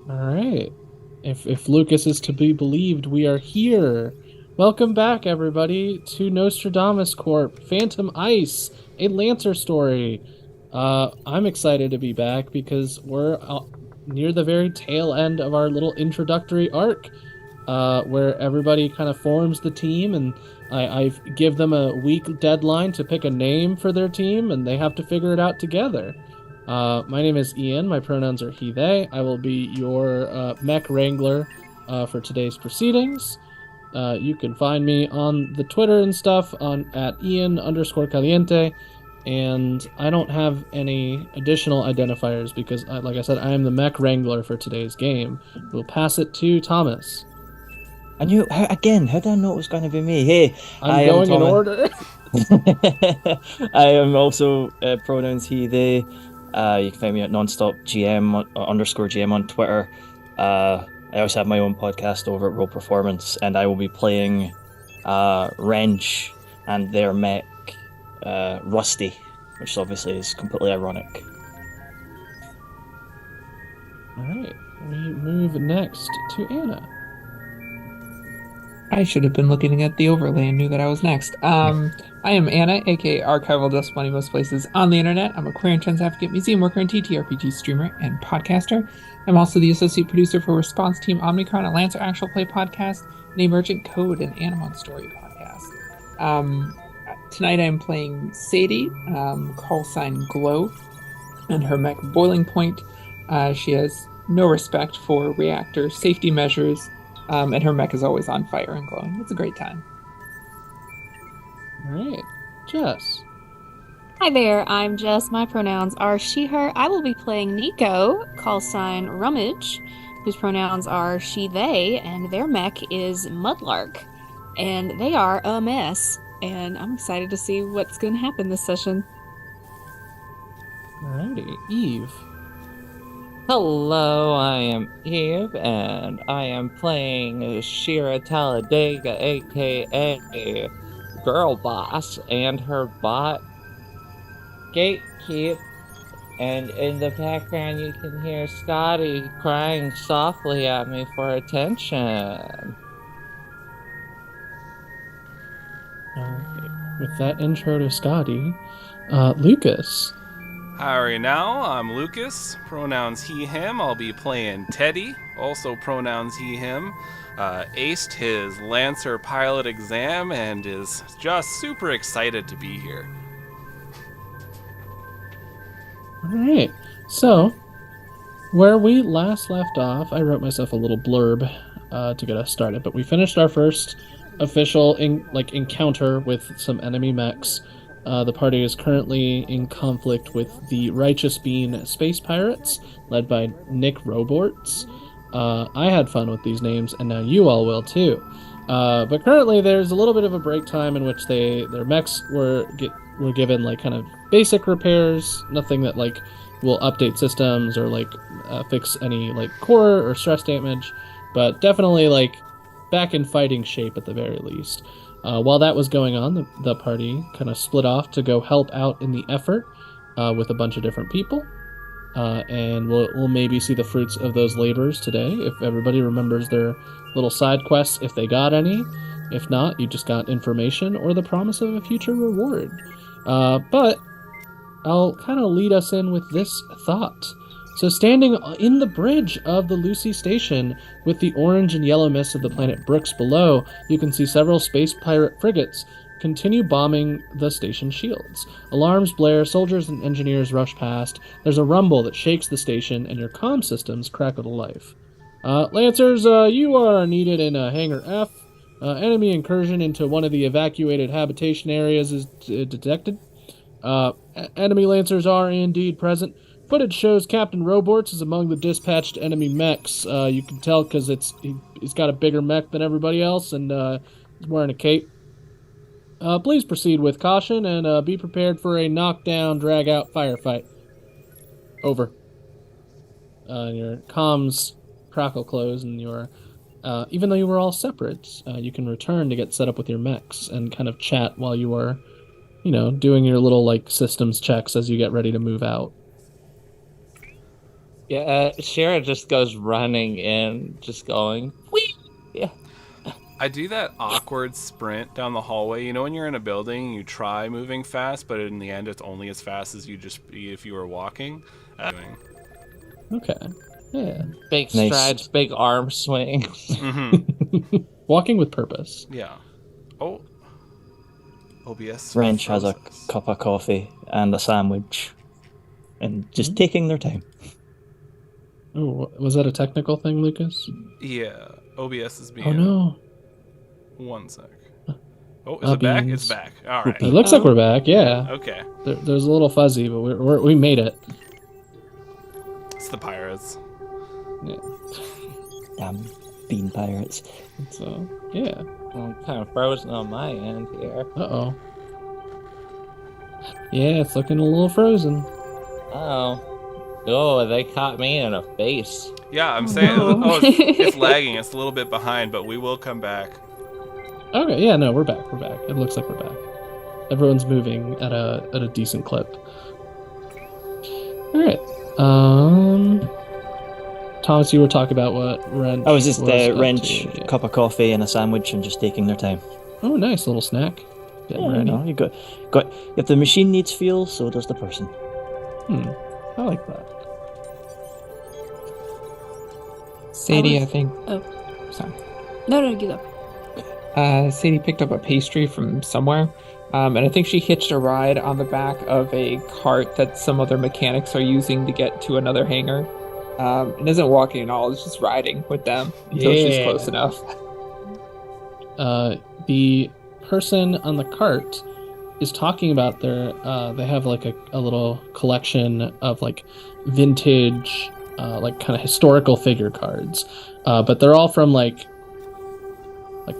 All right. If Lucas is to be believed, we are here. Welcome back, everybody, to Nostradamus Corp. Phantom Ice, a Lancer story. I'm excited to be back because we're near the very tail end of our little introductory arc, where everybody kind of forms the team, and I give them a week deadline to pick a name for their team, and they have to figure it out together. My name is Ian. My pronouns are he, they. I will be your mech wrangler for today's proceedings. You can find me on the Twitter and stuff on at Ian underscore Caliente. And I don't have any additional identifiers because, like I said, I am the mech wrangler for today's game. We'll pass it to Thomas. I knew how did I know it was going to be me? Hey, I'm I am going in Thomas. order. I am also pronouns he, they. You can find me at nonstop GM underscore GM on Twitter. I also have my own podcast over at Roll Performance, and I will be playing Wrench and their mech Rusty, which obviously is completely ironic. All right. We move next to Anna. I should have been looking at the overlay and knew that I was next. I am Anna, aka Archival Dust Money most places on the internet. I'm a queer and trans advocate, museum worker, and TTRPG streamer and podcaster. I'm also the associate producer for Response Team Omnicron, a Lancer Actual Play podcast, and Emergent Code, an Animon Story podcast. Tonight I'm playing Sadie, call sign Glow, and her mech Boiling Point. She has no respect for reactor safety measures, and her mech is always on fire and glowing. It's a great time. All right. Jess. Hi there, I'm Jess. My pronouns are she, her. I will be playing Nico, call sign Rummage, whose pronouns are she, they, and their mech is Mudlark. And they are a mess. And I'm excited to see what's going to happen this session. All righty. Eve. Hello, I am Eve, and I am playing Shira Talladega, aka Girl Boss, and her bot Gatekeep. And in the background, you can hear Scotty crying softly at me for attention. All right. With that intro to Scotty, Lucas. Howdy now, I'm Lucas, pronouns he, him. I'll be playing Teddy, also pronouns he, him. Aced his Lancer pilot exam and is just super excited to be here. All right. So, where we last left off, I wrote myself a little blurb to get us started, but we finished our first official encounter with some enemy mechs. The party is currently in conflict with the Righteous Bean Space Pirates, led by Nick Roborts. I had fun with these names, and now you all will too. But currently, there's a little bit of a break time in which their mechs were given like kind of basic repairs, nothing that like will update systems or like fix any like core or stress damage, but definitely like back in fighting shape at the very least. While that was going on, the party kind of split off to go help out in the effort with a bunch of different people. And we'll maybe see the fruits of those labors today if everybody remembers their little side quests, if they got any. If not, you just got information or the promise of a future reward. But I'll kind of lead us in with this thought. So standing in the bridge of the Lucy station with the orange and yellow mist of the planet Brooks below, you can see several space pirate frigates continue bombing the station shields. Alarms blare, soldiers and engineers rush past. There's a rumble that shakes the station, and your comm systems crackle to life. Lancers, you are needed in Hangar F. Enemy incursion into one of the evacuated habitation areas is detected. Enemy Lancers are indeed present. Footage shows Captain Roborts is among the dispatched enemy mechs. You can tell because he's got a bigger mech than everybody else, and he's wearing a cape. Please proceed with caution and be prepared for a knockdown, drag-out firefight. Over. Your comms crackle close, and even though you were all separate, you can return to get set up with your mechs and kind of chat while you are, doing your little like systems checks as you get ready to move out. Yeah, Shira just goes running in, just going, whee! Yeah. I do that awkward sprint down the hallway. You know when you're in a building, you try moving fast, but in the end, it's only as fast as you just be if you were walking. Okay. Yeah. Big Nice. strides, big arm swing. Mm-hmm. Walking with purpose. Yeah. Oh. OBS. Wrench has a froze. cup of coffee and a sandwich, and just taking their time. Oh, was that a technical thing, Lucas? Yeah. OBS is being. Oh no. 1 sec. Oh, is it back? beans. It's back. All right. It looks like we're back. Yeah. Okay. There's a little fuzzy, but we made it. It's the pirates. Yeah. Damn bean pirates. So yeah. I'm kind of frozen on my end here. Uh-oh. Yeah, it's looking a little frozen. Oh, they caught me in a face. Yeah, I'm saying. no. Oh, it's lagging. It's a little bit behind, but we will come back. Okay, yeah, no, we're back. We're back. It looks like we're back. Everyone's moving at a decent clip. All right. Thomas, you were talking about what Wrench. I was just up wrench, to, yeah. cup of coffee and a sandwich, and just taking their time. Oh, nice little snack. Getting Yeah, ready. you know, you got. If the machine needs fuel, so does the person. I like that. Sadie, I I was- think. Oh. Sorry. No, get up. Sadie picked up a pastry from somewhere, and I think she hitched a ride on the back of a cart that some other mechanics are using to get to another hangar. And isn't walking at all; it's just riding with them until she's Yeah. close enough. The person on the cart is talking about their. They have like a little collection of like vintage, like kind of historical figure cards, but they're all from like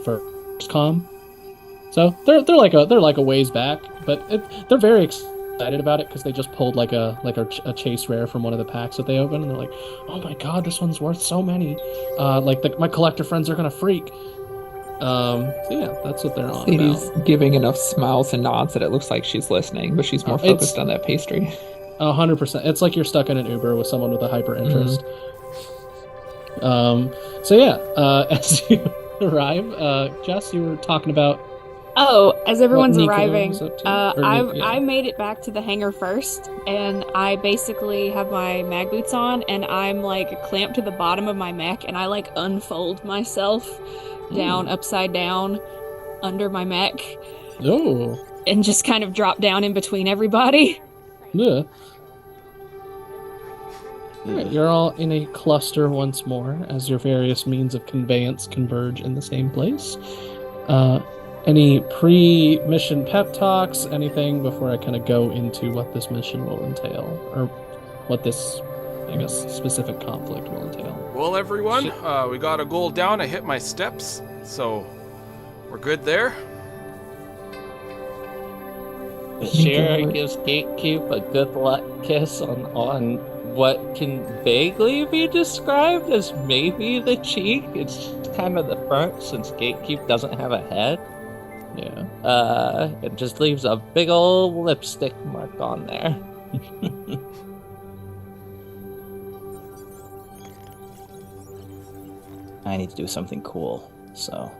First Com. So they're like a ways back, but they're very excited about it because they just pulled like a chase rare from one of the packs that they opened, and they're like, "Oh my god, this one's worth so many!" My collector friends are gonna freak. So yeah, that's what they're on Sadie's about. giving enough smiles and nods that it looks like she's listening, but she's more It's- focused on that pastry. 100%. It's like you're stuck in an Uber with someone with a hyper interest. So yeah, as you arrive, Jess, you were talking about. Oh, as everyone's Nico arriving, was up to? Or yeah. I made it back to the hangar first, and I basically have my mag boots on, and I'm like clamped to the bottom of my mech, and I like unfold myself down upside down under my mech, Oh, and just kind of drop down in between everybody. yeah. Alright, you're all in a cluster once more as your various means of conveyance converge in the same place. Any pre-mission pep talks, anything before I kind of go into what this mission will entail, or what this, I guess, specific conflict will entail? Well, everyone, we got a goal down. I hit my steps, so we're good there. Shira gives Gatekeep a good luck kiss on what can vaguely be described as maybe the cheek. It's just kind of the front, since Gatekeep doesn't have a head. Yeah. It just leaves a big old lipstick mark on there. I need to do something cool, so.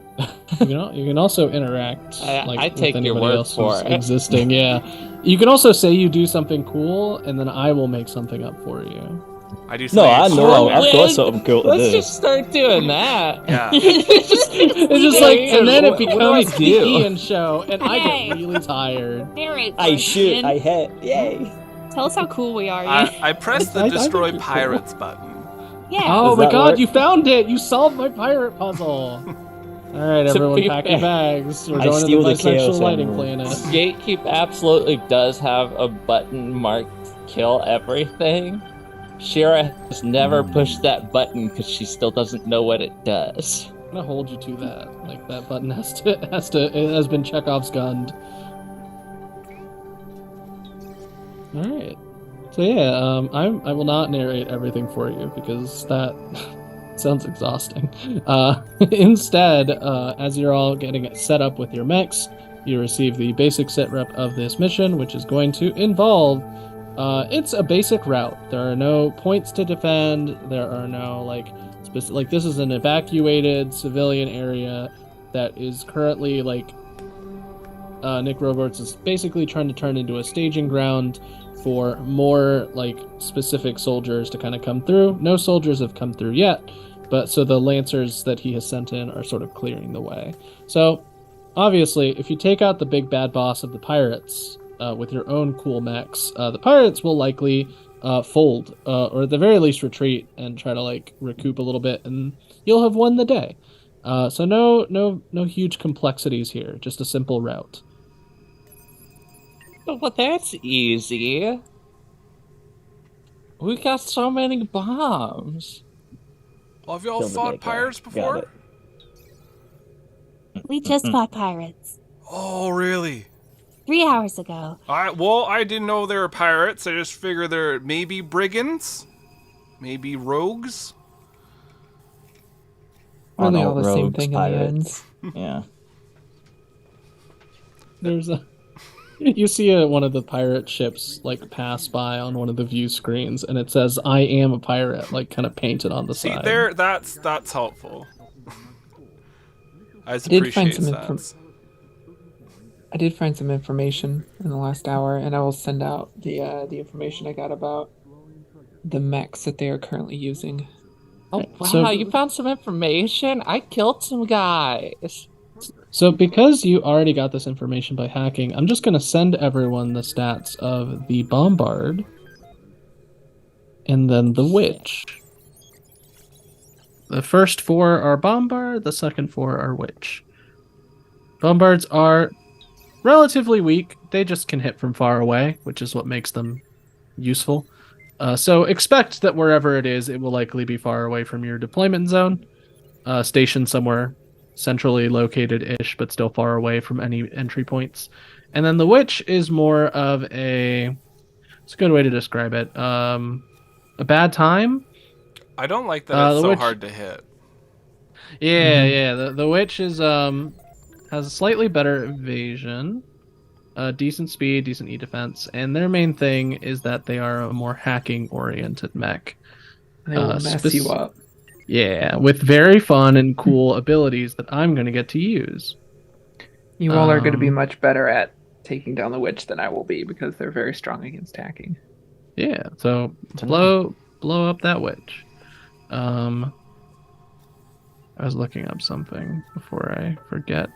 You can also interact. I take with your anybody word else for who's it. existing. Yeah. You can also say you do something cool, and then I will make something up for you. I do. No, something I know. I've got Let's- something cool to Let's do. just start doing that. Yeah. It's just like, and then it What do becomes I the do? Ian show, and I Hey. get really tired. Narrate. I first, shoot. Ian. I hit. Yay! Tell us how cool we are. I, Ian. I pressed the I think destroy you're cool. pirates button. Yeah. Oh Does my that god, work? you found it! You solved my pirate puzzle! Alright, To everyone, be pack your fair, bags. We're I going to steal the the Chaos bisexual lighting Emerald. planet. Gatekeep absolutely does have a button marked kill everything. Shira has never pushed that button because she still doesn't know what it does. I'm gonna hold you to that. Like, that button it has been Chekhov's gunned. Alright. So yeah, I will not narrate everything for you because that sounds exhausting. Instead, as you're all getting set up with your mechs, you receive the basic sit rep of this mission, which is going to involve It's a basic route. There are no points to defend. There are no specific. This is an evacuated civilian area that is currently Nick Roberts is basically trying to turn into a staging ground for more specific soldiers to kind of come through. No soldiers have come through yet, but so the lancers that he has sent in are sort of clearing the way. So obviously, if you take out the big bad boss of the pirates with your own cool mechs, the pirates will likely fold or at the very least retreat and try to recoup a little bit, and you'll have won the day. So no huge complexities here, just a simple route. Well, that's easy. We got so many bombs. Well, have y'all Killed the fought big guy. pirates Got before? it. We just fought pirates Oh, really? 3 hours ago. I didn't know they were pirates. I just figured they're maybe brigands, maybe rogues. Really no, all the same rogues, thing pirates. in the end. Yeah. There's you see one of the pirate ships pass by on one of the view screens, and it says "I am a pirate," kind of painted on the See, side. that's helpful. I did find appreciate some that. I did find some information in the last hour, and I will send out the information I got about the mechs that they are currently using. Oh, Right, wow, so- you found some information? I killed some guys. So because you already got this information by hacking, I'm just going to send everyone the stats of the Bombard and then the Witch. The first 4 are Bombard, the second 4 are Witch. Bombards are relatively weak. They just can hit from far away, which is what makes them useful. So expect that wherever it is, it will likely be far away from your deployment zone, stationed somewhere centrally located-ish, but still far away from any entry points. And then the Witch is more of it's a good way to describe it. A bad time. I don't like that it's the so Witch- hard to hit. Yeah, yeah. The Witch is has a slightly better evasion, decent speed, decent E defense, and their main thing is that they are a more hacking-oriented mech. They will mess you up. Yeah, with very fun and cool abilities that I'm going to get to use. You all are going to be Um, much better at taking down the witch than I will be because they're very strong against hacking. Yeah, so To blow up that Witch. I was looking up something before I forget.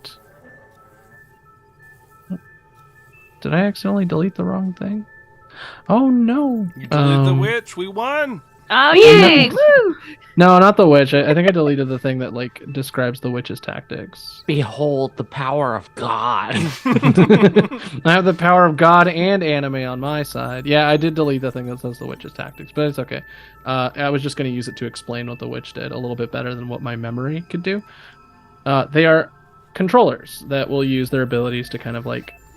Did I accidentally delete the wrong thing? Oh no! You deleted the witch. We won. Oh, yay! Woo! No, not the witch. I think I deleted the thing that describes the witch's tactics. Behold the power of God. I have the power of God and anime on my side. Yeah, I did delete the thing that says the witch's tactics, but it's okay. I was just going to use it to explain what the witch did a little bit better than what my memory could do. They are controllers that will use their abilities to kind of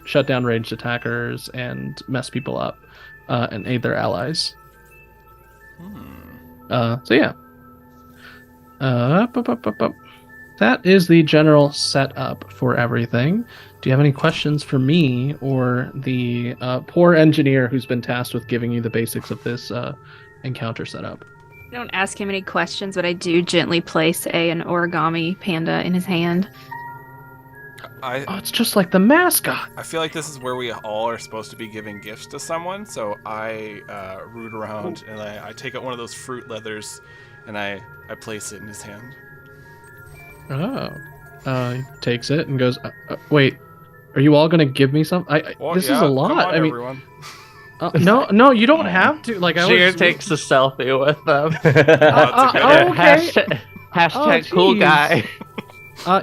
shut down ranged attackers and mess people up and aid their allies. So yeah. That is the general setup for everything. Do you have any questions for me or the poor engineer who's been tasked with giving you the basics of this encounter setup? I don't ask him any questions, but I do gently place an origami panda in his hand. Oh, it's just like the mascot. I feel like this is where we all are supposed to be giving gifts to someone, so I root around and I take out one of those fruit leathers and I place it in his hand. Oh. He takes it and goes, wait, are you all going to give me some? Well, this yeah, is a lot. Come on, I mean, everyone. no, you don't have to. Sheer takes a selfie with them. Okay. Hashtag Oh, cool geez. guy.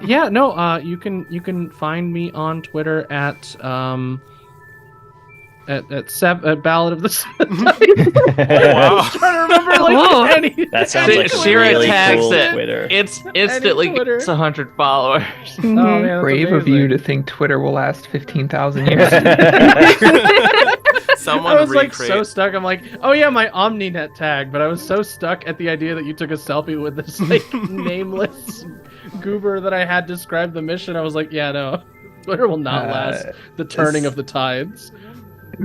Yeah, no, you can find me on Twitter at Ballad of the Seven. Wow. I'm trying to remember Whoa. any. That sounds like a Shira really tags cool it. Twitter. It's instantly Twitter. gets 100 followers. Oh, man, that's Brave of you amazing. to think Twitter will last 15,000 years. Someone I was recreate. so stuck. I'm like, oh yeah, my OmniNet tag, but I was so stuck at the idea that you took a selfie with this nameless goober that I had described the mission. I was like, yeah, no, Twitter will not last the turning this- of the tides.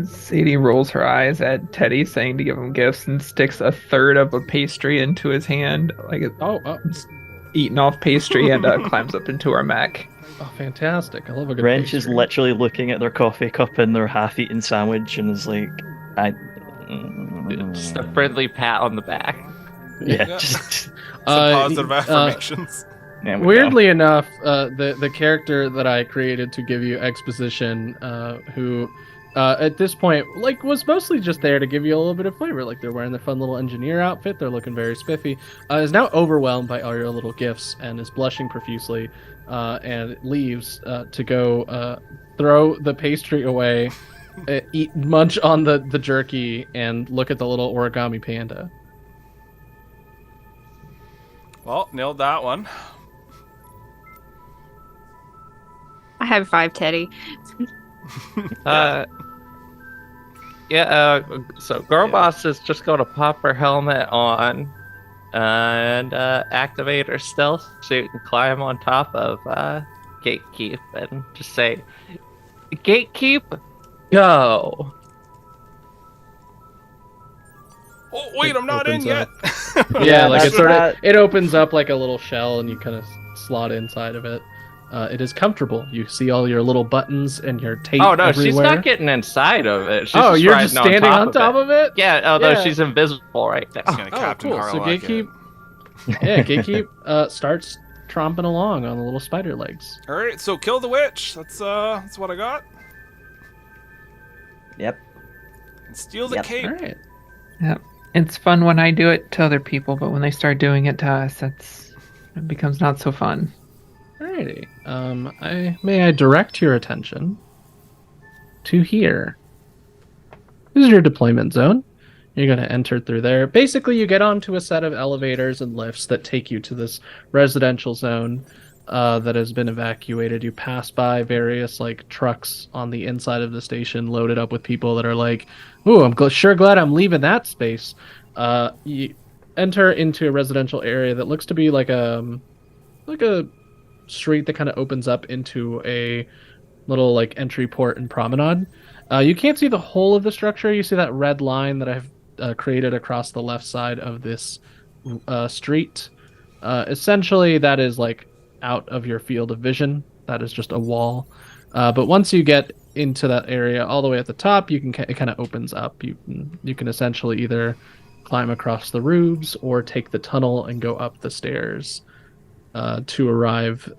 Sadie rolls her eyes at Teddy saying to give him gifts and sticks a third of a pastry into his hand, like it's eating off pastry, and climbs up into our mech. Oh, fantastic. I love a good Wrench is pastry. literally looking at their coffee cup and their half-eaten sandwich and is like, Just a friendly pat on the back. Yeah, Yeah. just Some positive uh, affirmations. there we go. Weirdly enough, the character that I created to give you exposition, who at this point like was mostly just there to give you a little bit of flavor, like they're wearing their fun little engineer outfit, they're looking very spiffy, is now overwhelmed by all your little gifts and is blushing profusely, and leaves to go throw the pastry away, munch on the jerky, and look at the little origami panda. Well, nailed that one. I have 5, Teddy. So Girl Boss is just going to pop her helmet on and activate her stealth so you can climb on top of Gatekeep and just say, Gatekeep, go! Oh, wait, I'm not in Opens yet. Yeah, like that's it sort of that- it opens up like a little shell, and you kind of slot inside of it. It is comfortable. You see all your little buttons and your tape. Oh no, everywhere. she's not getting inside of it. She's Oh, just you're riding just standing on top of it? Yeah, although Yeah. she's invisible right now. Just gonna Oh, Captain cool. So Harlock Gatekeep, it. yeah, Gatekeep starts tromping along on the little spider legs. All right, so kill the witch. That's what I got. Yep. And steal the Yep. cape. All right. Yep. It's fun when I do it to other people, but when they start doing it to us, it becomes not so fun. Alrighty. May I direct your attention to here. This is your deployment zone. You're going to enter through there. Basically, you get onto a set of elevators and lifts that take you to this residential zone that has been evacuated. You pass by various like trucks on the inside of the station loaded up with people that are like, "Ooh, I'm sure glad I'm leaving that space." You enter into a residential area that looks to be like a street that kind of opens up into a little like entry port and promenade. You can't see the whole of the structure. You see that red line that I've created across the left side of this street. Essentially, that is like out of your field of vision. That is just a wall. But once you get into that area, all the way at the top, it kind of opens up. You can essentially either climb across the roofs or take the tunnel and go up the stairs to arrive.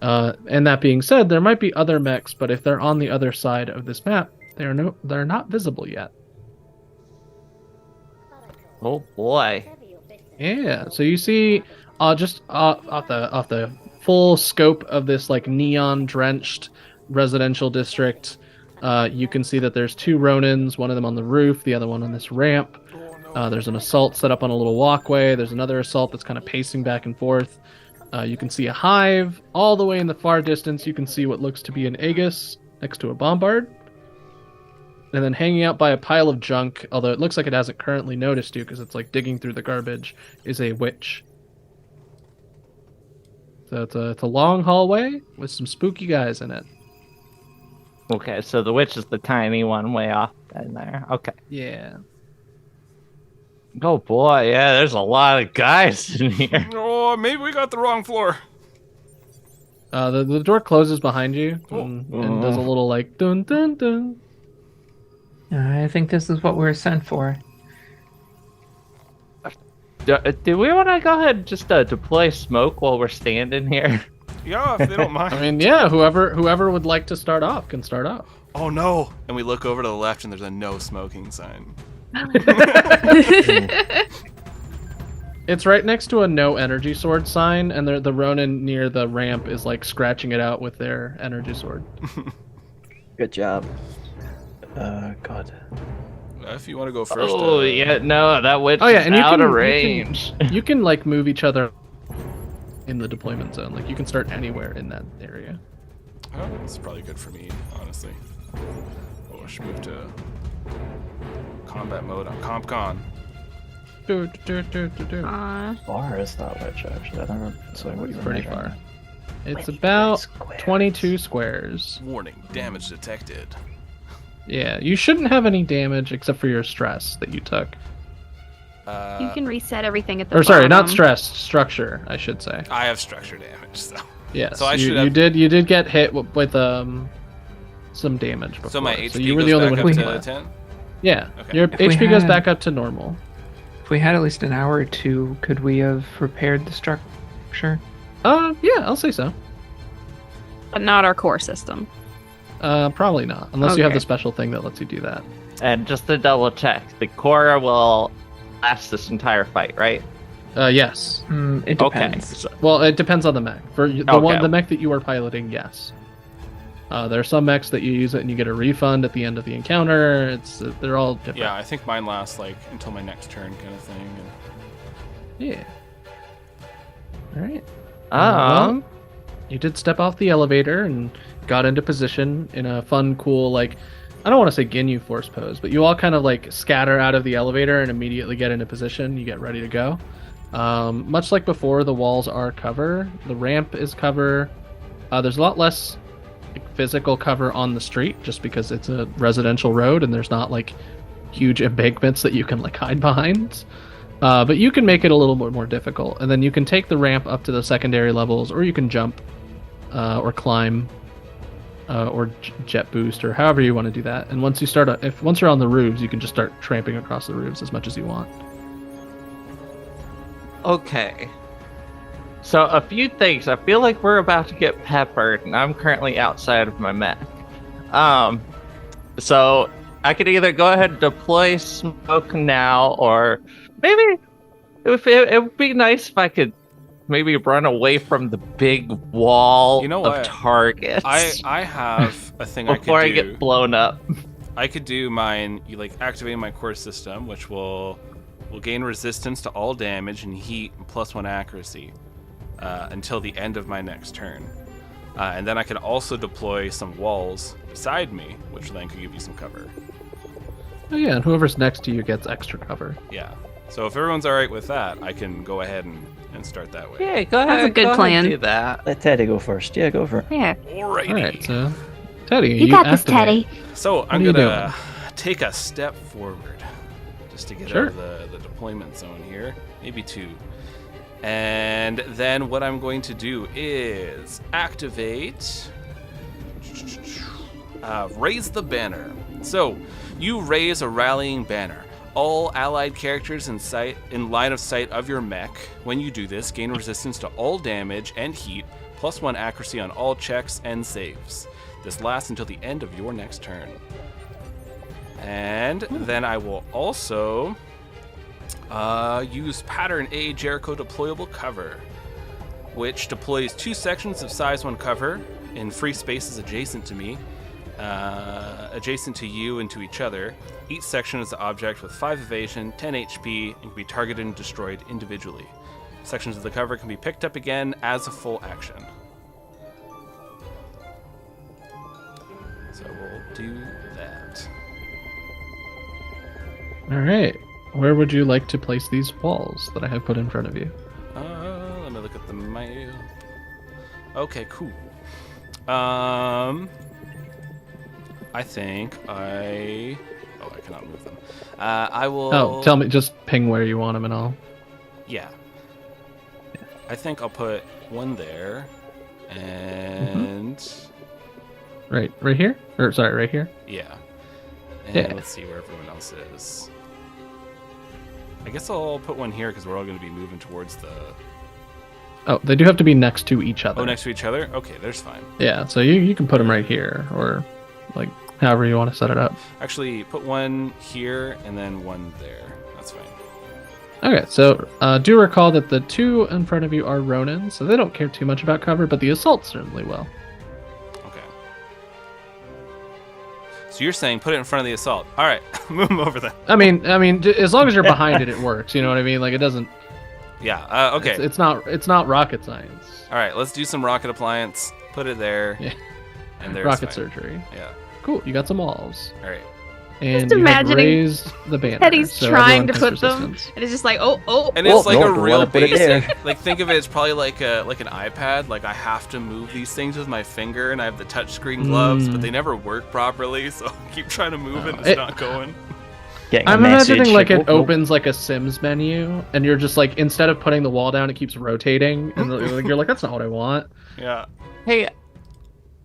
And that being said, there might be other mechs, but if they're on the other side of this map, they're not visible yet. Oh boy. Yeah, so you see, just off the full scope of this like neon drenched residential district, you can see that there's 2 Ronins, one of them on the roof, the other one on this ramp. There's an assault set up on a little walkway. There's another assault that's kind of pacing back and forth. You can see a hive all the way in the far distance. You can see what looks to be an Aegis next to a bombard. And then hanging out by a pile of junk, although it looks like it hasn't currently noticed you because it's like digging through the garbage, is a witch. So it's a long hallway with some spooky guys in it. Okay, so the witch is the tiny one way off in there. Okay. Yeah. Oh boy, yeah, there's a lot of guys in here. Oh, maybe we got the wrong floor. The door closes behind you and does a little like dun dun dun. I think this is what we were sent for. Do we want to go ahead and just deploy smoke while we're standing here? Yeah, if they don't I mind. mean, yeah, whoever would like to start off can start off. Oh no! And we look over to the left, and there's a no smoking sign. It's right next to a no energy sword sign, and the Ronin near the ramp is like scratching it out with their energy sword. Good job. God. If you want to go first. Oh yeah, no, that witch Oh yeah, is and out of range. You can like move each other in the deployment zone. Like you can start anywhere in that area. Oh, that's probably good for me, honestly. Oh, I should move to combat mode on CompCon. Aw. Far is that witch actually? I never saw what you were Pretty measuring. far. It's 23 about squares. 22 squares. Warning: damage detected. Yeah, you shouldn't have any damage except for your stress that you took. You can reset everything at the Or sorry, not bottom. stress, structure, I should say. I have structure damage, so. Yes, So I you, should you have- did get hit with some damage before. So my HP you were goes the only back one up who to left. 10? Yeah, Okay. your If we HP goes had- back up to normal. If we had at least an hour or two, could we have repaired the structure? Yeah, I'll say so. But not our core system. Probably not, unless you have Okay. the special thing that lets you do that. And just to double check, the core will last this entire fight, right? Yes. It Okay. depends. So- Well, it depends on the mech. For the Okay. the mech that you are piloting, yes. There are some mechs that you use it and you get a refund at the end of the encounter. They're all different. Yeah, I think mine lasts like until my next turn kind of thing. And... Yeah. All right. You did step off the elevator and got into position in a fun, cool, like, I don't want to say Ginyu force pose, but you all kind of like scatter out of the elevator and immediately get into position. You get ready to go. Much like before, the walls are cover. The ramp is cover. There's a lot less like, physical cover on the street just because it's a residential road and there's not like huge embankments that you can like hide behind. But you can make it a little bit more difficult, and then you can take the ramp up to the secondary levels, or you can jump, or climb, or jet boost, or however you want to do that. And once you're on the roofs, you can just start tramping across the roofs as much as you want. Okay. So a few things. I feel like we're about to get peppered, and I'm currently outside of my mech. So I could either go ahead and deploy smoke now, or maybe it would be nice if I could maybe run away from the big wall You know of what? targets. I have a thing I before I could do. get blown up. I could do mine, you like activating my core system, which will gain resistance to all damage and heat and +1 accuracy until the end of my next turn. And then I can also deploy some walls beside me, which then could give you some cover. Oh yeah, and whoever's next to you gets extra cover. Yeah. So if everyone's all right with that, I can go ahead and start that way. Yeah, go ahead. That's a good go ahead plan. and do that. Let Teddy go first. Yeah, go for it. Yeah. Alrighty. All right, so Teddy, You got this, activate. Teddy. So I'm are you gonna take a step forward just to get Sure. out of the deployment zone here, maybe 2. And then what I'm going to do is activate raise the banner. So you raise a rallying banner. All allied characters in line of sight of your mech. When you do this, gain resistance to all damage and heat, +1 accuracy on all checks and saves. This lasts until the end of your next turn. And then I will also use Pattern A Jericho deployable cover, which deploys 2 sections of size 1 cover in free spaces adjacent to me, adjacent to you and to each other. Each section is an object with 5 evasion, 10 HP, and can be targeted and destroyed individually. Sections of the cover can be picked up again as a full action. So we'll do that. All right. Where would you like to place these walls that I have put in front of you? Let me look at the mail. Okay, cool. I think I cannot move them. I will. Oh, tell me, just ping where you want them and all. Yeah. I think I'll put one there, and Right here? Or sorry, right here? yeah. And Yeah. let's see where everyone else is. I guess I'll put one here because we're all going to be moving towards the. Oh, they do have to be next to each other. Oh, next to each other. Okay, there's fine. Yeah, so you can put them right here, or like however you want to set it up. Actually, put one here and then one there. That's fine. Okay, so do recall that the 2 in front of you are Ronin, so they don't care too much about cover, but the assault certainly will. Okay. So you're saying put it in front of the assault. All right, move them over then. I mean, as long as you're behind it, it works. You know what I mean? Like it doesn't. Yeah. Okay. It's not rocket science. All right. Let's do some rocket appliance. Put it there. Yeah. And there's Rocket fine. surgery. Yeah. Cool. You got some walls. All right. and Just you have imagining raised the banner. Teddy's so trying everyone to has put them, resistance. and it's just like, oh. And it's like no, a don't real wanna put it there. basic. Like think of it as probably like an iPad. Like I have to move these things with my finger, and I have the touchscreen gloves, but they never work properly. So I keep trying to move it, and it's not going. Getting a I'm message. imagining like it Oh, nope. opens like a Sims menu, and you're just like, instead of putting the wall down, it keeps rotating, and you're like, that's not what I want. Yeah. Hey,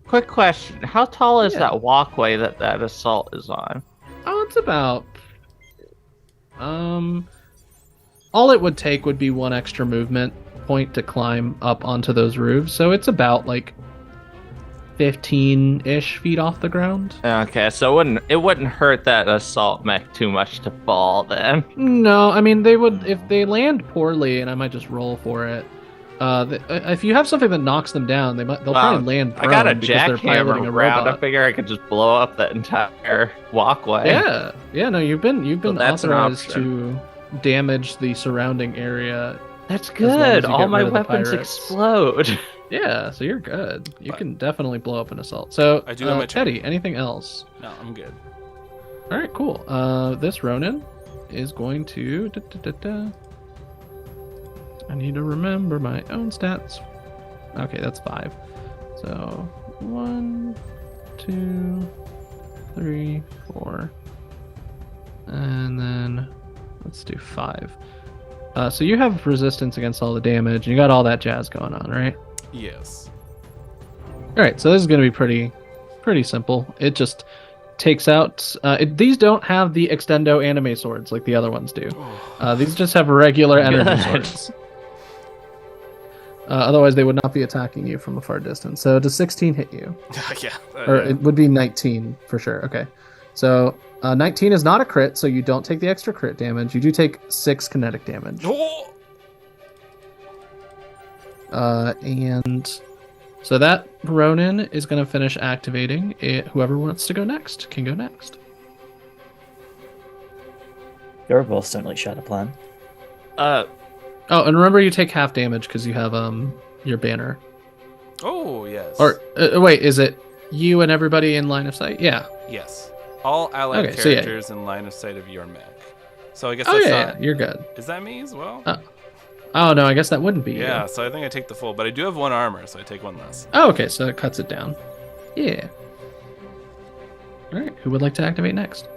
quick question. How tall is Yeah. that walkway that assault is on? Oh, it's about all it would take would be one extra movement point to climb up onto those roofs, so it's about like 15-ish feet off the ground. Okay, so it wouldn't hurt that assault mech too much to fall then. No, I mean they would if they land poorly, and I might just roll for it. If you have something that knocks them down, they'll probably land I got a prone because they're piloting jackhammer a round. I robot. figure I could just blow up that entire walkway. Yeah. No, you've been that's an authorized option. to damage the surrounding area. That's As long as good. you All get my rid of the weapons pirates. explode. Yeah, so you're good. You But- can definitely blow up an assault. So, I do have my turn. Teddy, anything else? No, I'm good. All right, cool. This Ronin is going to. I need to remember my own stats. Okay, that's 5. So 1, 2, 3, 4, and then let's do 5. So you have resistance against all the damage. You got all that jazz going on, right? Yes. All right, so this is going to be pretty simple. It just takes out. These don't have the extendo anime swords like the other ones do. These just have regular energy Good. swords. Otherwise, they would not be attacking you from a far distance. So does 16 hit you? Yeah. Or it would be 19 for sure. Okay. So 19 is not a crit, so you don't take the extra crit damage. You do take 6 kinetic damage. Oh! And so that Ronin is going to finish activating. Whoever wants to go next can go next. Your both certainly shot a plan. Oh, and remember you take half damage because you have your banner. Oh, yes. Or wait, is it you and everybody in line of sight? Yeah. Yes. All allied Okay, so yeah. characters in line of sight of your mech. So I guess Oh that's yeah, not... you're good. Is that me as well? Oh no, I guess that wouldn't be you. Yeah, so I think I take the full, but I do have 1 armor, so I take 1 less. Oh, okay, so it cuts it down. Yeah. All right, who would like to activate next?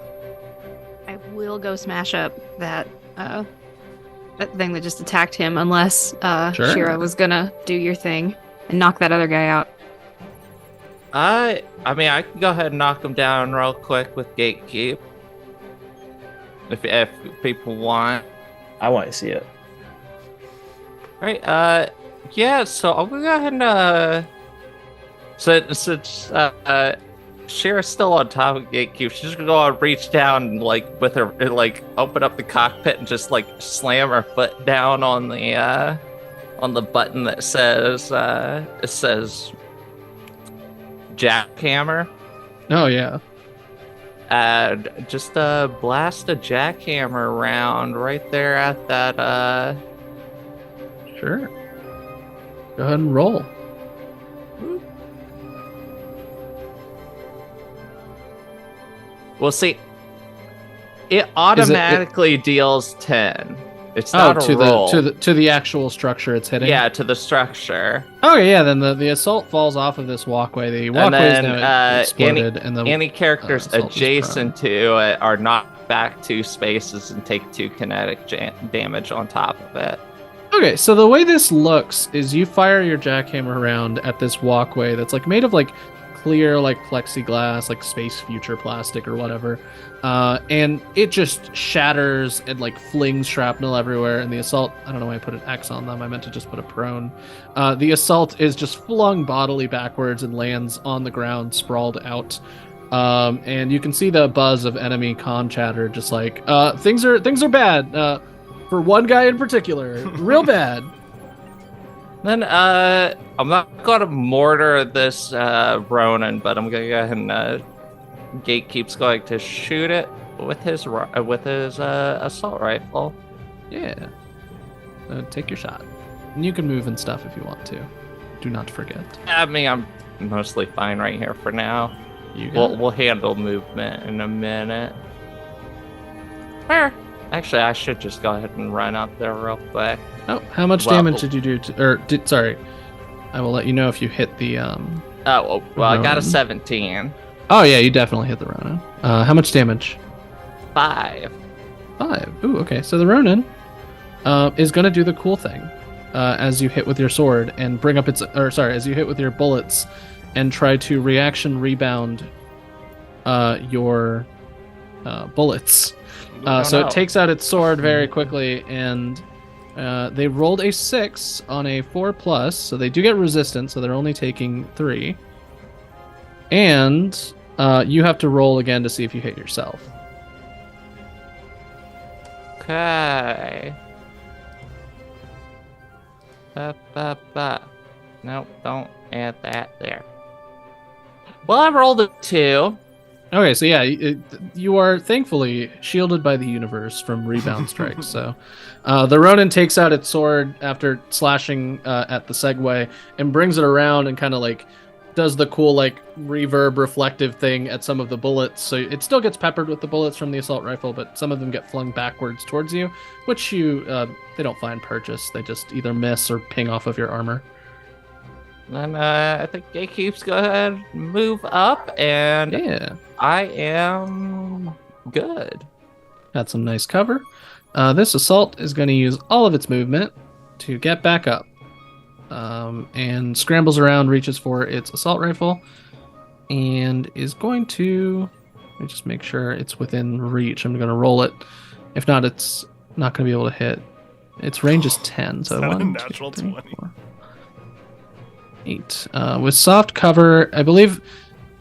I will go smash up that thing that just attacked him, unless Sure. Shira was gonna do your thing and knock that other guy out. I mean, I can go ahead and knock him down real quick with Gatekeep. If people want. I want to see it. Right, yeah, so I'll go ahead and, since Shira's still on top of Gatekeep, she's just gonna go and reach down and, like, with her, like, open up the cockpit and just, like, slam her foot down on the button that says, it says jackhammer. Oh yeah. And just, blast a jackhammer around right there at that, Sure. Go ahead and roll. We'll see. It automatically deals 10. It's not a roll. to the actual structure it's hitting. Yeah, to the structure. Okay, yeah. Then the assault falls off of this walkway. The And walkway is then now exploded, and the any characters assault is adjacent to it are knocked back 2 spaces and take 2 kinetic damage on top of it. Okay, so the way this looks is you fire your jackhammer around at this walkway that's like made of like clear like plexiglass, like space future plastic or whatever, and it just shatters and like flings shrapnel everywhere. And the assault, I don't know why I put an X on them. I meant to just put a prone. The assault is just flung bodily backwards and lands on the ground, sprawled out. And you can see the buzz of enemy comm chatter, just like things are bad. For one guy in particular, real bad. Then I'm not gonna mortar this Ronin, but I'm gonna go ahead and Gatekeep's going to shoot it with his assault rifle. Yeah. Take your shot. And you can move and stuff if you want to. Do not forget. I mean, I'm mostly fine right here for now. You got it. We'll handle movement in a minute. Fair. Actually, I should just go ahead and run up there real quick. Oh, how much Well- damage did you do sorry. I will let you know if you hit the Oh, well, I got a Ronan. 17. Oh yeah, you definitely hit the Ronin. How much damage? 5. 5. Ooh, okay. So the Ronin is gonna do the cool thing as you hit with your sword and bring up as you hit with your bullets and try to reaction rebound your bullets. So no. it takes out its sword very quickly, and they rolled a 6 on a 4+, so they do get resistance, so they're only taking 3. And you have to roll again to see if you hit yourself. Okay. Nope, don't add that there. Well, I rolled a 2. Okay, so yeah, you are thankfully shielded by the universe from rebound strikes. So the Ronin takes out its sword after slashing at the Segway and brings it around and kind of like does the cool like reverb reflective thing at some of the bullets. So it still gets peppered with the bullets from the assault rifle, but some of them get flung backwards towards you, which they don't find purchase. They just either miss or ping off of your armor. Then I think Gatekeep's go ahead and move up, and Yeah, I am good. got some nice cover. This assault is going to use all of its movement to get back up. And scrambles around, reaches for its assault rifle, and is going to... Let me just make sure it's within reach. I'm going to roll it. If not, it's not going to be able to hit. Its range is 10, so Is that a 1, natural 2, 3, 20? 4, 8. With soft cover, I believe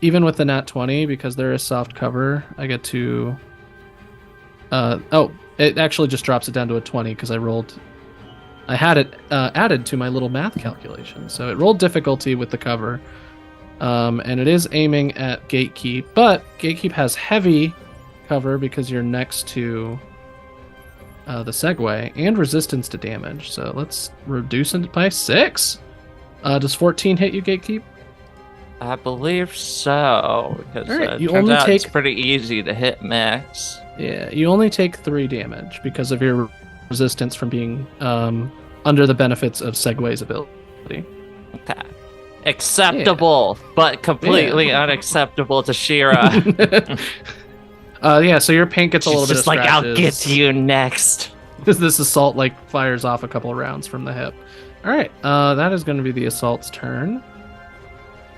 even with the nat 20, because there is soft cover, I get to... it actually just drops it down to a 20 because I had it added to my little math calculation. So it rolled difficulty with the cover. And it is aiming at Gatekeep, but Gatekeep has heavy cover because you're next to the Segway and resistance to damage. So let's reduce it by 6. Does 14 hit you, Gatekeep? I believe so, because All right, it you turns only out it's take- pretty easy to hit max. Yeah, you only take 3 damage because of your resistance from being under the benefits of Segway's ability. Okay. Acceptable, but completely unacceptable to Shira. Yeah, so your paint gets a She's little bit just of like, I'll scratches. get to you next. Because this assault like fires off a couple of rounds from the hip. All right, that is going to be the assault's turn.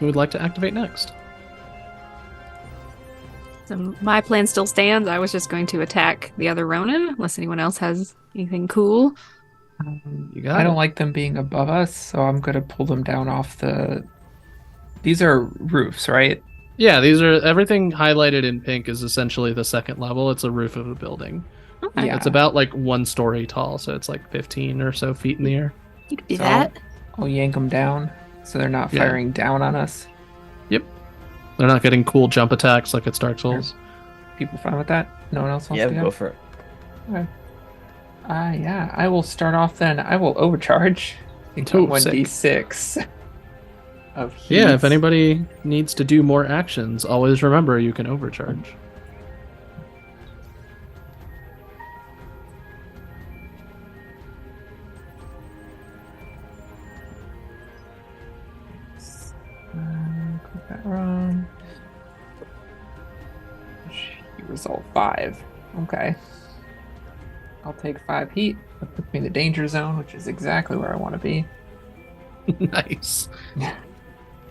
Who would like to activate next? So my plan still stands. I was just going to attack the other Ronin, unless anyone else has anything cool. You got I it. don't like them being above us, so I'm gonna pull them down off the. These are roofs, right? Yeah, these are everything highlighted in pink is essentially the second level. It's a roof of a building. Okay, Yeah. It's about like 1 story tall, so it's like 15 or so feet in the air. you could do So- that. I'll yank them down so they're not Yeah. firing down on us. They're not getting cool jump attacks like it's Dark Souls. People fine with that? No one else wants Yeah, to go for it. Okay. Yeah, I will start off then. I will overcharge. I think Oh, 1d6 of heat. Yeah, if anybody needs to do more actions, always remember you can overcharge. Click that wrong. You result 5. Okay. I'll take 5 heat. That puts me in the danger zone, which is exactly where I want to be. Nice.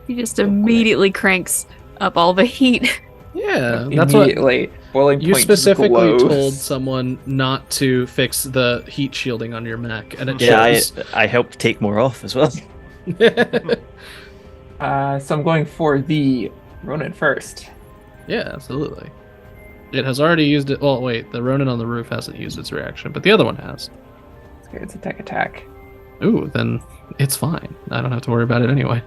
He just immediately cranks up all the heat. Yeah, that's what Immediately. Boiling you point just specifically glows. told someone not to fix the heat shielding on your mech, and it Yeah, shows. I helped take more off as well. So I'm going for the Ronin first. Yeah, absolutely. It has already used it. Well, wait, the Ronin on the roof hasn't used its reaction, but the other one has. Okay, it's a tech attack. Ooh, then it's fine. I don't have to worry about it anyway.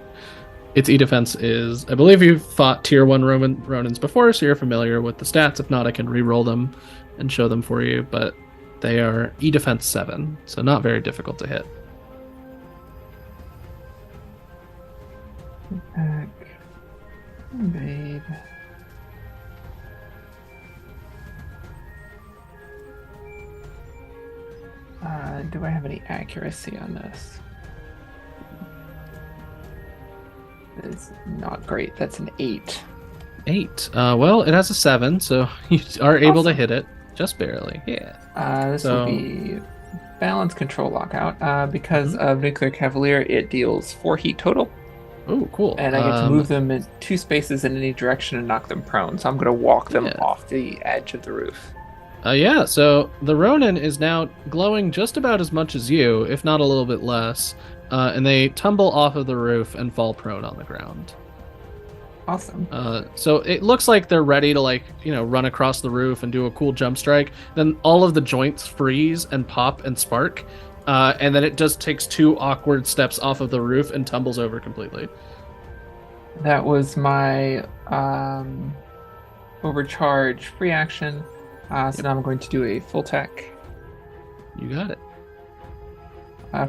Its E defense is, I believe you've fought tier 1 Ronins before, so you're familiar with the stats. If not, I can re-roll them and show them for you, but they are E defense 7, so not very difficult to hit. Back. Invade. Do I have any accuracy on this? It's not great. That's an 8. 8. Well, it has a 7, so you are able to Awesome. hit it just barely. Yeah. This So- will be balance control lockout. Because of Nuclear Cavalier, it deals 4 heat total, Oh, cool. and I get to move them in 2 spaces in any direction and knock them prone. So I'm going to walk them Yeah. off the edge of the roof. Yeah, so the Ronin is now glowing just about as much as you, if not a little bit less, and they tumble off of the roof and fall prone on the ground. Awesome. So it looks like they're ready to, like, run across the roof and do a cool jump strike. Then all of the joints freeze and pop and spark, and then it just takes 2 awkward steps off of the roof and tumbles over completely. That was my overcharge free action. So now I'm going to do a full tech. You got it.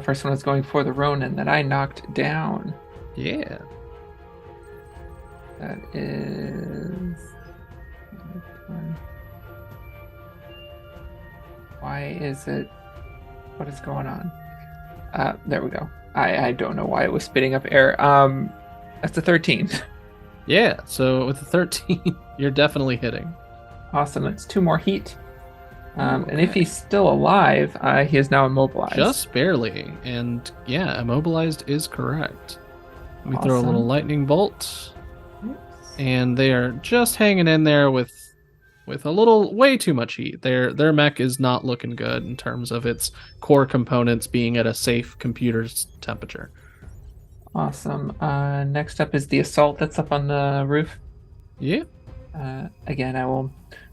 First one is going for the Ronin that I knocked down. Yeah. That is... Why is it... What is going on? There we go. I don't know why it was spitting up air. That's a 13. Yeah, so with the 13, you're definitely hitting. Awesome. It's 2 more heat. And if he's still alive, he is now immobilized. Just barely. And yeah, immobilized is correct. Let me throw a little Awesome. lightning bolt. And they are just hanging in there with a little way too much heat. Their mech is not looking good in terms of its core components being at a safe computer's temperature. Awesome. Next up is the assault that's up on the roof. Yeah. Again, I will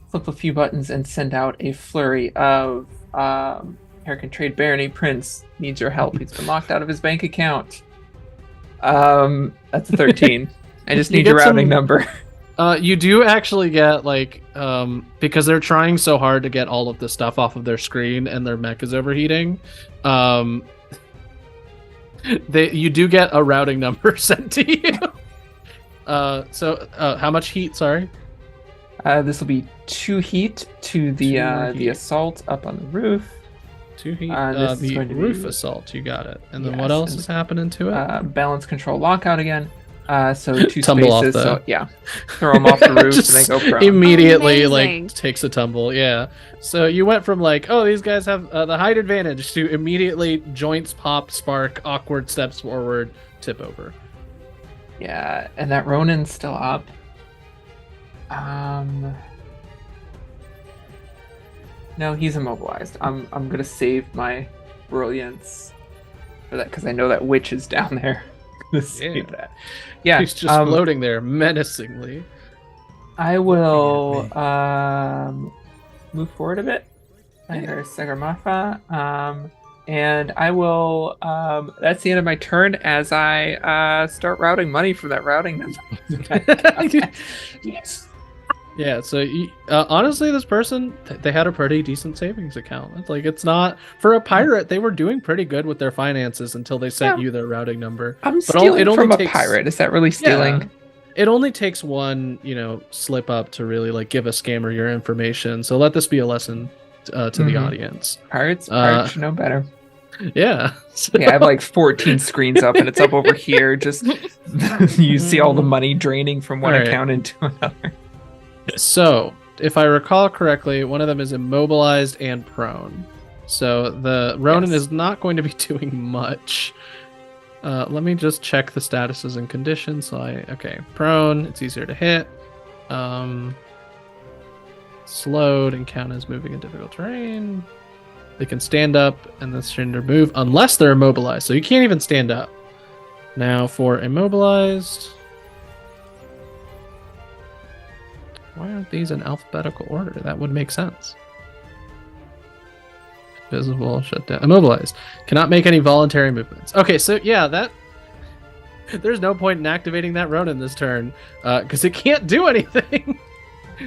flip a few buttons and send out a flurry of Hurricane Trade Barony Prince needs your help. He's been locked out of his bank account. That's a 13. I just You need get your routing some- number. You do actually get, like, because they're trying so hard to get all of the stuff off of their screen and their mech is overheating, you do get a routing number sent to you. So how much heat, sorry? This will be 2 heat to the 2 more the heat. assault up on the roof. 2 heat. This is The going to roof be- assault, you got it. And then Yes, what else and- is happening to it? Balance control lockout again. So 2 Tumble off spaces. the- So yeah, throw them off the roof and Just they go prone. immediately Amazing. like takes a tumble. Yeah. So you went from like, oh, these guys have the height advantage to immediately joints pop, spark, awkward steps forward, tip over. Yeah, and that Ronin's still up. No, he's immobilized. I'm gonna save my brilliance for that because I know that witch is down there. I'm gonna save Yeah. that. Yeah, He's just floating there menacingly. I will move forward a bit. And there's Sagarmatha. And I will. That's the end of my turn as I start routing money from that routing number. Yes. Yeah, so honestly, this person, they had a pretty decent savings account. It's like, it's not, for a pirate, they were doing pretty good with their finances until they sent Yeah. you their routing number. I'm But stealing it only from a takes- pirate. Is that really stealing? Yeah. It only takes one, slip up to really like give a scammer your information. So let this be a lesson to the Mhm. audience. Pirates should know better. Yeah. So- Yeah, I have like 14 screens up, and it's up over here. Just you see all the money draining from one Alright. account into another. So, if I recall correctly, one of them is immobilized and prone. So the Ronin Yes. is not going to be doing much. Let me just check the statuses and conditions. Okay, prone, it's easier to hit. Slowed and count as moving in difficult terrain. They can stand up and then surrender move unless they're immobilized. So you can't even stand up. Now for immobilized. Why aren't these in alphabetical order? That would make sense. Visible, shut down, immobilized. Cannot make any voluntary movements. Okay, so yeah, that there's no point in activating that Ronin this turn because it can't do anything.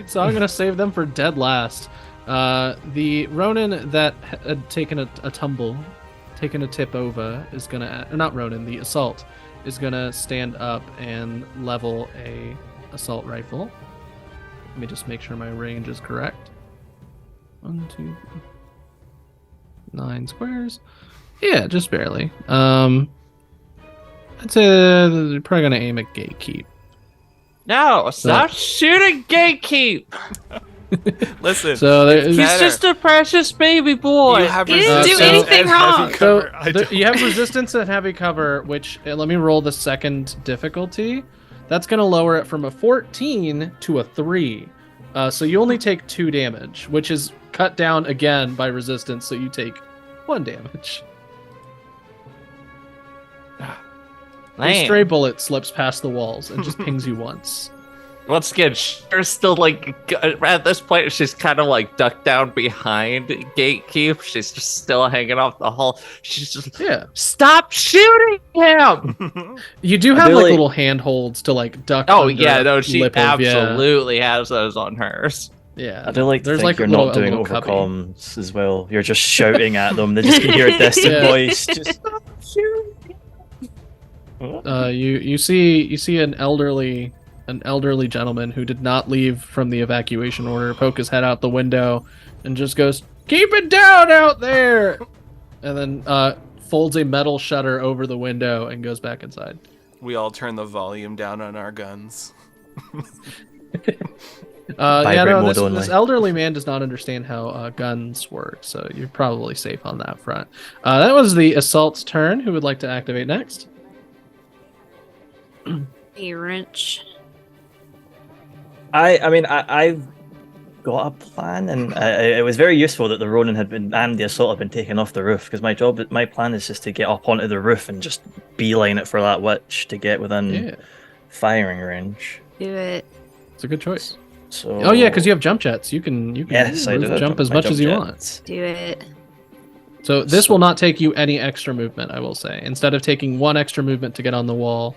So I'm gonna save them for dead last. The Ronin that had taken a tumble, taken a tip over, is gonna, or not Ronin, the assault is gonna stand up and level a assault rifle. Let me just make sure my range is correct. 1, 2, 3. 9 squares. Yeah, just barely. I'd say they're probably gonna aim at gatekeep. No, stop shooting gatekeep. Listen, So it's He's better. just a precious baby boy. You have He didn't do resistance anything and heavy wrong. cover. So you have resistance and heavy cover, which let me roll the second difficulty. That's gonna lower it from a 14 to a 3. So you only take 2 damage, which is cut down again by resistance, so you take 1 damage. A Man. stray bullet slips past the walls and just pings you once. Once again, she's still like at this point, she's kind of like ducked down behind gatekeep. She's just still hanging off the hull. She's just Yeah. stop shooting him. You do have do like like- little handholds to like duck. Oh under yeah, no, she lip of- absolutely has those on hers. Yeah. I do like to There's think like you're a little- not doing a little cubby. overcoms as well. You're just shouting at them. They just can hear a distant Yeah. voice. Just stop shooting. You see an elderly gentleman who did not leave from the evacuation order poke his head out the window and just goes, "Keep it down out there," and then folds a metal shutter over the window and goes back inside. We all turn the volume down on our guns. Vibrate mode this only. elderly man does not understand how guns work, so you're probably safe on that front. That was the assault's turn. Who would like to activate next? A wrench. I've got a plan, and it was very useful that the Ronin and the assault had been taken off the roof, because my plan is just to get up onto the roof and just beeline it for that witch to get within Yeah, firing range. Do it. it's a good choice. So Oh yeah, because you have jump jets. You can yes, I do have jump as my much jump as you jets. want. Do it. So this will not take you any extra movement, I will say. Instead of taking 1 extra movement to get on the wall,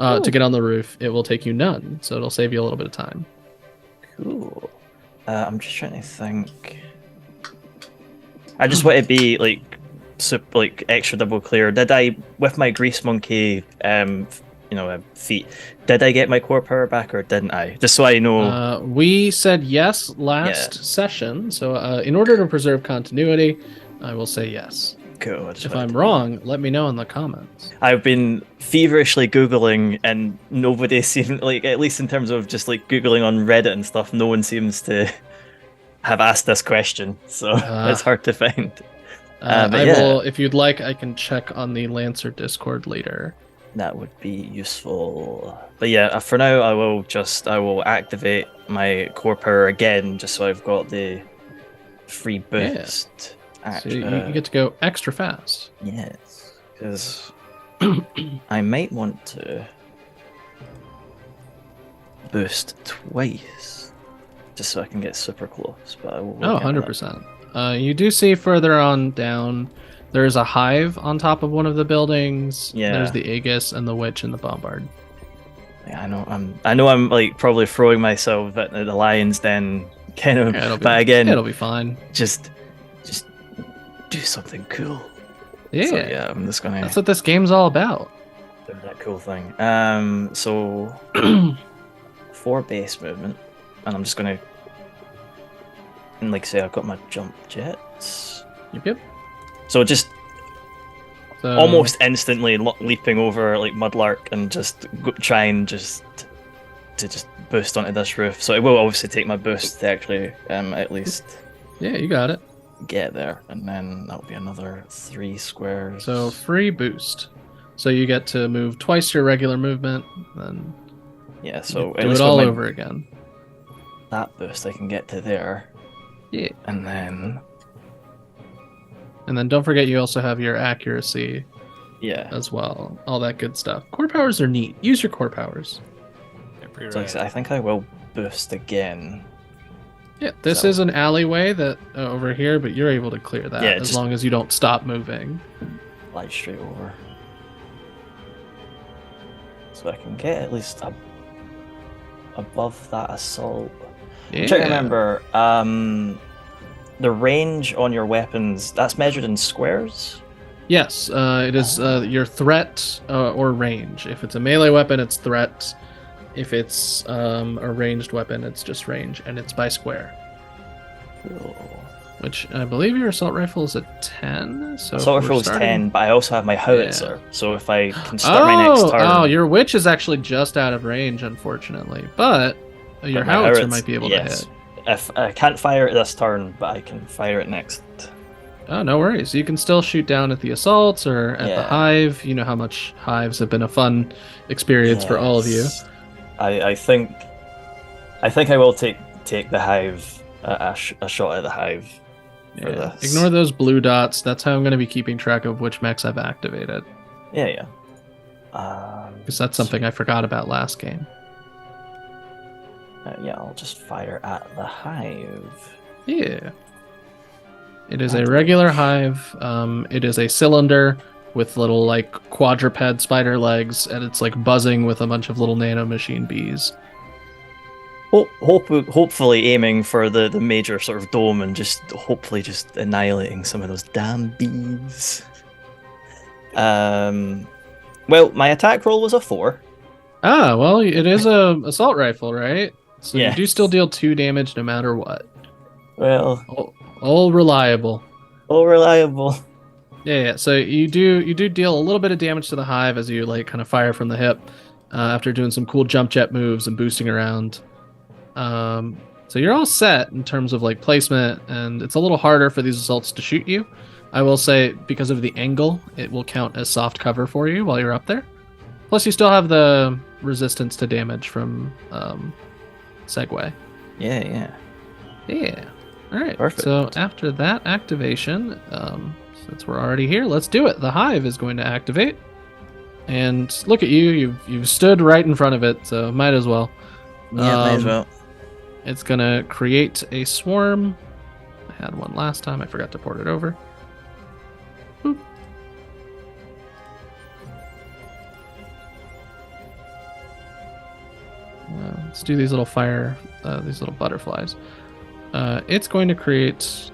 to get on the roof, it will take you none. So it'll save you a little bit of time. Cool. I'm just trying to think. I just want to be like extra double clear. Did I, with my grease monkey, feat, did I get my core power back or didn't I? Just so I know. We said yes last session, so in order to preserve continuity, I will say yes. Cool. If I'm wrong, let me know in the comments. I've been feverishly Googling, and nobody seems like, at least in terms of just like Googling on Reddit and stuff, no one seems to have asked this question, so it's hard to find. But I yeah. will, if you'd like, I can check on the Lancer Discord later. That would be useful. But yeah, for now, I will activate my core power again, just so I've got the free boost. So you get to go extra fast. Yes, because I might want to boost twice, just so I can get super close. But I will. Oh, 100%. You do see further on down, there's a hive on top of one of the buildings. Yeah. There's the Aegis and the Witch and the Bombard. I know I'm like probably throwing myself at the lion's den, kind of. Yeah, but again, it'll be fine. just do something cool. Yeah, So, yeah, I'm just gonna that's what this game's all about. do that cool thing. So 4 base movement, and I'm just gonna, and like say, I've got my jump jets. Yep. So just So, almost instantly leaping over like Mudlark and just try and just boost onto this roof. So it will obviously take my boost to actually at least Yeah, you got it. get there, and then that'll be another 3 squares. So free boost. So you get to move twice your regular movement, then yeah, so at do least it all with my- over again. that boost I can get to there, Yeah. and then And then don't forget you also have your accuracy yeah. as well. All that good stuff. Core powers are neat. Use your core powers. Yeah, pretty So like I right. said, I think I will boost again. Yeah, this So- is an alleyway that over here, but you're able to clear that Yeah, as just- long as you don't stop moving. Light straight over. So I can get at least above that assault. Yeah. I'm trying to remember, the range on your weapons, that's measured in squares? Yes, it is your threat or range. If it's a melee weapon, it's threat. If it's a ranged weapon, it's just range, and it's by square. Cool. which I believe your assault rifle is a 10. So if Assault we're rifle is starting- 10, but I also have my howitzer. So if I can start my next turn... Oh, your witch is actually just out of range, unfortunately. But your my howitzer might be able to yes. hit. If I can't fire it this turn, but I can fire it next. Oh, no worries. You can still shoot down at the assaults or at the Yeah. hive. You know how much hives have been a fun experience for all of you. Yes. I think I will take the hive, a shot at the hive. For Yeah. this. Ignore those blue dots. That's how I'm going to be keeping track of which mechs I've activated. Yeah. Because that's something I forgot about last game. Yeah, I'll just fire at the hive. Yeah. It is a regular hive. It is a cylinder with little like quadruped spider legs, and it's like buzzing with a bunch of little nanomachine bees. Hopefully aiming for the major sort of dome and hopefully just annihilating some of those damn bees. Well, my attack roll was a 4. Ah, well, it is a assault rifle, right? So Yeah. you do still deal 2 damage no matter what. Well, All reliable. all reliable. Yeah. So you do deal a little bit of damage to the hive as you like kind of fire from the hip after doing some cool jump jet moves and boosting around. So you're all set in terms of like placement, and it's a little harder for these assaults to shoot you. I will say because of the angle, it will count as soft cover for you while you're up there. Plus, you still have the resistance to damage from Segway. Yeah. Yeah. All right. Perfect. So after that activation, since we're already here, let's do it. The hive is going to activate, and look at you. You've stood right in front of it, so might as well. Yeah, might as well. It's gonna create a swarm. I had one last time. I forgot to port it over. Boop. Let's do these little these little butterflies. It's going to create.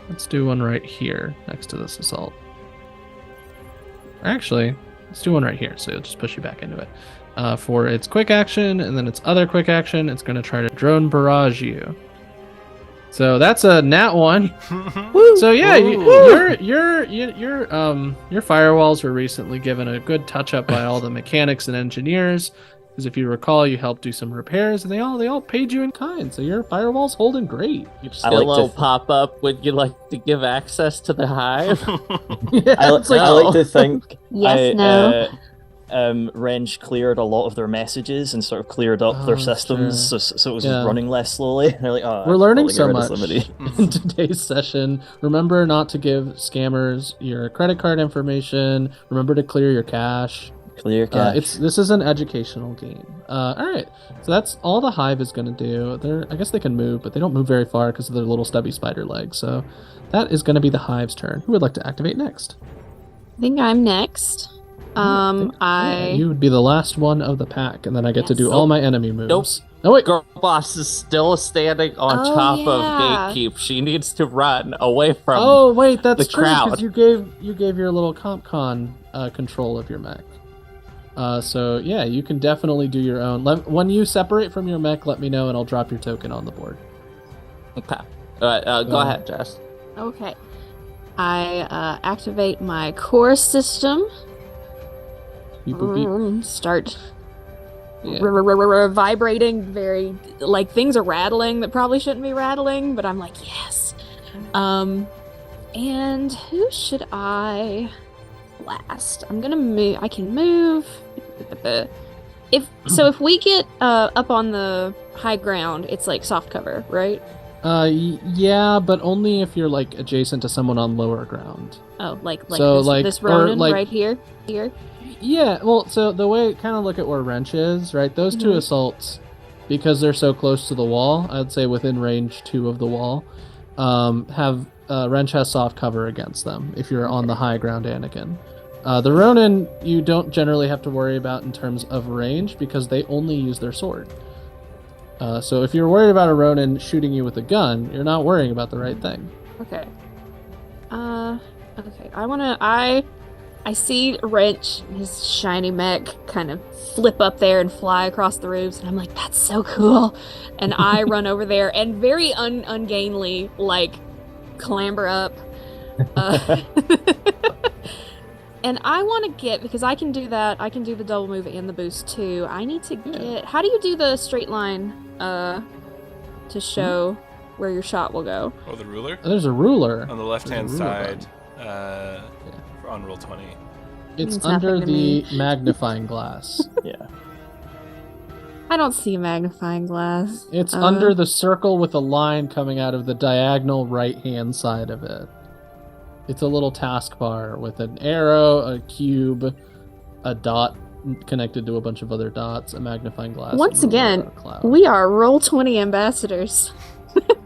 Let's do one right here next to this assault. Actually, let's do one right here, so it'll just push you back into it. For its quick action, and then its other quick action, it's going to try to drone barrage you. So that's a nat 1. So yeah, your firewalls were recently given a good touch up by all the mechanics and engineers. Because if you recall, you helped do some repairs, and they all paid you in kind. So your firewall's holding great. You just I get like a little to pop up. Would you like to give access to the hive? Yeah, I it's like, like to think Yes, no. Wrench cleared a lot of their messages and sort of cleared up their Oh, systems, true. so it was Yeah. running less slowly. They're like, We're learning so much much in today's session. Remember not to give scammers your credit card information. Remember to clear your cache. Clear cache. This is an educational game. All right, so that's all the hive is going to do. I guess they can move, but they don't move very far because of their little stubby spider legs. So that is going to be the hive's turn. Who would like to activate next? I think I'm next. Yeah, you would be the last one of the pack, and then I get to Yes. do all my enemy moves. Nope. Oh wait, Girl boss is still standing on Oh, top yeah. of Gatekeep. She needs to run away from. oh wait, that's the true because crowd. you gave your little CompCon control of your mech. So yeah, you can definitely do your own. When you separate from your mech, let me know, and I'll drop your token on the board. Okay. Go ahead, Jess. Okay. I activate my core system. Beep, boop, beep. Start Yeah. vibrating very like things are rattling that probably shouldn't be rattling, but I'm like, yes. And who should I blast? I'm gonna move. I can move. If we get up on the high ground, it's like soft cover, right? Yeah, but only if you're like adjacent to someone on lower ground. Oh, like So, this, like- this or, Ronin like- right here. Yeah, well, so the way, kind of look at where Wrench is, right? Those two Mhm. assaults, because they're so close to the wall, I'd say within range 2 of the wall, Wrench has soft cover against them if you're on the high ground Anakin. The Ronin, you don't generally have to worry about in terms of range because they only use their sword. So if you're worried about a Ronin shooting you with a gun, you're not worrying about the right thing. Okay. Okay. I I see Wrench, his shiny mech, kind of flip up there and fly across the roofs, and I'm like, that's so cool. And I run over there and very ungainly, like, clamber up. And I want to get, because I can do that, I can do the double move and the boost too. I need to get, how do you do the straight line to show where your shot will go? Oh, the ruler? There's a ruler. On the left-hand There's a ruler side, on roll 20. It's Means under nothing to the me. magnifying glass. Yeah. I don't see a magnifying glass. It's under the circle with a line coming out of the diagonal right-hand side of it. It's a little taskbar with an arrow, a cube, a dot connected to a bunch of other dots, a magnifying glass. Once and a ruler, again, and a cloud. we are Roll20 ambassadors.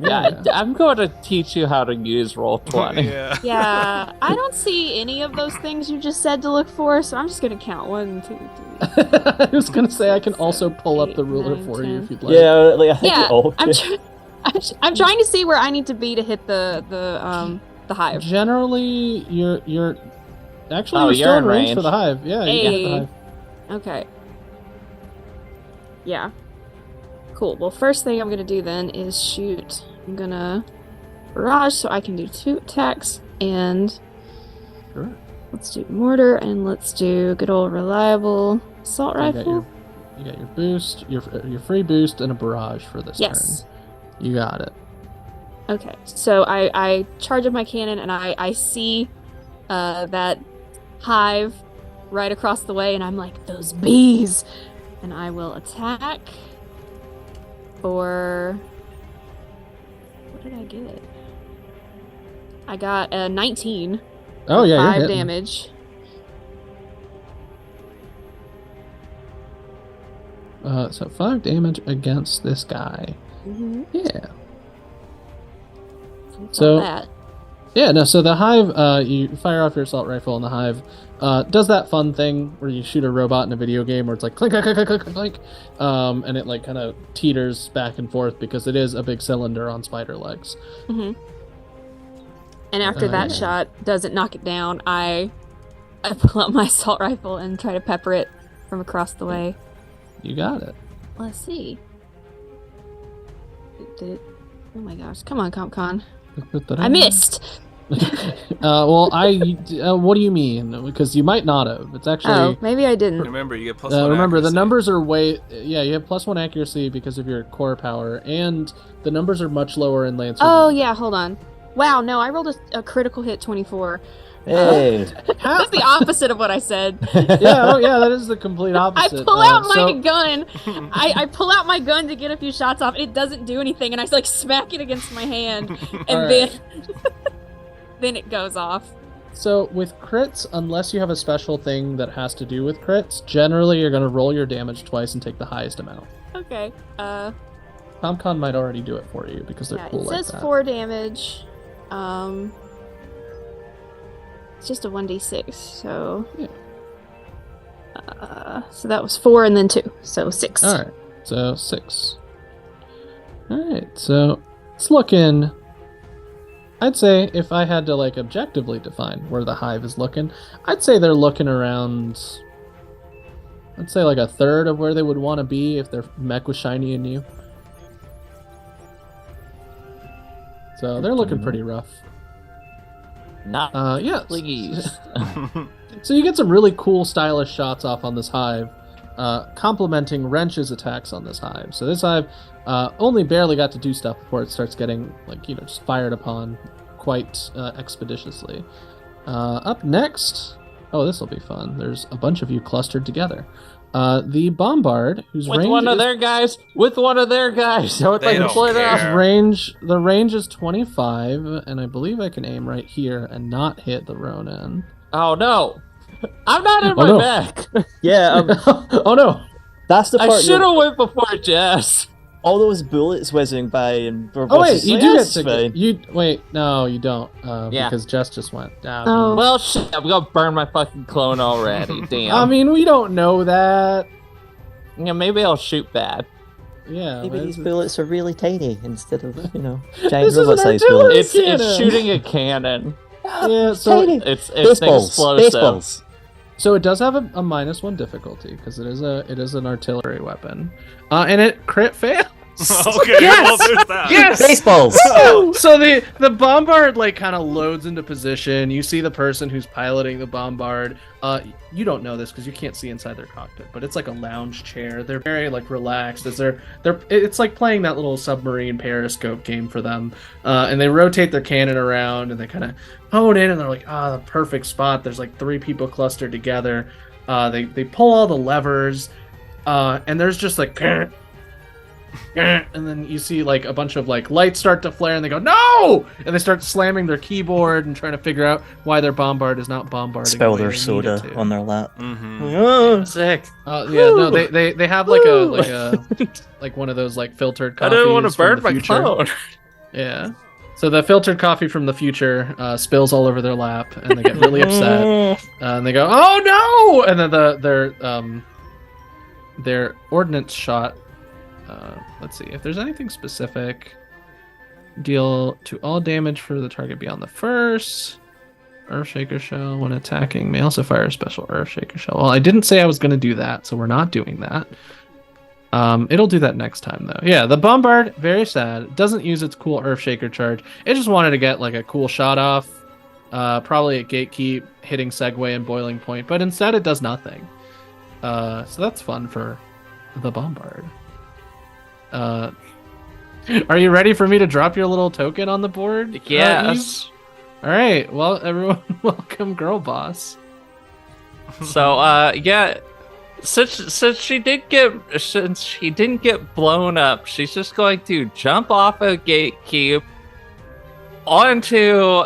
Yeah, I'm going to teach you how to use Roll20. Yeah. Yeah, I don't see any of those things you just said to look for, so I'm just gonna count 1, 2, 3. I was gonna say I can also pull up the ruler 8, for 9, you 10. if you'd like. Yeah, like I think Yeah, all. I'm trying to see where I need to be to hit the hive. Generally, you're actually Oh, you're still you're in in range for range. the hive. Yeah, you can hit the Hey. hive. Okay. Yeah. Cool. Well, first thing I'm gonna do then is shoot. I'm gonna barrage so I can do 2 attacks, and Sure. let's do mortar, and let's do good old reliable assault rifle. You got your boost, your free boost, and a barrage for this Yes. turn. You got it. Okay, so I charge up my cannon, and I see that hive right across the way, and I'm like, those bees! And I will attack for... What did I get? I got a 19. Oh yeah, you're 5 hitting. damage. So 5 damage against this guy. Mm-hmm. Yeah. So- that. Yeah, no, so the hive, you fire off your assault rifle and the hive does that fun thing where you shoot a robot in a video game where it's like clink, clink, clink, clink, clink, clink, and it like kind of teeters back and forth because it is a big cylinder on spider legs. Mm-hmm. And after that yeah. shot doesn't knock it down, I pull out my assault rifle and try to pepper it from across the way. You got it. Let's see. Did it? Oh my gosh! Come on, CompCon. I missed. Well, what do you mean? Because you might not have. It's actually. Oh, maybe I didn't. Remember, you get plus 1 Remember, the accuracy. numbers are way. Yeah, you have +1 accuracy because of your core power, and the numbers are much lower in Lancer. Oh yeah, hold on. Wow, no, I rolled a critical hit 24. Hey. That's the opposite of what I said. Yeah, that is the complete I opposite. pull out my so- gun. I pull out my gun to get a few shots off. It doesn't do anything, and I like smack it against my hand, and Alright. then it goes off. So with crits, unless you have a special thing that has to do with crits, generally you're going to roll your damage twice and take the highest amount. Okay. ComCon might already do it for you because they're Yeah, cool it like says that. 4 damage. It's just a 1d6, so Yeah. So that was 4 and then 2, so 6. All right, so 6. All right, so it's looking. I'd say if I had to like objectively define where the hive is looking, I'd say they're looking around. I'd say like a third of where they would want to be if their mech was shiny and new. So they're looking pretty rough. Not Yeah. pleased. So you get some really cool, stylish shots off on this hive, complementing Wrench's attacks on this hive. So this hive only barely got to do stuff before it starts getting, like, just fired upon quite expeditiously. Up next, oh, this will be fun. There's a bunch of you clustered together. The Bombard, whose With range one of is- their guys. With one of their guys. So it's They like don't split care. up. the range is 25, and I believe I can aim right here and not hit the Ronin. Oh no. I'm not in Oh, my no. back. Yeah, Oh no! that's the I part. should have went before Jess. All those bullets whizzing by and. Oh wait, you do get to fine. you wait. No, you don't. Yeah. Because Jess just went down. Oh. Well, shit, I'm gonna burn my fucking clone already. Damn. I mean, we don't know that. yeah, maybe I'll shoot bad. Yeah. Maybe but these it's- bullets are really tiny instead of, giant This is an robot-sized artillery bullets. It's cannon. shooting a cannon. Yeah. So Tiny. It's Baseballs. explosive. Baseballs. So it does have a -1 difficulty because it is an artillery weapon, and it crit fails. Okay, well, there's that. Yes! Baseballs! So the bombard like kind of loads into position. You see the person who's piloting the bombard. You don't know this because you can't see inside their cockpit, but it's like a lounge chair. They're very like relaxed as they're it's like playing that little submarine periscope game for them. And they rotate their cannon around and they kind of hone in and they're like, the perfect spot. There's like 3 people clustered together. They pull all the levers, and there's just like and then you see like a bunch of like lights start to flare and they go no, and they start slamming their keyboard and trying to figure out why their bombard is not bombarding. Spill their soda on their lap. Oh, sick. Yeah, no, they have like a like one of those like filtered I coffees. don't want to from burn the my future. clone. Yeah. So the filtered coffee from the future spills all over their lap, and they get really upset. And they go, "Oh no!" And then their ordnance shot. Let's see if there's anything specific. Deal to all damage for the target beyond the first. Earthshaker shell when attacking may also fire a special Earthshaker shell. Well, I didn't say I was going to do that, so we're not doing that. It'll do that next time though. Yeah, the bombard, very sad. It doesn't use its cool Earthshaker charge. It just wanted to get like a cool shot off, probably at gatekeep, hitting Segway and boiling point, but instead it does nothing. So that's fun for the bombard. Are you ready for me to drop your little token on the board? Yes. All right. Well, everyone, welcome, Girl Boss. So, yeah. Since she didn't get blown up, she's just going to jump off a gatekeep onto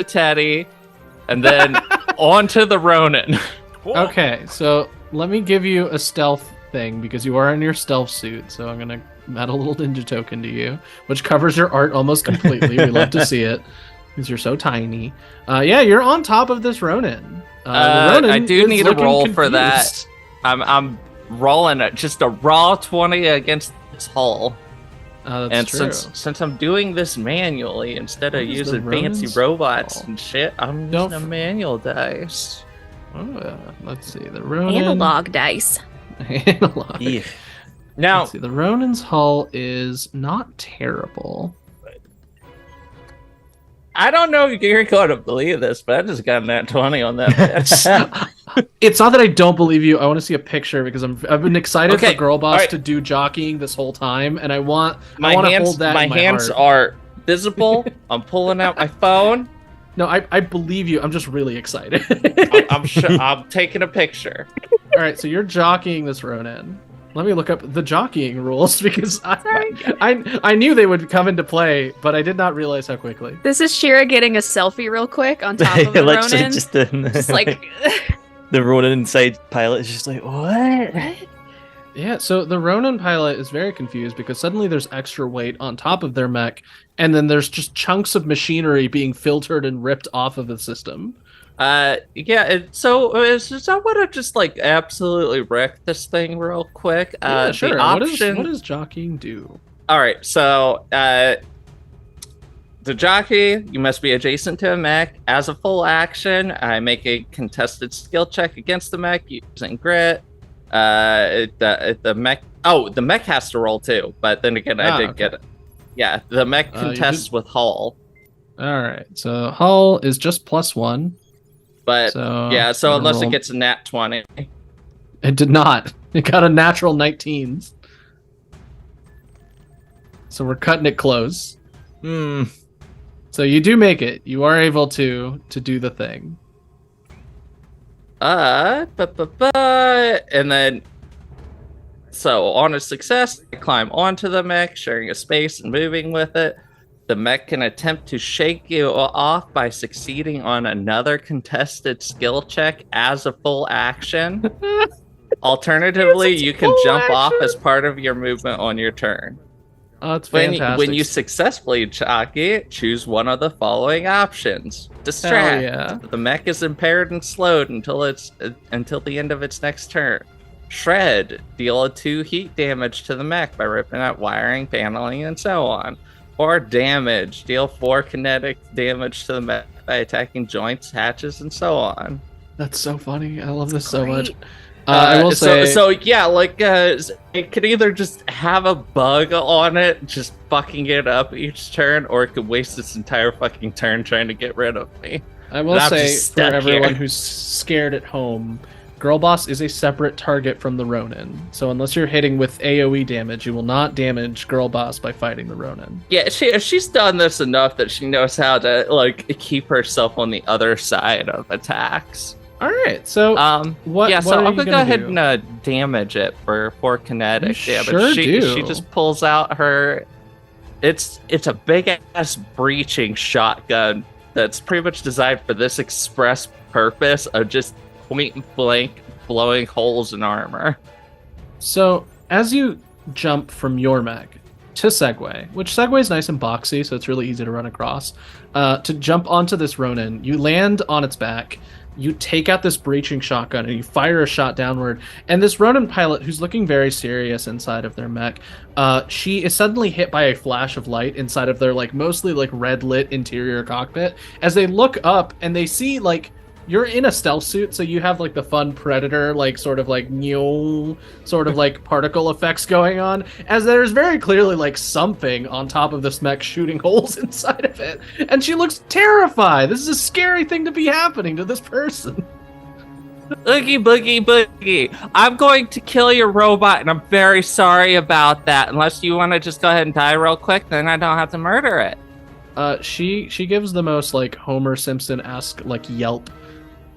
Teddy, and then onto the Ronin. Okay, so let me give you a stealth thing because you are in your stealth suit. So I'm gonna add a little ninja token to you, which covers your art almost completely. We love to see it because you're so tiny. Yeah, you're on top of this Ronin. The Ronin I do need a roll confused. for that. I'm rolling just a raw 20 against its hull. That's And true. since I'm doing this manually instead of What is using the fancy Ronin's robots hull? and shit, I'm Don't using a manual dice. Let's see the Ronin. Analog dice. Analog. Yeah. Now, Let's see, the Ronin's hull is not terrible. I don't know if you're going to believe this, but I just got a nat 20 on that bitch. It's not that I don't believe you. I want to see a picture because I've been excited Okay, for Girl Boss alright. to do jockeying this whole time, and I want to hands, hold that. my in my hands heart. are visible. I'm pulling out my phone. No, I believe you. I'm just really excited. I'm taking a picture. All right, so you're jockeying this Ronin. Let me look up the jockeying rules because I knew they would come into play, but I did not realize how quickly. This is Shira getting a selfie real quick on top of the Literally Ronin. just Just like, the Ronin inside pilot is just like, what? Yeah, so the Ronin pilot is very confused because suddenly there's extra weight on top of their mech, and then there's just chunks of machinery being filtered and ripped off of the system. Yeah. So I want to just like absolutely wreck this thing real quick. Yeah, sure. The What option. does jockeying do? All right. So the jockey, you must be adjacent to a mech. As a full action, I make a contested skill check against the mech using grit. The mech. Oh, the mech has to roll too. But then again, I did get it. Yeah, the mech contests with hull. All right, so hull is just +1. But So yeah, so I'm gonna unless it roll- gets a nat 20. It did not. It got a natural 19s. So we're cutting it close. So you do make it. You are able to do the thing. And then, so on a success, I climb onto the mech, sharing a space and moving with it. The mech can attempt to shake you off by succeeding on another contested skill check as a full action. Alternatively, you can jump off as part of your movement on your turn. Oh, it's fantastic. When you successfully jockey, choose one of the following options. Distract. yeah. The mech is impaired and slowed until the end of its next turn. Shred. Deal a 2 heat damage to the mech by ripping out wiring, paneling, and so on. Or damage. Deal 4 kinetic damage to the mech by attacking joints, hatches, and so on. That's so funny. I love this so much. Great. I will say, so yeah, like it could either just have a bug on it, just fucking it up each turn, or it could waste its entire fucking turn trying to get rid of me. I will And I'm say just for stuck everyone here. who's scared at home, Girl Boss is a separate target from the Ronin. So unless you're hitting with AoE damage, you will not damage Girl Boss by fighting the Ronin. Yeah, she's done this enough that she knows how to like keep herself on the other side of attacks. All right, so what? Yeah, what so are I'm you gonna go ahead do? and damage it for kinetic You damage. sure she do. just pulls out her. It's a big ass breaching shotgun that's pretty much designed for this express purpose of just point blank blowing holes in armor. So as you jump from your mech to Segway, which Segway is nice and boxy, so it's really easy to run across, to jump onto this Ronin, you land on its back. You take out this breaching shotgun and you fire a shot downward. And this Ronin pilot, who's looking very serious inside of their mech, she is suddenly hit by a flash of light inside of their like mostly like red lit interior cockpit. As they look up and they see like you're in a stealth suit, so you have like the fun Predator like sort of like sort of like particle effects going on. As there's very clearly like something on top of this mech shooting holes inside of it, and she looks terrified. This is a scary thing to be happening to this person. Boogie, boogie, boogie. I'm going to kill your robot, and I'm very sorry about that. Unless you want to just go ahead and die real quick, then I don't have to murder it. She gives the most like Homer Simpson-esque like yelp,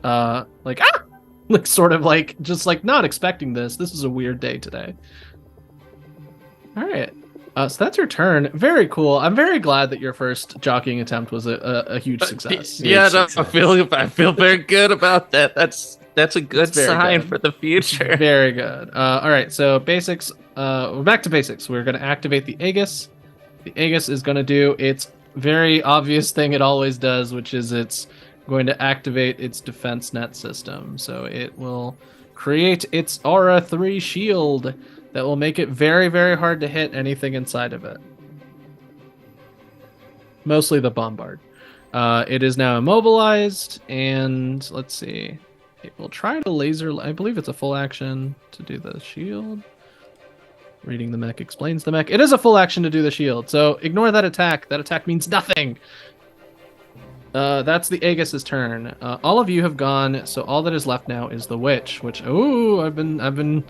like ah, like sort of like just like not expecting this. This is a weird day today. All right, so that's your turn. Very cool. I'm very glad that your first jockeying attempt was a huge success. Yeah, no, I feel very good about that. That's a good very sign good. for the future. Very good. All right, so basics. We're back to basics. We're going to activate the Aegis. The Aegis is going to do its very obvious thing it always does, which is it's going to activate its defense net system. So it will create its Aura 3 shield that will make it very, very hard to hit anything inside of it. Mostly the Bombard. It is now immobilized, and let's see. It will try to laser. I believe it's a full action to do the shield. Reading the mech explains the mech. It is a full action to do the shield, so ignore that attack. That attack means nothing. That's the Aegis's turn. All of you have gone, so all that is left now is the witch. Which, ooh, I've been.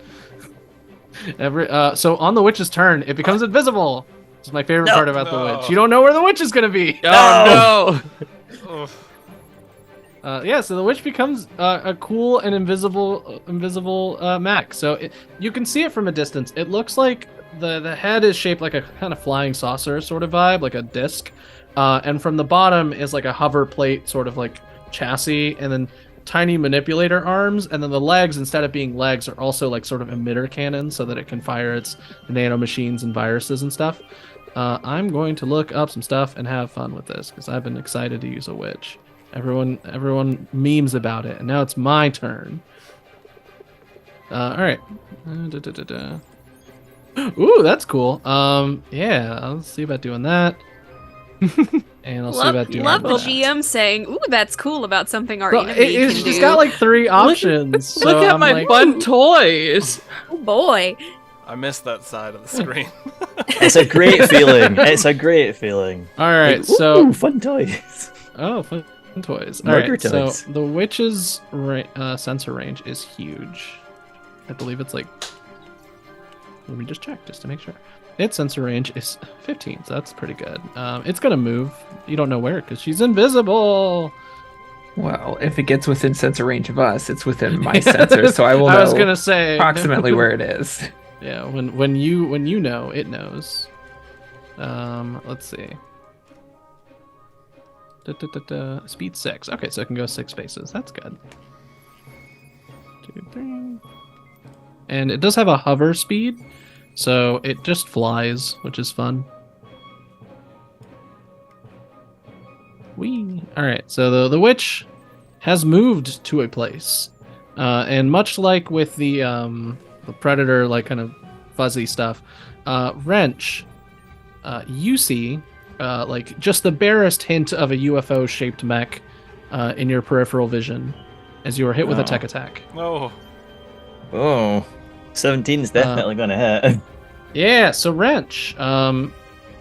So on the witch's turn, it becomes invisible. This is my favorite part about the witch. You don't know where the witch is gonna be. Oh no! Yeah, so the witch becomes a cool and invisible mech. So you can see it from a distance. It looks like the head is shaped like a kind of flying saucer sort of vibe, like a disc. And from the bottom is like a hover plate sort of like chassis, and then tiny manipulator arms, and then the legs, instead of being legs, are also like sort of emitter cannons so that it can fire its nano machines and viruses and stuff. I'm going to look up some stuff and have fun with this because I've been excited to use a witch. Everyone memes about it, and now it's my turn. All right. Ooh, that's cool. Yeah, I'll see about doing that. And I'll see about doing love the that. GM saying, "Ooh, that's cool" about something our Bro, enemy can she's do. got like 3 options. so Look at I'm my like, fun toys. Oh boy. I missed that side of the screen. It's a great feeling. It's a great feeling. All right, Like, so ooh, fun toys. oh, fun toys. All Murder right, toys. so the witch's sensor range is huge. I believe it's like. Let me just check just to make sure. Its sensor range is 15, so that's pretty good. It's gonna move. You don't know where because she's invisible. Well, if it gets within sensor range of us, it's within my sensor, so I will know I was gonna say approximately where it is. Yeah, when you know, it knows. Let's see. Speed 6. Okay, so it can go 6 spaces. That's good. 2, 3. And it does have a hover speed, so it just flies, which is fun. Whee! Alright, so the witch has moved to a place. And much like with the predator, like kind of fuzzy stuff, Wrench, you see like just the barest hint of a UFO shaped mech in your peripheral vision. as you are hit with a Oh. tech attack. Oh, Oh, 17 is definitely going to hit. Yeah, so Wrench,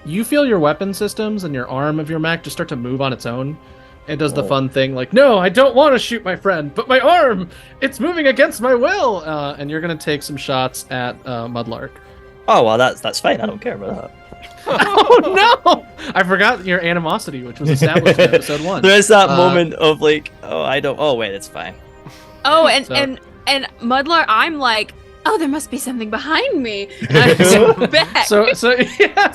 you feel your weapon systems and your arm of your mech just start to move on its own. It does the Oh. fun thing like, no, I don't want to shoot my friend, but my arm, it's moving against my will. And you're going to take some shots at Mudlark. Oh, well, that's fine. I don't care about that. Oh, no! I forgot your animosity, which was established in episode 1. There is that moment of like, oh, wait, it's fine. Oh, and So- and Mudlar, I'm like, oh, there must be something behind me. And I jump back.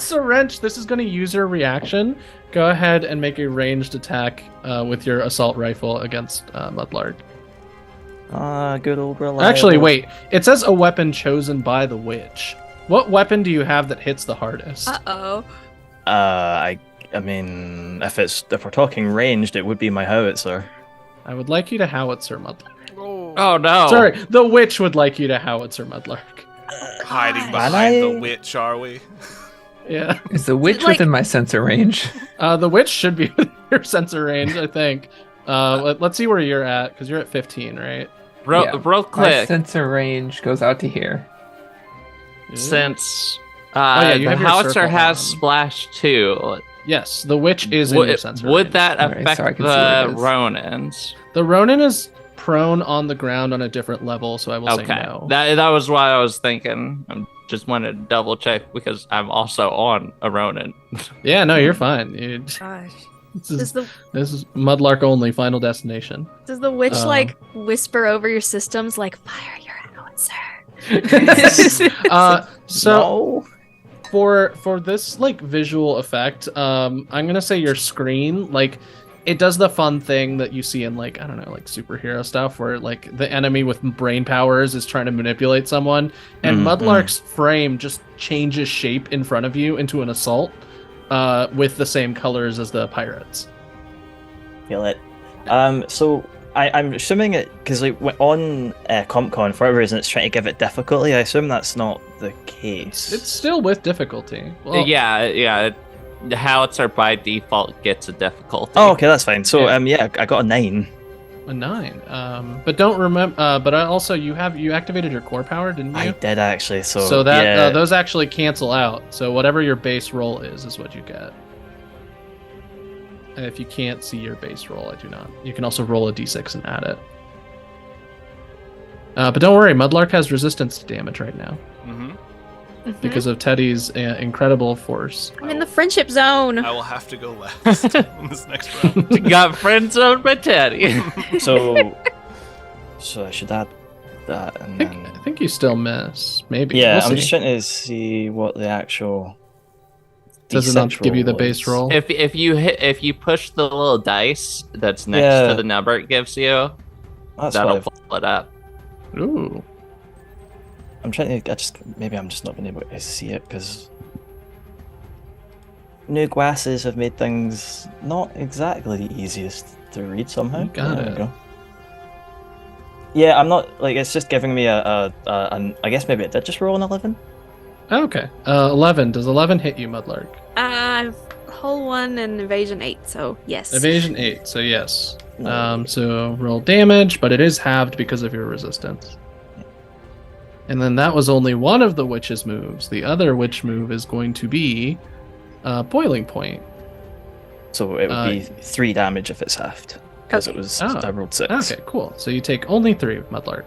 So Wrench, this is going to use your reaction. Go ahead and make a ranged attack with your assault rifle against Mudlark. Good old reliable. Actually, wait. It says a weapon chosen by the witch. What weapon do you have that hits the hardest? Uh-oh. I mean, if we're talking ranged, it would be my howitzer. I would like you to howitzer Mudlark. Oh no! Sorry, the witch would like you to howitzer Mudlark. hiding Can behind I- the witch, are we? Yeah. Is the witch Like- within my sensor range? The witch should be within your sensor range, I think. Let's see where you're at, because you're at 15, right? Real, Yeah. real My quick, sensor range goes out to here. since yeah, you the have your howitzer circle has on. splash 2, Yes, the witch is in your sensor would range. that Alright, affect so I can see what it the is. Ronins? The Ronin is prone on the ground on a different level, so I will say Okay, no. that was what I was thinking. I just wanted to double check because I'm also on a Ronin. Yeah, no, you're fine. Gosh. This is Mudlark only, Final Destination. Does the witch Um, like whisper over your systems like fire your howitzer? So for this like visual effect, I'm gonna say your screen, like it does the fun thing that you see in like, I don't know, like superhero stuff where like the enemy with brain powers is trying to manipulate someone, and Mudlark's frame just changes shape in front of you into an assault with the same colors as the pirates. Feel it. So I'm assuming it because like on CompCon, for whatever reason, it's trying to give it difficulty. I assume that's not the case. It's still with difficulty. Well, yeah. The howitzer by default gets a difficulty. Oh, okay, that's fine. So Yeah. I got a 9. a 9. But don't remember. But also you activated your core power, didn't you? I did actually. So that yeah. those actually cancel out. So whatever your base roll is what you get. And if you can't see your base roll, I do not. You can also roll a d6 and add it. But don't worry, Mudlark has resistance to damage right now Mm-hmm. because of Teddy's incredible force. I'm in the friendship zone. I will have to go last in this next round. Got friend zoned by Teddy. So I should add that and I then. think you still miss. Maybe. Yeah, We'll I'm just see. trying to see what the actual. Does it not D6 give you the roll base is. roll? if you push the little dice that's next Yeah. to the number it gives you, That's that'll what pull it up. Ooh. I'm trying to. Maybe I'm just not being able to see it because new glasses have made things not exactly the easiest to read somehow. You got There we it. go. Yeah, I'm not like it's just giving me an I guess maybe it did just roll an 11. Okay. 11. Does 11 hit you, Mudlark? Hull 1 and evasion 8, so yes. Evasion 8, so yes. No. So roll damage, but it is halved because of your resistance. And then that was only one of the witch's moves. The other witch move is going to be Boiling Point. So it would be 3 damage if it's halved. Because it Okay. was Oh. I rolled 6. Okay, cool. So you take only 3, Mudlark.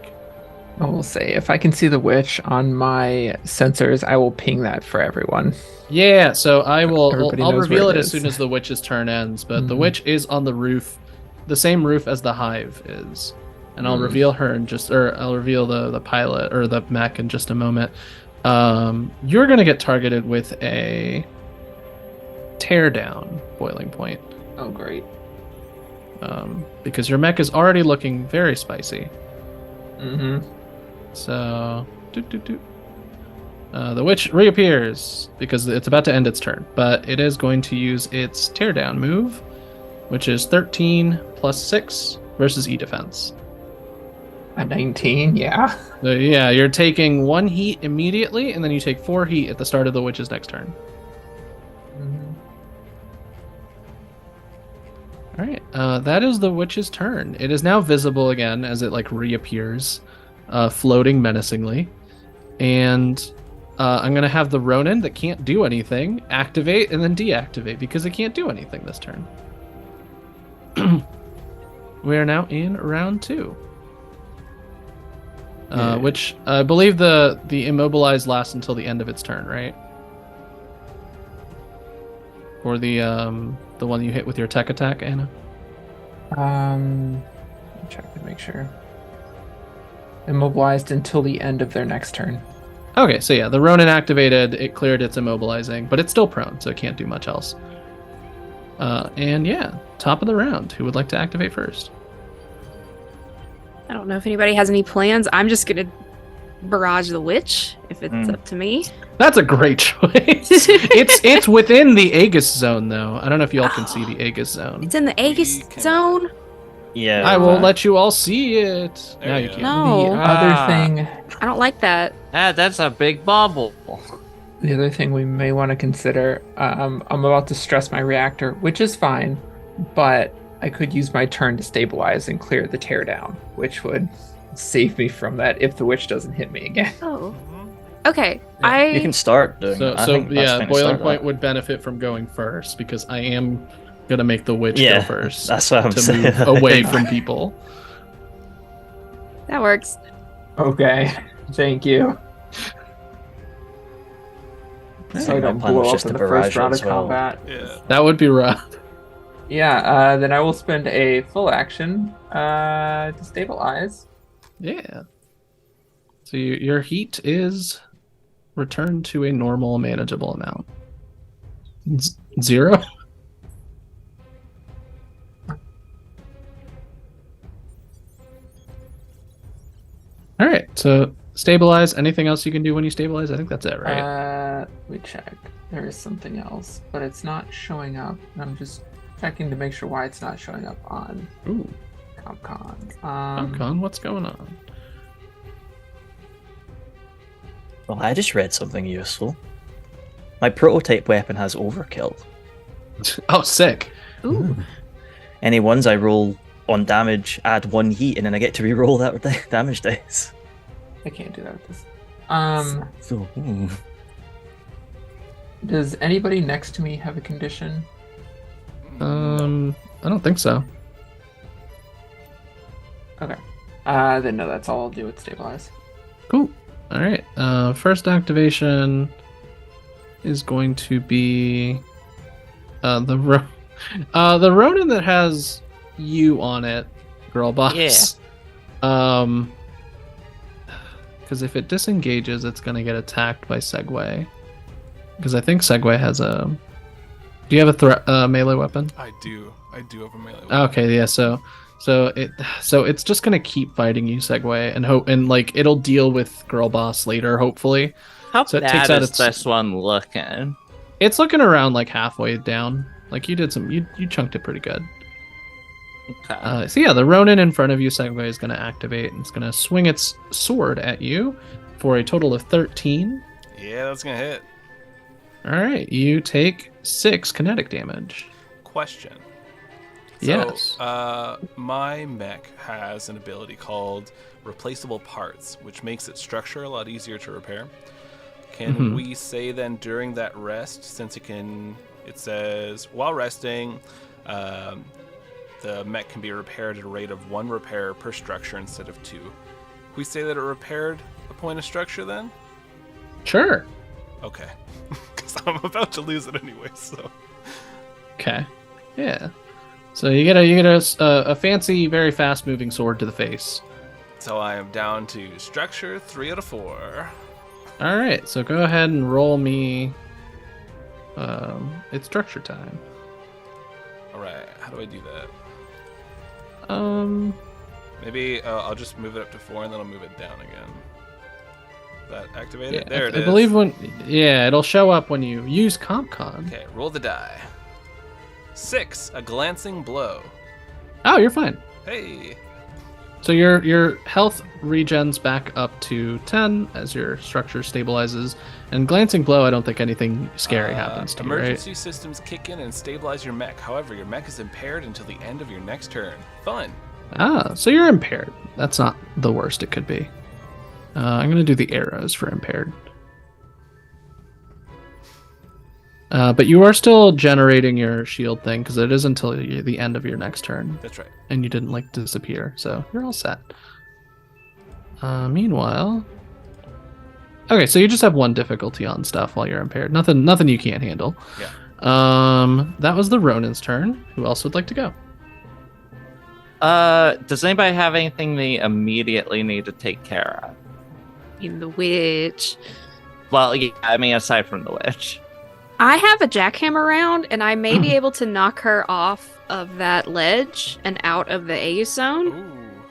I will say, if I can see the witch on my sensors, I will ping that for everyone. Yeah, so Everybody I'll knows reveal where it it as is. soon as the witch's turn ends, but the Mhm. witch is on the roof, the same roof as the hive is. And I'll Mm. reveal her I'll reveal the pilot or the mech in just a moment. You're gonna get targeted with a tear down Boiling Point. Oh, great. Because your mech is already looking very spicy. Mm-hmm. So, the witch reappears because it's about to end its turn, but it is going to use its teardown move, which is 13 plus 6 versus E defense. A 19, yeah. So yeah, you're taking 1 heat immediately, and then you take 4 heat at the start of the witch's next turn. Mhm. All right. That is the witch's turn. It is now visible again as it like reappears, floating menacingly. And I'm gonna have the Ronin that can't do anything activate and then deactivate because it can't do anything this turn. We are now in round 2. Which I believe the immobilize lasts until the end of its turn, right? Or the one you hit with your tech attack, Anna? Check to make sure. Immobilized until the end of their next turn. Okay, so yeah, the Ronin activated, it cleared its immobilizing, but it's still prone, so it can't do much else. And yeah, top of the round. Who would like to activate first? I don't know if anybody has any plans. I'm just gonna barrage the witch if it's up to me. That's a great choice. it's within the Aegis zone, though. I don't know if you all can see the Aegis zone. It's in the Aegis zone? Yeah. I will let you all see it. There Now you you go. can. No. The other thing, I don't like that. That's a big bubble. we may want to consider, I'm about to stress my reactor, which is fine, but I could use my turn to stabilize and clear the teardown, which would save me from that if the witch doesn't hit me again. Oh. Okay. You can start doing that. I So think that's yeah, fine to Boiling start Point that. would benefit from going first because I am gonna make the witch Yeah, go first. that's what I'm to saying. move away from people. That works. Okay, thank you. So I don't My plan blow was up just in to the first barrage round it of as well. combat. Yeah. That would be rough. Yeah, then I will spend a full action to stabilize. Yeah. So your heat is returned to a normal, manageable amount. 0. All right. So stabilize. Anything else you can do when you stabilize? I think that's it, right? Let me check. There is something else, but it's not showing up. I'm just checking to make sure why it's not showing up on Ooh. CompCon. Con, what's going on? Well, I just read something useful. My prototype weapon has overkill. Oh, sick. Ooh. Any ones I roll on damage add 1 heat, and then I get to re-roll that damage dice. I can't do that with this. So, Does anybody next to me have a condition? I don't think so. Okay. Then no, that's all I'll do with stabilize. Cool. All right. First activation is going to be the Ronin that has you on it, girl boss. Yeah. Because if it disengages, it's gonna get attacked by Segway. Because I think Segway has a. Do you have a melee weapon? I do have a melee weapon. Okay, yeah. So it's just gonna keep fighting you, Segway, and like it'll deal with girl boss later, hopefully. How So it bad takes out is its- this one looking? It's looking around like halfway down. Like you did you chunked it pretty good. Okay. So yeah, the Ronin in front of you, Segway, is going to activate and it's going to swing its sword at you for a total of 13. Yeah, that's gonna hit. All right, you take 6 kinetic damage. Question. Yes. My mech has an ability called Replaceable Parts, which makes its structure a lot easier to repair. Can we say then during that rest, since it says while resting, the mech can be repaired at a rate of 1 repair per structure instead of 2. We say that it repaired a point of structure then? Sure. Okay. Because I'm about to lose it anyway, so. Okay. Yeah. So you get a fancy, very fast-moving sword to the face. So I am down to structure 3 out of 4. All right. So go ahead and roll me. It's structure time. All right. How do I do that? Maybe I'll just move it up to 4 and then I'll move it down again. That activate it? There it is. I believe it'll show up when you use CompCon. Okay, roll the die. 6, a glancing blow. Oh, you're fine. Hey. So your health regens back up to 10 as your structure stabilizes. And glancing blow, I don't think anything scary happens to you, right? Emergency systems kick in and stabilize your mech. However, your mech is impaired until the end of your next turn. Fun. Ah, so you're impaired. That's not the worst it could be. I'm going to do the arrows for impaired. But you are still generating your shield thing because it is until the end of your next turn. That's right. And you didn't like disappear, so you're all set. Meanwhile, okay, so you just have one difficulty on stuff while you're impaired. Nothing you can't handle. Yeah. That was the Ronin's turn. Who else would like to go? Does anybody have anything they immediately need to take care of? In the witch. Well, yeah, I mean, aside from the witch. I have a jackhammer round, and I may be able to knock her off of that ledge and out of the AU zone. Ooh.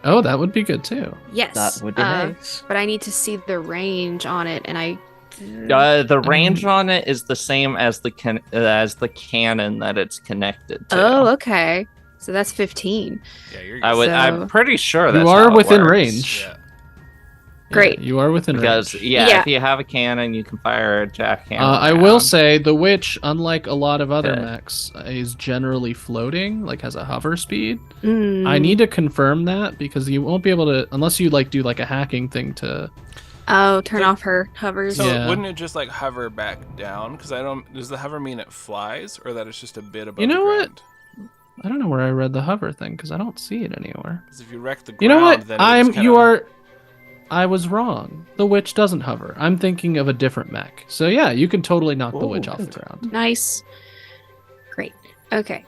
Oh, that would be good too. Yes. That would be nice. But I need to see the range on it, and I. The range on it is the same as the cannon that it's connected to. Oh, okay. So that's 15. Yeah, you're I would. So- I'm pretty sure that's You are how it within works. range. Yeah. Great. Yeah, you are within Because range. yeah, if you have a cannon, you can fire a jackhammer. I will round. say the witch, unlike a lot of other Okay. mechs, is generally floating, like has a hover speed. Mm. I need to confirm that because you won't be able to unless you like do like a hacking thing to. Oh, turn off her hovers. So Yeah. wouldn't it just like hover back down? Because I don't. Does the hover mean it flies, or that it's just a bit above You know the what? ground? I don't know where I read the hover thing because I don't see it anywhere. Because if you wreck the ground, You know what? then it's kinda- I was wrong. The witch doesn't hover. I'm thinking of a different mech. So yeah, you can totally knock the Oh, witch off good. the ground. Nice. Great. Okay.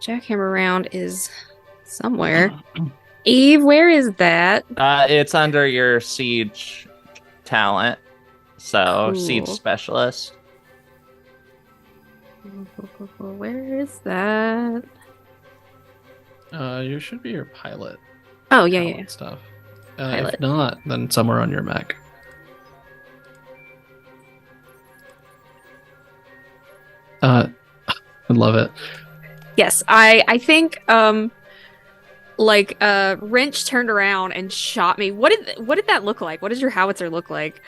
Jackhammer round is somewhere. Eve, where is that? It's under your siege talent, so siege Cool. specialist. Where is that? You should be your pilot. Oh, yeah, yeah. talent stuff. Pilot. If not, then somewhere on your mech. I love it. Yes, I think Wrench turned around and shot me. What did that look like? What does your howitzer look like?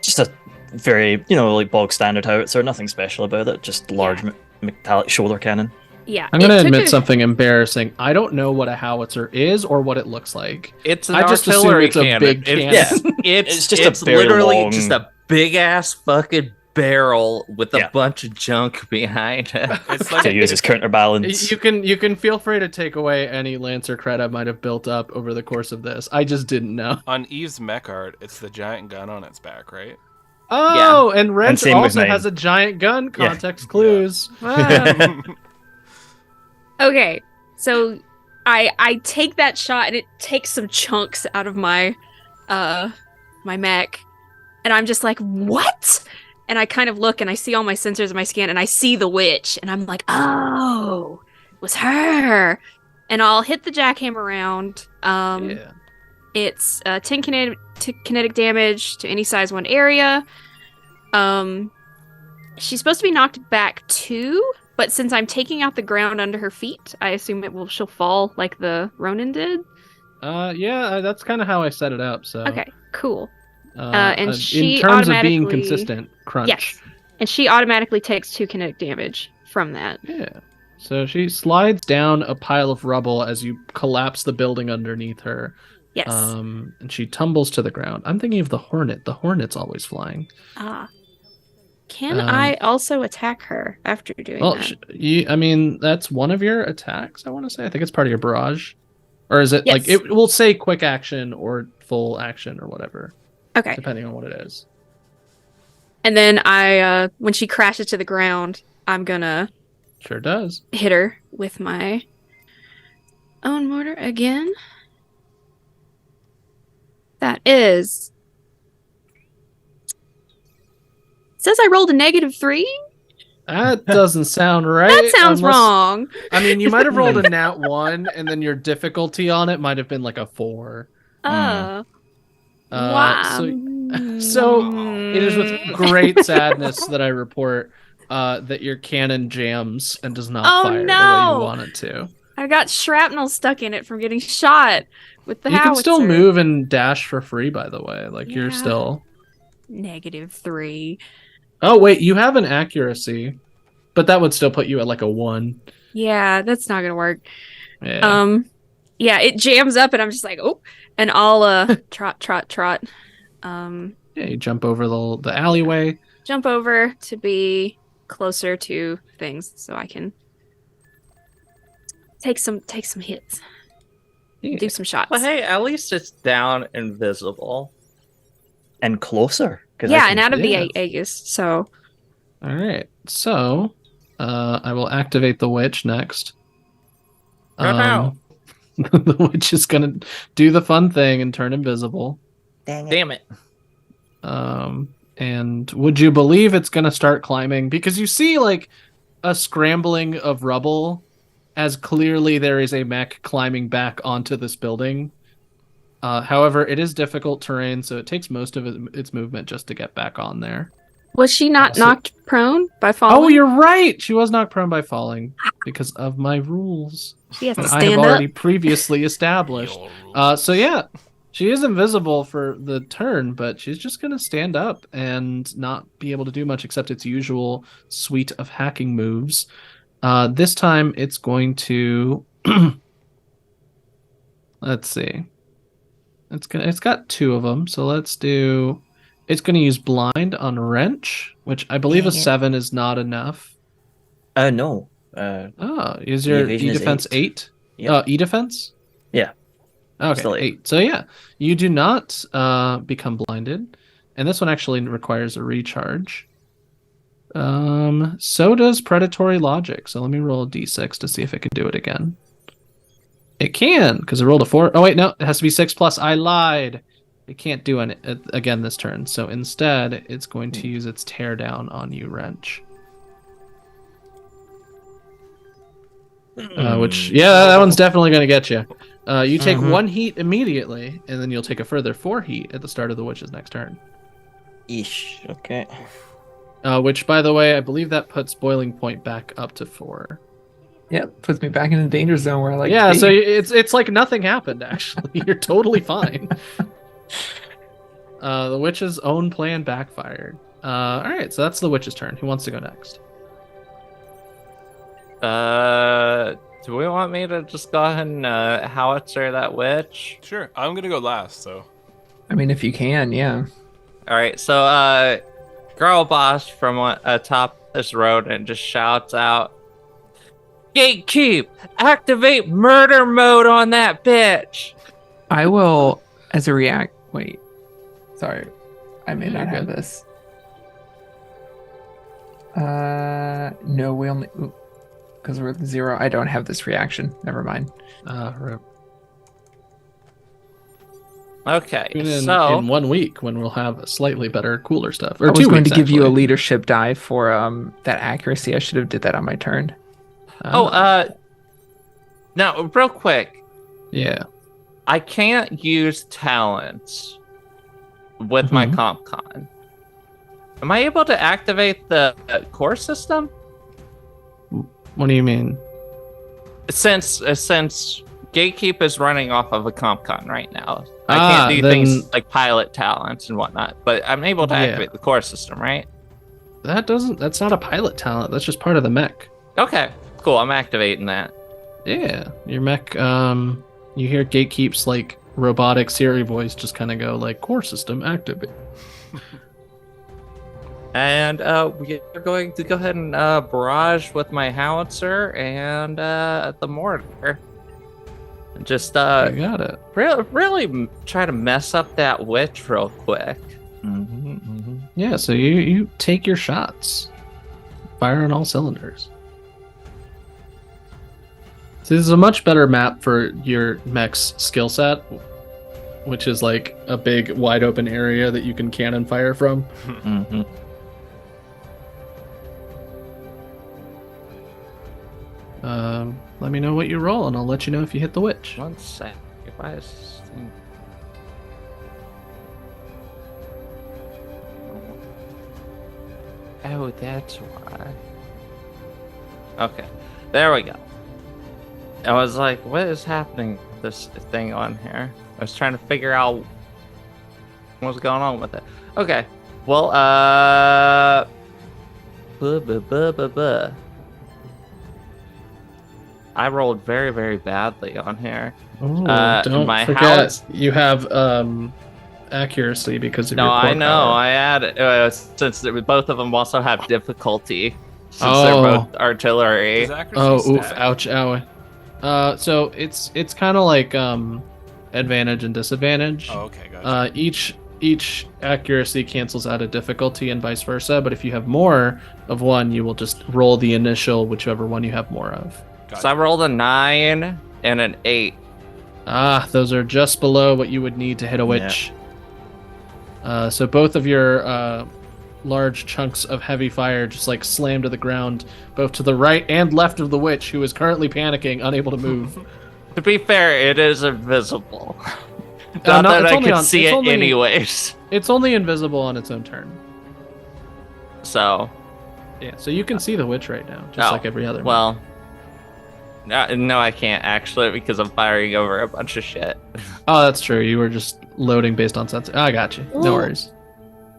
Just a very, like bog standard howitzer, nothing special about it. Just large metallic shoulder cannon. Yeah. I'm gonna it took admit a- something embarrassing. I don't know what a howitzer is or what it looks like. It's an I just assume artillery it's a cannon. big It's, cannon. it's just a it's very literally long- just a big ass fucking barrel with a Yeah. bunch of junk behind it. It's like To use as counterbalance. You can feel free to take away any Lancer cred I might have built up over the course of this. I just didn't know. on Eve's mech art. It's the giant gun on its back, right? Oh, and Wrench same with also mine. has a giant gun. Yeah. Context clues. Wow. Okay, so I take that shot and it takes some chunks out of my my mech, and I'm just like, what? And I kind of look and I see all my sensors in my scan and I see the witch and I'm like, oh, it was her. And I'll hit the jackhammer round. Yeah. It's 10 kinetic damage to any size 1 area. She's supposed to be knocked back 2, but since I'm taking out the ground under her feet, I assume she'll fall like the Ronin did. Yeah, that's kind of how I set it up. So Okay, cool. And in she terms of being automatically- consistent, crunch. Yes. And she automatically takes 2 kinetic damage from that. Yeah. So she slides down a pile of rubble as you collapse the building underneath her. Yes. And she tumbles to the ground. I'm thinking of the Hornet. The Hornet's always flying. Can um, I also attack her after doing Well, that? I mean, that's one of your attacks, I want to say. I think it's part of your barrage. Or is it like, Yes. it will say quick action or full action or whatever, Okay. depending on what it is. And then when she crashes to the ground, I'm gonna Sure does. hit her with my own mortar again. That is. Says I rolled a -3. That doesn't sound right. That sounds unless- wrong. I mean, you might have rolled a nat 1, and then your difficulty on it might have been like a 4. Wow. So it is with great sadness that I report that your cannon jams and does not Oh, fire the way no. you want it to. I got shrapnel stuck in it from getting shot with the You can still howitzer. move and dash for free, by the way. Like you're Yeah. still. -3. Oh wait, you have an accuracy, but that would still put you at like a 1. Yeah, that's not gonna work. Yeah. Yeah, it jams up and I'm just like, oh, and I'll trot. Yeah, you jump over the alleyway. Jump over to be closer to things so I can take some hits. Yeah. Do some shots. Well, hey, at least it's down and visible. And closer. 'Cause I Yeah, can- and out of yeah. the Aegis, so All right. So, I will activate the witch next. No. The witch is gonna do the fun thing and turn invisible. Damn it. And would you believe it's gonna start climbing? Because you see like a scrambling of rubble as clearly there is a mech climbing back onto this building. However, it is difficult terrain, so it takes most of its movement just to get back on there. was she not So- knocked prone by falling? Oh, you're right! She was knocked prone by falling because of my rules She has to that I have stand already up. previously established. So yeah, she is invisible for the turn, but she's just gonna stand up and not be able to do much except its usual suite of hacking moves. This time it's going to let's see. It's got 2 of them, so let's do. It's going to use blind on wrench, which I believe a Dang it. 7 is not enough. No. Oh, is The your evasion E is defense 8. 8? Yep. E defense? Yeah. Okay, Still 8. eight. So yeah, you do not become blinded, and this one actually requires a recharge. So does predatory logic. So let me roll a d6 to see if it can do it again. It can, because I rolled a 4. Oh wait, no, it has to be 6 plus. I lied. It can't do it again this turn. So instead, it's going to use its tear down on you wrench. Which, yeah, that one's definitely going to get you. You take 1 heat immediately, and then you'll take a further 4 heat at the start of the witch's next turn. Eesh. Okay. Which, by the way, I believe that puts boiling point back up to 4. Yep, puts me back in the danger zone where like Yeah, hey, so it's like nothing happened, actually. You're totally fine. The witch's own plan backfired. Alright, so that's the witch's turn. Who wants to go next? Do we want me to just go ahead and howitzer that witch? Sure, I'm gonna go last. So I mean, if you can, yeah. All right, so girl boss from atop this road and just shouts out, "Gatekeep, activate murder mode on that bitch!" I will, as a react. Wait, sorry, I may Yeah, not you're have good. this. No, we only because we're at 0. I don't have this reaction. Never mind. Right. Okay, Tune in, so in 1 week when we'll have slightly better, cooler stuff. I Or was 2 going to weeks, give you a actually. leadership die for that accuracy. I should have did that on my turn. now real quick, Yeah. I can't use talents with my Mhm. comp con. Am I able to activate the core system? What do you mean? Since Gatekeep is running off of a comp con right now, I can't do then- things like pilot talents and whatnot. But I'm able to Yeah. activate the core system, right? That's not a pilot talent. That's just part of the mech. Okay, cool. I'm activating that. Yeah. Your mech, you hear Gatekeep's like robotic Siri voice just kind of go like core system activate. And we are going to go ahead and barrage with my howitzer and the mortar. Just You got it. really try to mess up that witch real quick. Yeah, so you take your shots. Fire on all cylinders. So this is a much better map for your mech's skill set, which is like a big wide open area that you can cannon fire from. Let me know what you roll and I'll let you know if you hit the witch. One sec. If I Oh, that's why. Okay, there we go. I was like, what is happening with this thing on here? I was trying to figure out what's going on with it. Okay. Well, I rolled very, very badly on here. Ooh, My don't forget house- you have accuracy because of No, your core I know. power. I added since both of them also have difficulty, since they're Oh. both artillery. Does accuracy Oh, oof, stack? ouch, ow. So it's kind of like advantage and disadvantage. Oh, okay, gotcha. Each accuracy cancels out a difficulty and vice versa, but if you have more of one, you will just roll the initial whichever one you have more of. So I rolled a 9 and an 8. Ah, those are just below what you would need to hit a witch. So both of your large chunks of heavy fire just like slam to the ground, both to the right and left of the witch, who is currently panicking, unable to move. To be fair, it is invisible. No, Not that it's I only could see it's it only- anyways. It's only invisible on its own turn. So, Yeah, so you can see the witch right now, just Oh, like every other one. well, no, I can't actually because I'm firing over a bunch of shit. Oh, that's true. You were just loading based on sensor. I got you. No Well, worries.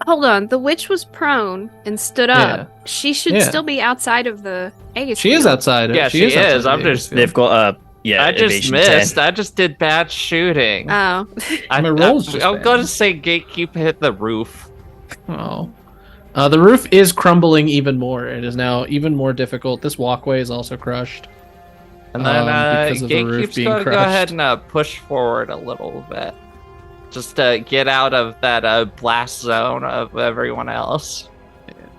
Hold on. The witch was prone and stood up. She should Yeah. still be outside of the Aegis She is field. outside. Yeah, she outside is. the I'm Aegis just- field. They've got I just evasion missed. 10. I just did bad shooting. Oh. My roll's just I'm bad. going to say gatekeep hit the roof. Oh. The roof is crumbling even more. It is now even more difficult. This walkway is also crushed. And then because of the roof gatekeep's being going to go crushed. ahead and push forward a little bit. Just to get out of that blast zone of everyone else.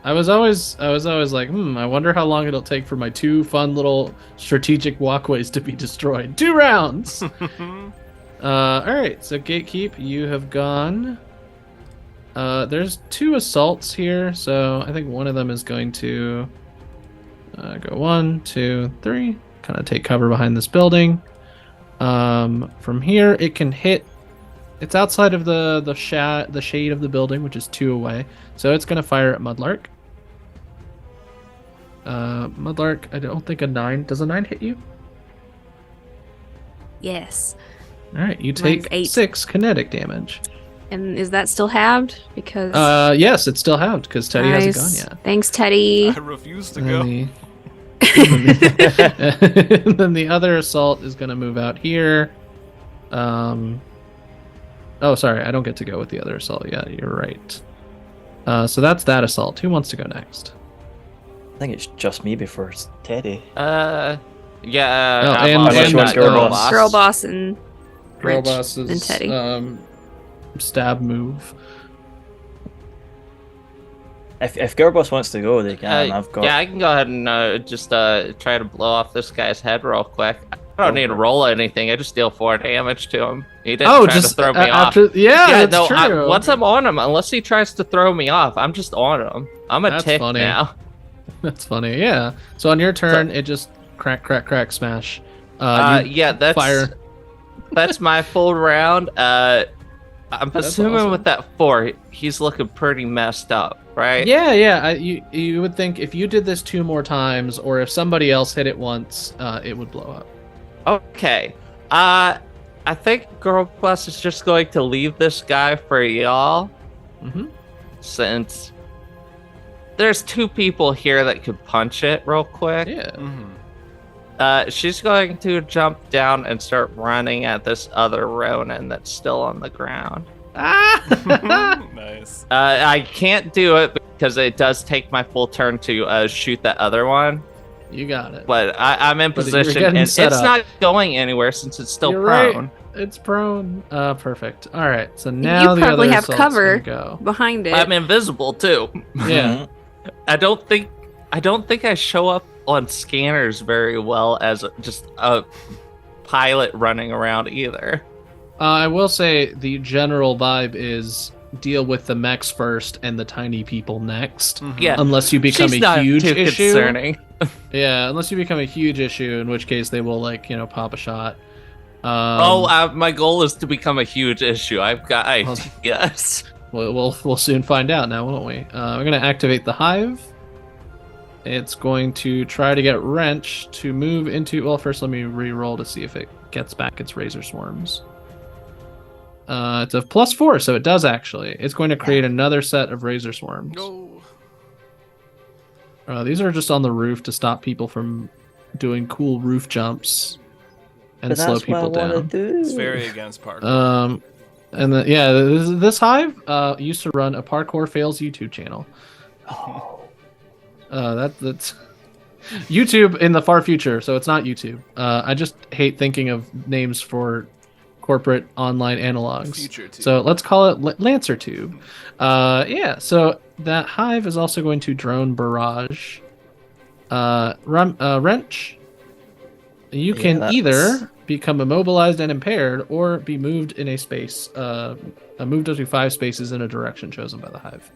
I was always like, I wonder how long it'll take for my two fun little strategic walkways to be destroyed. 2 rounds. All right, so gatekeep, you have gone. There's 2 assaults here, so I think one of them is going to go 1, 2, 3. Kind of take cover behind this building. From here, it can hit. It's outside of the shade of the building, which is 2 away. So it's going to fire at Mudlark. Mudlark, I don't think a 9. Does a 9 hit you? Yes. All right, you Mine's take 8. 6 kinetic damage. And is that still halved? Because Yes, it's still halved because Teddy hasn't gone yet. Thanks, Teddy. I refuse to And go. then and then the other assault is going to move out here. Oh, sorry, I don't get to go with the other assault. Yeah, you're right. So that's that assault. Who wants to go next? I think it's just me before it's Teddy. Yeah. Oh, I'm and- on and that Girl Boss. Girl boss and Girl Rich boss's and Teddy. stab move. If Girlboss wants to go, they can. I've got. Yeah, I can go ahead and just try to blow off this guy's head real quick. I don't need to roll anything. I just deal 4 damage to him. He didn't try to throw me off. after. Yeah, that's no, true. once I'm on him, unless he tries to throw me off, I'm just on him. I'm a That's tick funny. now. That's funny. Yeah. So on your turn, it just crack, crack, crack, smash. Yeah, that's fire. that's my full round. I'm That's assuming awesome. with that 4, he's looking pretty messed up, right? Yeah. You would think if you did this 2 more times, or if somebody else hit it once, it would blow up. Okay. I think Girl Plus is just going to leave this guy for y'all, Mm-hmm. since there's 2 people here that could punch it real quick. Yeah. Mhm. She's going to jump down and start running at this other Ronin that's still on the ground. Nice. I can't do it because it does take my full turn to shoot that other one. You got it. But I'm in But you're position, getting and it's set up. not going anywhere since it's still You're prone. right. It's prone. Perfect. All right. So now You the probably other have assault's cover. gonna Behind it. I'm invisible too. go. Yeah. I don't think I show up on scanners very well as just a pilot running around either. I will say the general vibe is deal with the mechs first and the tiny people next. Mhm. Yeah, Unless you become she's a not huge too issue. concerning. Yeah, unless you become a huge issue, in which case they will pop a shot. My goal is to become a huge issue. I've got Well- yes. We'll soon find out now, won't we? We're gonna activate the hive. it's going to try to get Wrench to move into... Well, first let me re-roll to see if it gets back its Razor Swarms. It's a +4, so it does actually. It's going to create another set of Razor Swarms. No. These are just on the roof to stop people from doing cool roof jumps and But slow that's what I people wanna down. do. It's very against parkour. And this hive used to run a Parkour Fails YouTube channel. Oh. That's YouTube in the far future, so it's not YouTube. I just hate thinking of names for corporate online analogs. Future tube. So let's call it LancerTube. So that hive is also going to drone barrage. Wrench. You can either become immobilized and impaired, or be moved in a space. Moved up to 5 spaces in a direction chosen by the hive.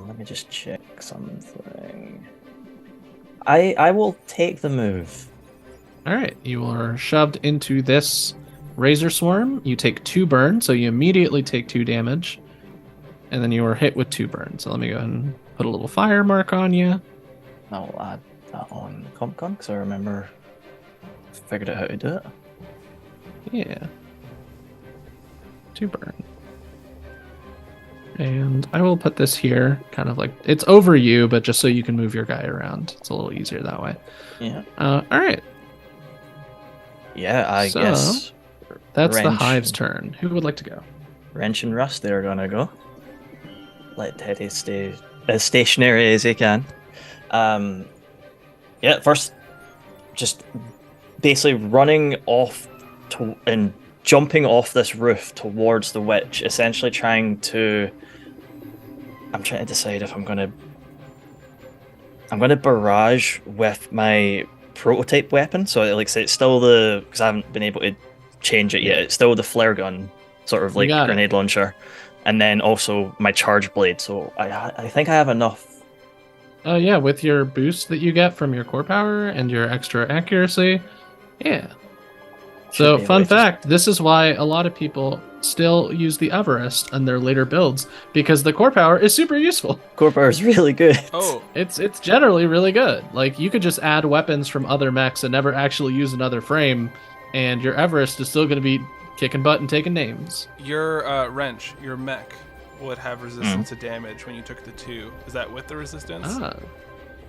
Let me just check something. I will take the move. All right, you are shoved into this Razor Swarm. You take 2 burn, so you immediately take 2 damage, and then you are hit with 2 burn. So let me go ahead and put a little fire mark on you. I'll add that on Comp Con because I remember figured out how to do it. Yeah. 2 burn. And I will put this here, kind of like it's over you, but just so you can move your guy around. It's a little easier that way. Yeah. All right. Yeah, I guess That's the Wrench. hive's turn. Who would like to go? Wrench and Rust, they're gonna go. Let Teddy stay as stationary as he can. First, just basically running off and jumping off this roof towards the witch, essentially trying to... I'm trying to decide if I'm gonna barrage with my prototype weapon. So like say it's still because I haven't been able to change it yet. It's still the flare gun, sort of like grenade launcher, and then also my charge blade. So I think I have enough. Yeah, with your boost that you get from your core power and your extra accuracy. Yeah. So, fun fact, this is why a lot of people still use the Everest in their later builds, because the core power is super useful. Core power is really good. Oh, It's generally really good. Like, you could just add weapons from other mechs and never actually use another frame, and your Everest is still going to be kicking butt and taking names. your wrench, your mech would have resistance to damage when you took the 2. Is that with the resistance?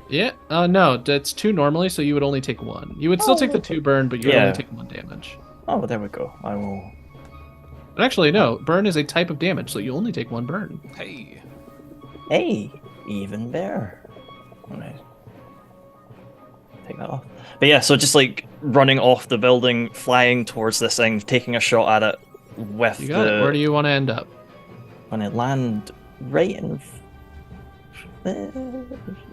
Yeah. No, that's 2 normally, so you would only take 1. You would still take the 2 burn, but you would only take 1 damage. Oh, there we go. I will. But actually, no. Burn is a type of damage, so you only take 1 burn. Hey. Hey, even better. I'm gonna take that off. But yeah, so just like running off the building, flying towards this thing, taking a shot at it with You got it. Where do you want to end up? When it land right in.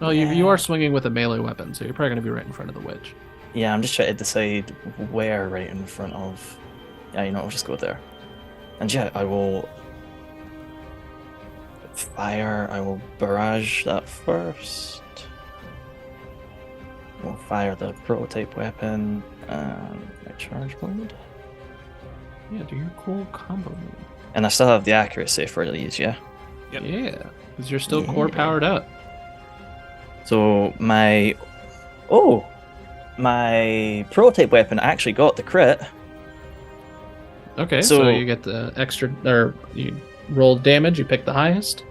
Well, you are swinging with a melee weapon, so you're probably going to be right in front of the witch. Yeah, I'm just trying to decide where right in front of. Yeah, you know, I'll just go there. And yeah, I will fire. I will barrage that first. We'll fire the prototype weapon and my charge blade. Yeah, do your cool combo move. And I still have the accuracy for these, yeah? Yep. Yeah, because you're still core powered up. So my prototype weapon actually got the crit. Okay, so you get the extra, or you roll damage, you pick the highest.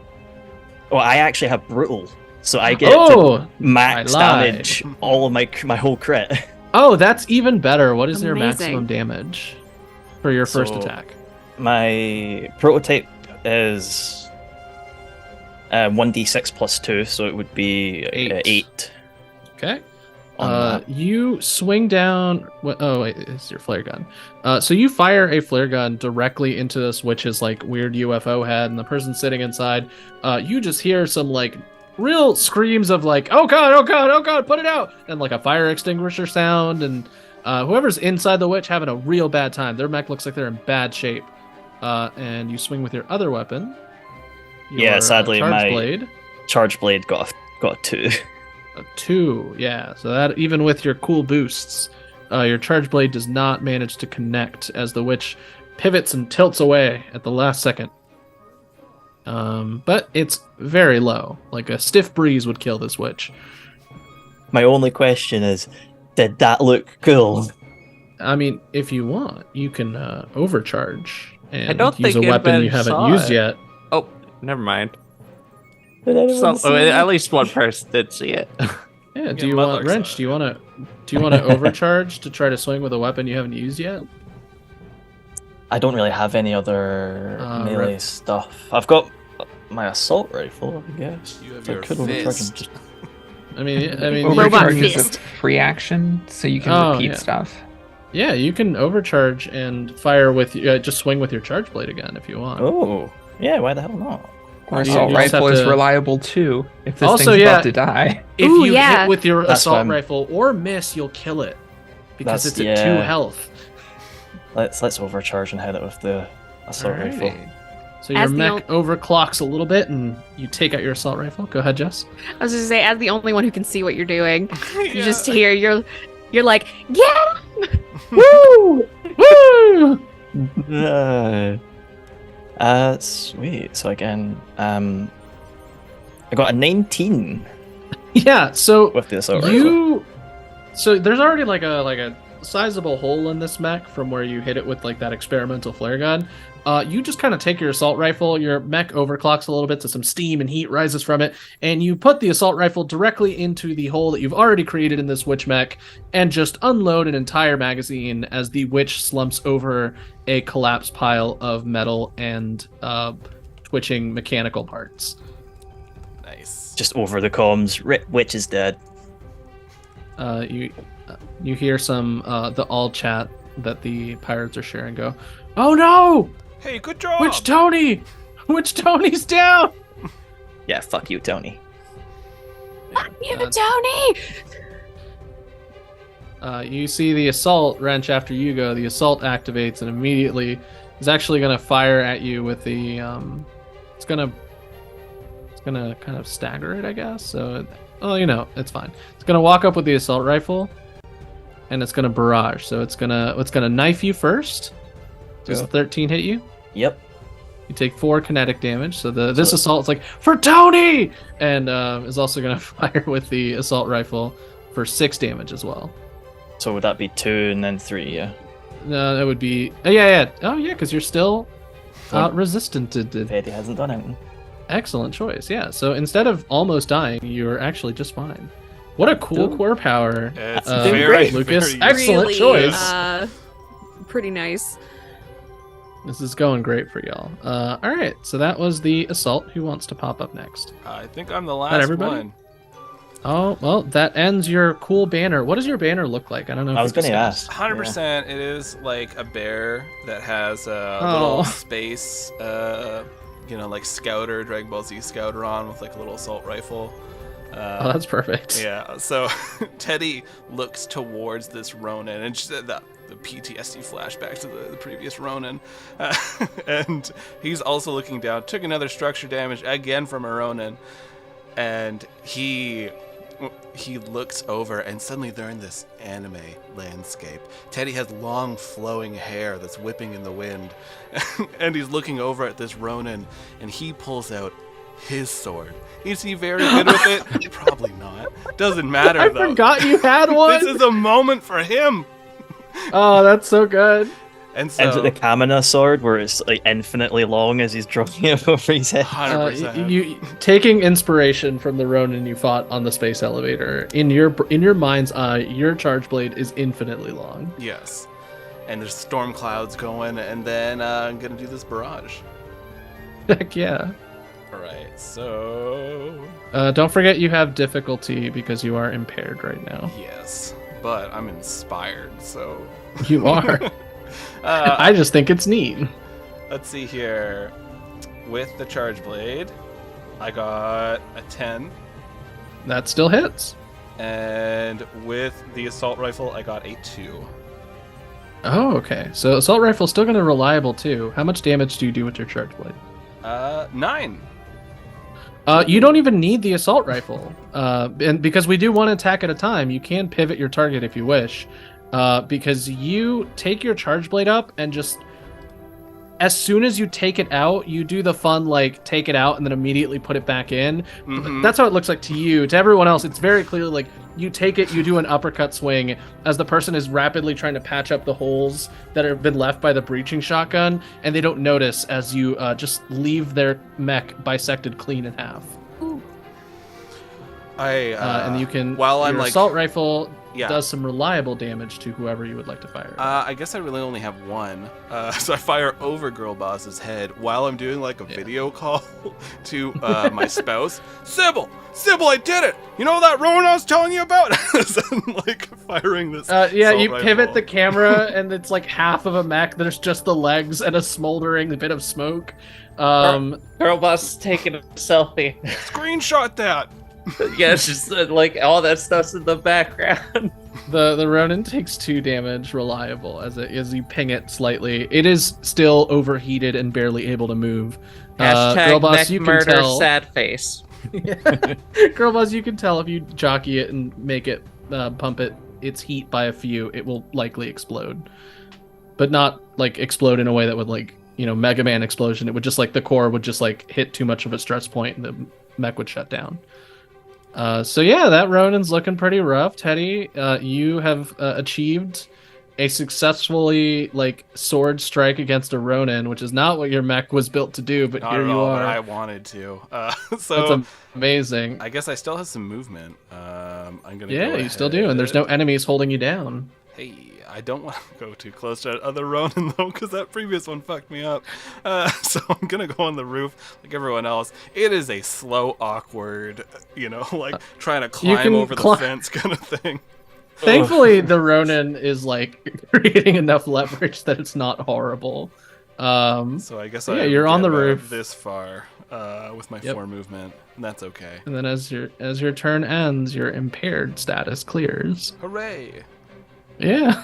Well, I actually have brutal, so I get to max I lied. damage all of my whole crit. Oh, that's even better. What is your Amazing. maximum damage for your first attack? My prototype is 1d6 plus 2, so it would be 8. Okay. On that. You swing down. Oh wait, it's your flare gun. So you fire a flare gun directly into this witch's like weird UFO head, and the person sitting inside. You just hear some like real screams of like, "Oh god, oh god, oh god, put it out!" and like a fire extinguisher sound, and whoever's inside the witch having a real bad time. Their mech looks like they're in bad shape. And you swing with your other weapon. Yeah, sadly, charge my blade. Charge blade got a 2. A 2, yeah. So that even with your cool boosts, your charge blade does not manage to connect as the witch pivots and tilts away at the last second. But it's very low. Like a stiff breeze would kill this witch. My only question is, did that look cool? I mean, if you want, you can overcharge and I don't use think a weapon you anybody haven't saw used it. yet. Oh, never mind. Did anyone see it? At least one person did see it. Yeah. Do Yeah, you want Mudlark's wrench? on Do you want to overcharge to try to swing with a weapon you haven't used yet? I don't really have any other melee right. stuff. I've got my assault rifle, I guess. You have So I your could overcharge and fist. just- I mean, Robot Overcharge is a fist. free action, so you can Oh, repeat yeah. stuff. yeah, you can overcharge and fire with just swing with your charge blade again if you want. Oh, yeah, why the hell not? Or You assault just have rifle is to- reliable too. If this Also, thing's yeah. about to die. If Ooh, you yeah. hit with your That's assault fine. rifle or miss, you'll kill it because That's- it's at 2 yeah. health. Let's overcharge and hit it with the assault rifle. Alrighty. So your As the mech overclocks a little bit, and you take out your assault rifle. Go ahead, Jess. I was just say, as the only one who can see what you're doing, you Yeah. just hear you're like, get him! Woo! Woo! Sweet. So again, I got a 19 Yeah. So with the assault rifle. you, so there's already like a sizable hole in this mech from where you hit it with like that experimental flare gun. You just kind of take your assault rifle, your mech overclocks a little bit, so some steam and heat rises from it, and you put the assault rifle directly into the hole that you've already created in this witch mech, and just unload an entire magazine as the witch slumps over a collapsed pile of metal and twitching mechanical parts. Nice. Just over the comms, witch is dead. You hear some the all chat that the pirates are sharing go, "Oh no! Hey, good job. Which Tony? Which Tony's down?" Yeah, fuck you, Tony. You, Tony! You see the assault wrench after you go. The assault activates and immediately is actually going to fire at you with the. It's gonna kind of stagger it, I guess. So, it's fine. It's gonna walk up with the assault rifle, and it's gonna barrage. So it's gonna knife you first. Does Go. 13 hit you? Yep. You take 4 kinetic damage. So this assault's like for Tony, and is also gonna fire with the assault rifle for 6 damage as well. So would that be 2 and then 3? Yeah. No, that would be yeah. Oh yeah, because you're still One. resistant to. Eddie hasn't done anything. Excellent choice. Yeah. So instead of almost dying, you're actually just fine. What a cool Doing- core power, It's doing very, Lucas. very Excellent Really, choice. Pretty nice. This is going great for y'all. All right. So that was the assault. Who wants to pop up next? I think I'm the last everybody? one. Oh well, that ends your cool banner. What does your banner look like? I don't know. I was going to ask. 100%. It is like a bear that has a Oh. little space, like Scouter, Dragon Ball Z Scouter on with like a little assault rifle. Oh, that's perfect. Yeah, so Teddy looks towards this Ronin, and just the PTSD flashback to the previous Ronin. And he's also looking down, took another structure damage again from a Ronin, and he looks over, and suddenly they're in this anime landscape. Teddy has long flowing hair that's whipping in the wind, and he's looking over at this Ronin, and he pulls out his sword. Is he very good with it? Probably not. Doesn't matter, I though. forgot you had one. This is a moment for him. Oh, that's so good. And Ends so, with the Kamina sword, where it's like infinitely long as he's dropping it over his head. 100%. You taking inspiration from the Ronin you fought on the space elevator. In your mind's eye, your charge blade is infinitely long. Yes. And there's storm clouds going, and then I'm going to do this barrage. Heck yeah. All right, so... Don't forget you have difficulty because you are impaired right now. Yes, but I'm inspired, so... You are. I just think it's neat. Let's see here. With the charge blade, I got a 10. That still hits. And with the assault rifle, I got a 2. Oh, okay. So assault rifle's still going to reliable too. How much damage do you do with your charge blade? 9. You don't even need the assault rifle, and because we do one attack at a time, you can pivot your target if you wish. Because you take your charge blade up and just as soon as you take it out, you do the fun, like, take it out and then immediately put it back in. Mhm. That's how it looks like to you. To everyone else, it's very clearly like you take it, you do an uppercut swing as the person is rapidly trying to patch up the holes that have been left by the breaching shotgun, and they don't notice as you just leave their mech bisected clean in half. And you can, while I'm your like, assault rifle yeah. does some reliable damage to whoever you would like to fire. I guess I really only have one. So I fire over Girl Boss's head while I'm doing like a video call to my spouse. Sybil, I did it! You know that Rowan I was telling you about? So I'm like firing this. Yeah, you assault pivot rifle. the camera and it's like half of a mech. There's just the legs and a smoldering bit of smoke. Girl boss is taking a selfie. Screenshot that! Yeah, it's just like all that stuff's in the background. The Ronin takes 2 damage reliable as you ping it slightly. It is still overheated and barely able to move. Hashtag Girl Boss, neck you can murder tell. sad face. Girl Boss, you can tell if you jockey it and make it pump its heat by a few, it will likely explode. But not like explode in a way that would like, Mega Man explosion. It would just like the core would just like hit too much of a stress point and the mech would shut down. So yeah, that Ronin's looking pretty rough. Teddy, you have achieved a successfully like sword strike against a Ronin, which is not what your mech was built to do, but Not here at you all, are. but I wanted to. So That's amazing. I guess I still have some movement. I'm gonna. Yeah, go you still do, and there's no enemies holding you down. Hey, I don't want to go too close to that other Ronin though, because that previous one fucked me up. So I'm gonna go on the roof like everyone else. It is a slow, awkward, like trying to climb can over the fence kind of thing. Thankfully, the Ronin is like creating enough leverage that it's not horrible. So I guess you're on the roof this far with my 4 movement, and that's okay. And then as your turn ends, your impaired status clears. Hooray! Yeah.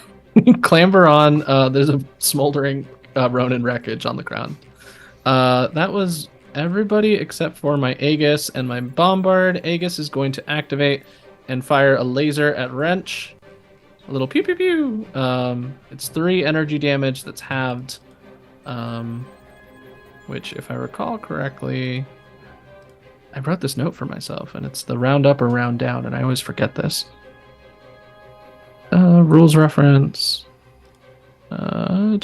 Clamber on. There's a smoldering Ronin wreckage on the ground. That was everybody except for my Aegis and my Bombard. Aegis is going to activate and fire a laser at Wrench. A little pew pew pew. It's 3 energy damage that's halved. Which, if I recall correctly, I wrote this note for myself, and it's the round up or round down, and I always forget this. Rules reference. Oh,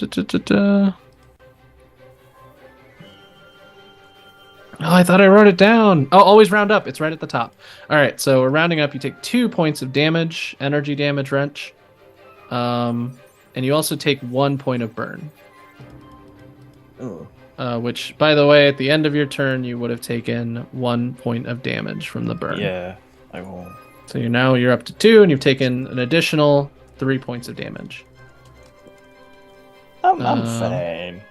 I thought I wrote it down. Oh, always round up. It's right at the top. All right, so we're rounding up. You take 2 points of damage, energy damage, Wrench. And you also take 1 point of burn. Oh. Which, by the way, at the end of your turn, you would have taken 1 point of damage from the burn. Yeah, I will. So you're up to 2, and you've taken an additional 3 points of damage. I'm fine.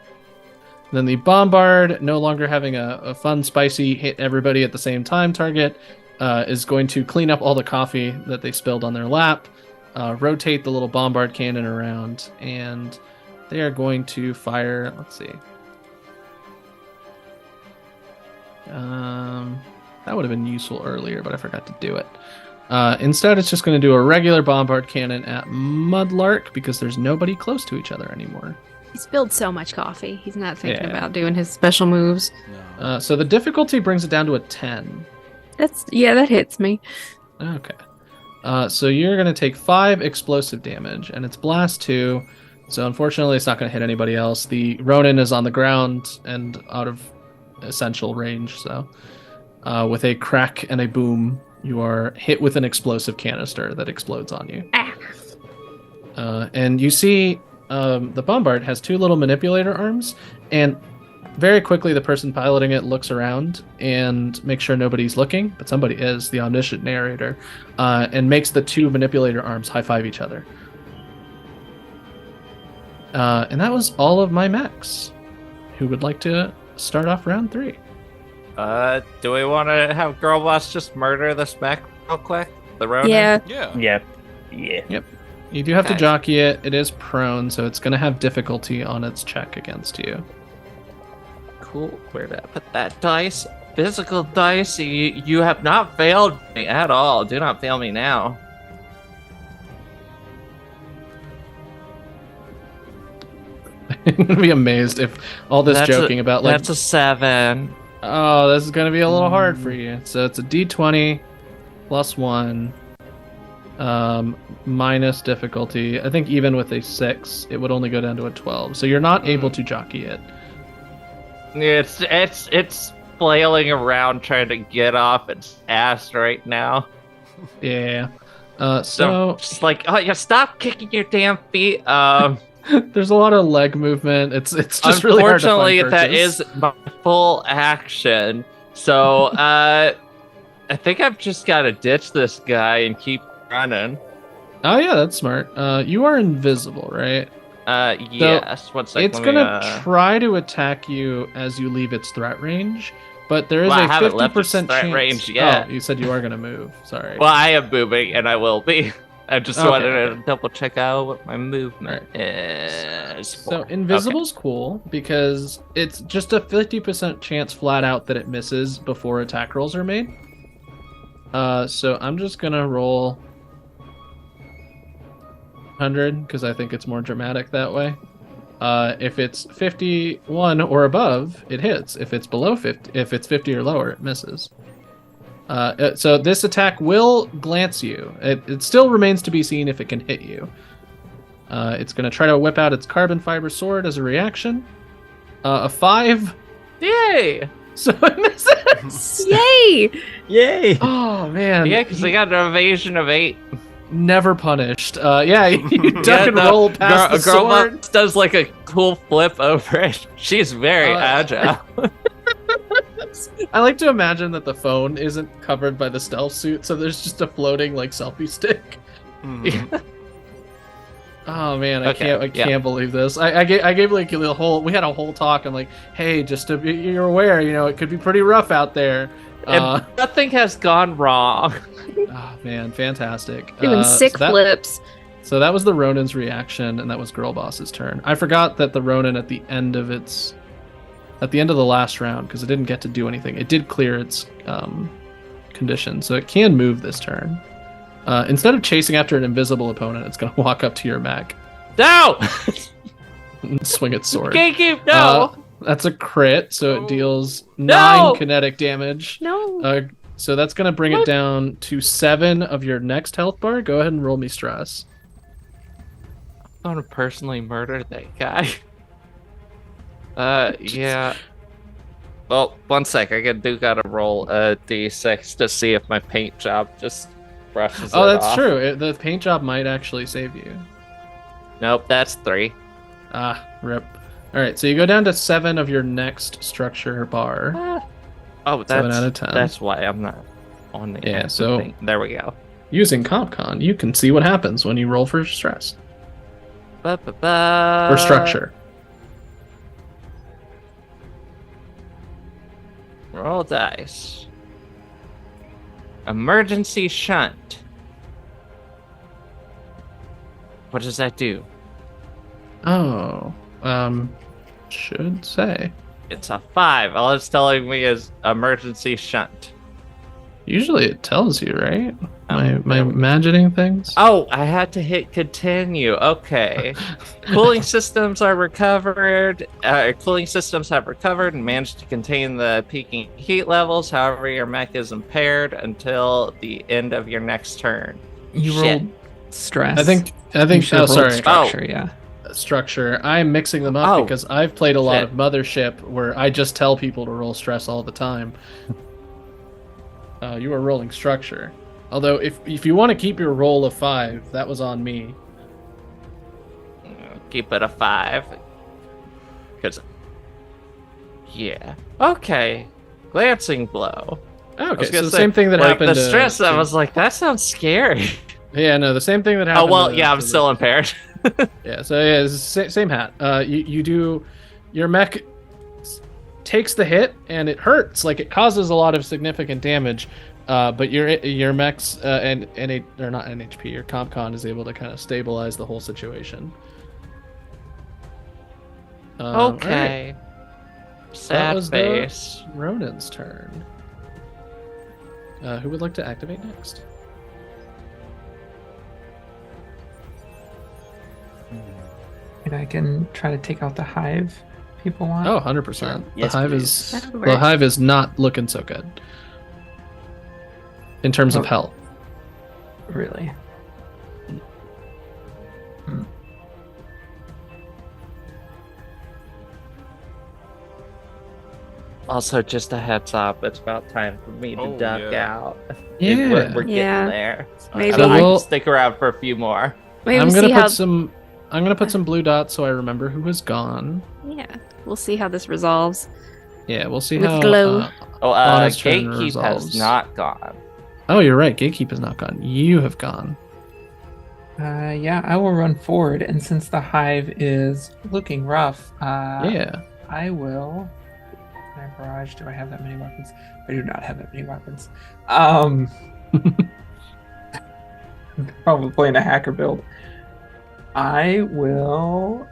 Then the Bombard, no longer having a fun, spicy, hit everybody at the same time target, is going to clean up all the coffee that they spilled on their lap, rotate the little Bombard cannon around, and they are going to fire, let's see. That would have been useful earlier, but I forgot to do it. Instead, it's just going to do a regular Bombard cannon at Mudlark because there's nobody close to each other anymore. He spilled so much coffee. He's not thinking Yeah. about doing his special moves. No. So the difficulty brings it down to a 10. That hits me. Okay. So you're going to take 5 explosive damage, and it's Blast 2. So unfortunately, it's not going to hit anybody else. The Ronin is on the ground and out of essential range. So with a crack and a boom, you are hit with an explosive canister that explodes on you. And you see the Bombard has 2 little manipulator arms, and very quickly the person piloting it looks around and makes sure nobody's looking, but somebody is, the omniscient narrator, and makes the 2 manipulator arms high-five each other. And that was all of my mechs. Who would like to start off round 3? Do we want to have Girl Boss just murder this mech real quick? The Ronin? Yeah. Yeah. Yep. Yeah. You do have to Okay. jockey it. It is prone, so it's going to have difficulty on its check against you. Cool. Where did I put that dice? Physical dice. You have not failed me at all. Do not fail me now. I'm gonna be amazed if all this That's joking about like, that's a 7. oh, this is gonna be a little hard for you. So it's a D20 plus 1, minus difficulty. I think even with a 6, it would only go down to a 12. So you're not able to jockey it. It's flailing around trying to get off its ass right now. Yeah. So So just like, oh yeah, stop kicking your damn feet. there's a lot of leg movement. It's just really hard to find Unfortunately, that perches. is my full action. So I think I've just got to ditch this guy and keep running. Oh yeah, that's smart. You are invisible, right? Yes. One second. It's gonna try to attack you as you leave its threat range, but there is Well, I a haven't left its 50% threat chance. range yet. Oh, you said you are gonna move. Sorry. Well, I am moving, and I will be. I just Okay, wanted okay. to double check out what my movement is. So for. invisible's cool because it's just a 50% chance flat out that it misses before attack rolls are made. So I'm just gonna roll 100 because I think it's more dramatic that way. If it's 51 or above, it hits. If it's below 50, if it's 50 or lower, it misses. So this attack will glance you. It still remains to be seen if it can hit you. It's going to try to whip out its carbon fiber sword as a reaction. A 5. Yay! So it misses. Yay! Yay! Oh man. Yeah, because I got an evasion of 8. Never punished. Yeah, you duck and the roll past the girl sword. boss does like a cool flip over it. She's very agile. I like to imagine that the phone isn't covered by the stealth suit, so there's just a floating like selfie stick. Mhm. Oh man, Okay, I can't believe this. I gave like a whole. We had a whole talk. I'm like, hey, just to be you're aware, it could be pretty rough out there. And nothing has gone wrong. Oh man, fantastic. Doing sick flips. So that was the Ronin's reaction, and that was Girl Boss's turn. I forgot that the Ronin at the end of the last round, because it didn't get to do anything. It did clear its condition, so it can move this turn. Instead of chasing after an invisible opponent, it's going to walk up to your mech No! and swing its sword. Gatekeep, no! That's a crit, so it deals 9 No! kinetic damage. No. So that's going to bring it down to 7 of your next health bar. Go ahead and roll me stress. I'm gonna personally murder that guy. Yeah. Well, one sec. I gotta roll a d6 to see if my paint job just brushes Oh, it that's off. true. The paint job might actually save you. Nope, that's 3. Ah, rip. All right, so you go down to 7 of your next structure bar. Oh, 7 out of 10. that's why I'm not on the Yeah, active so- thing. There we go. Using CompCon, you can see what happens when you roll for stress Ba-ba-ba. or structure. Roll dice. Emergency shunt. What does that do? Oh, should say. It's a 5. All it's telling me is emergency shunt. Usually it tells you, right? Am I there we go. imagining things? Oh, I had to hit continue. Okay. Cooling systems are recovered. Cooling systems have recovered and managed to contain the peaking heat levels. However, your mech is impaired until the end of your next turn. You Shit. rolled stress. I think. You should Oh, have rolled sorry. structure, yeah. Structure. I'm mixing them up Oh, because I've played a lot shit. of Mothership where I just tell people to roll stress all the time. You were rolling structure. Although, if you want to keep your roll of 5, that was on me. Keep it a 5. Because. Yeah. Okay. Glancing blow. I Okay, was so gonna the say, same thing that like, happened. The stress, I was like, that sounds scary. Yeah, no, the same thing that Oh, happened. well, to- yeah, I'm to the- still impaired. Yeah, so yeah, it's the same hat. You do your mech takes the hit and it hurts, like it causes a lot of significant damage. But your mech's and or not NHP, your CompCon is able to kind of stabilize the whole situation. Okay. That Sad was face. Ronin's turn. Who would like to activate next? I And I can try to take out the hive people want. Oh, 100%. Yes, please. That would The work. hive is not looking so good in terms of Oh. health. Really? Also, just a heads up, it's about time for me to Oh, duck yeah. out. Yeah. We're getting Yeah. there. Maybe- I So can we'll- stick around for a few more. Maybe I'm we'll gonna see put how. some. I'm gonna put some blue dots so I remember who was gone. Yeah, we'll see how this resolves. Yeah, we'll see With how. glow. Oh, Honest turn Gatekeep resolves. has not gone. Oh, you're right. Gatekeep is not gone. You have gone. Yeah, I will run forward, and since the hive is looking rough, Yeah. I will. My barrage. Do I have that many weapons? I do not have that many weapons. I'm probably playing a hacker build. I will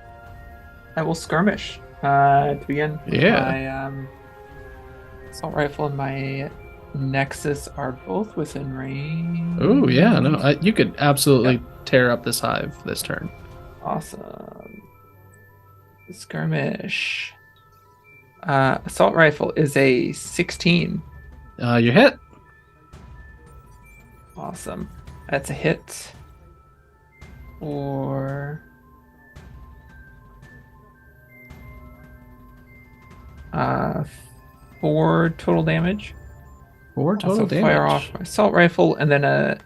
skirmish to begin. Yeah. My assault rifle and my Nexus are both within range. Oh yeah. No, you could absolutely tear up this hive this turn. Awesome. Skirmish. Assault rifle is a 16. You hit. Awesome. That's a hit. Or 4 total damage. 4 total Also damage. fire off my assault rifle, and then a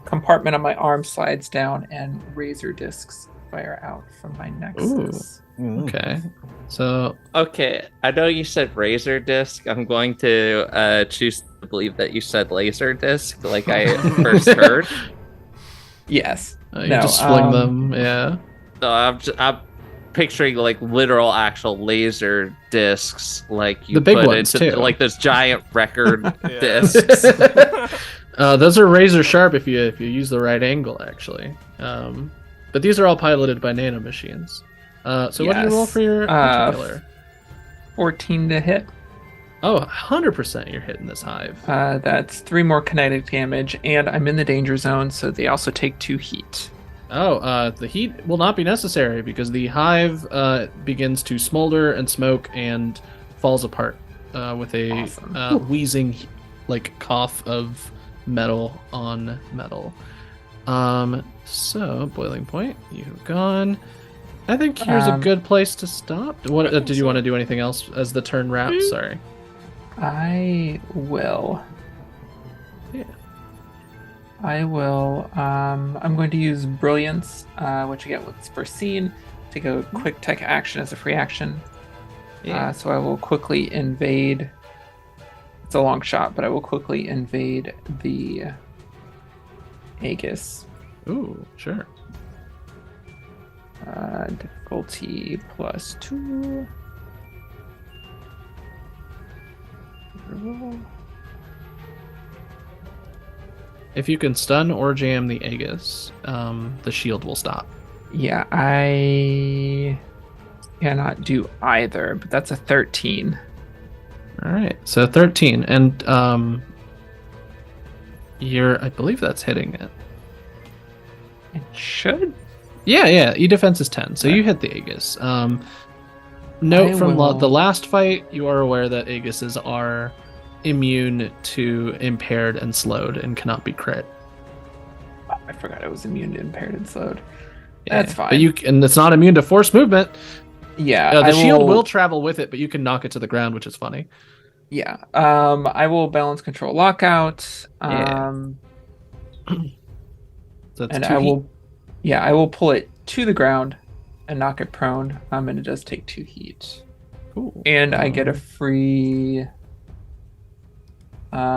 compartment on my arm slides down, and razor discs fire out from my Nexus. Okay. So Okay, I know you said razor disc. I'm going to choose to believe that you said laser disc, like I first heard. Yes. you No, just fling them. Yeah. So I'm picturing like literal actual laser discs, like you The big put ones, into too. like those giant record Yeah. discs. Those are razor sharp if you use the right angle, actually. But these are all piloted by nanomachines. So what do you roll Yes. for your particular? 14 to hit. Oh, 100% you're hitting this hive. That's 3 more kinetic damage, and I'm in the danger zone, so they also take 2 heat. The heat will not be necessary because the hive begins to smolder and smoke and falls apart with a Awesome. wheezing, like cough of metal on metal. So boiling point, you've gone. I think here's a good place to stop. What did you want to do anything else as the turn wraps? Sorry. I will. Yeah. I will. I'm going to use Brilliance, which I get with first scene. Take a quick tech action as a free action. Yeah. So I will quickly invade. It's a long shot, but I will quickly invade the Aegis. Ooh, sure. Difficulty +2. If you can stun or jam the Aegis, the shield will stop. Yeah, I cannot do either, but that's a 13. All right, so 13, and I believe that's hitting it. It should. Yeah. E defense is 10, so you hit the Aegis. Note I from will- the last fight, you are aware that Aegises are immune to impaired and slowed and cannot be crit. Oh, I forgot I was immune to impaired and slowed. Yeah, That's fine. But and it's not immune to force movement. Yeah, The I shield will travel with it, but you can knock it to the ground, which is funny. Yeah. I will balance control lockout. Yeah. So that's And 2 I heat. will. Yeah, I will pull it to the ground and knock it prone. And it does take 2 heat. Cool. And I get a free.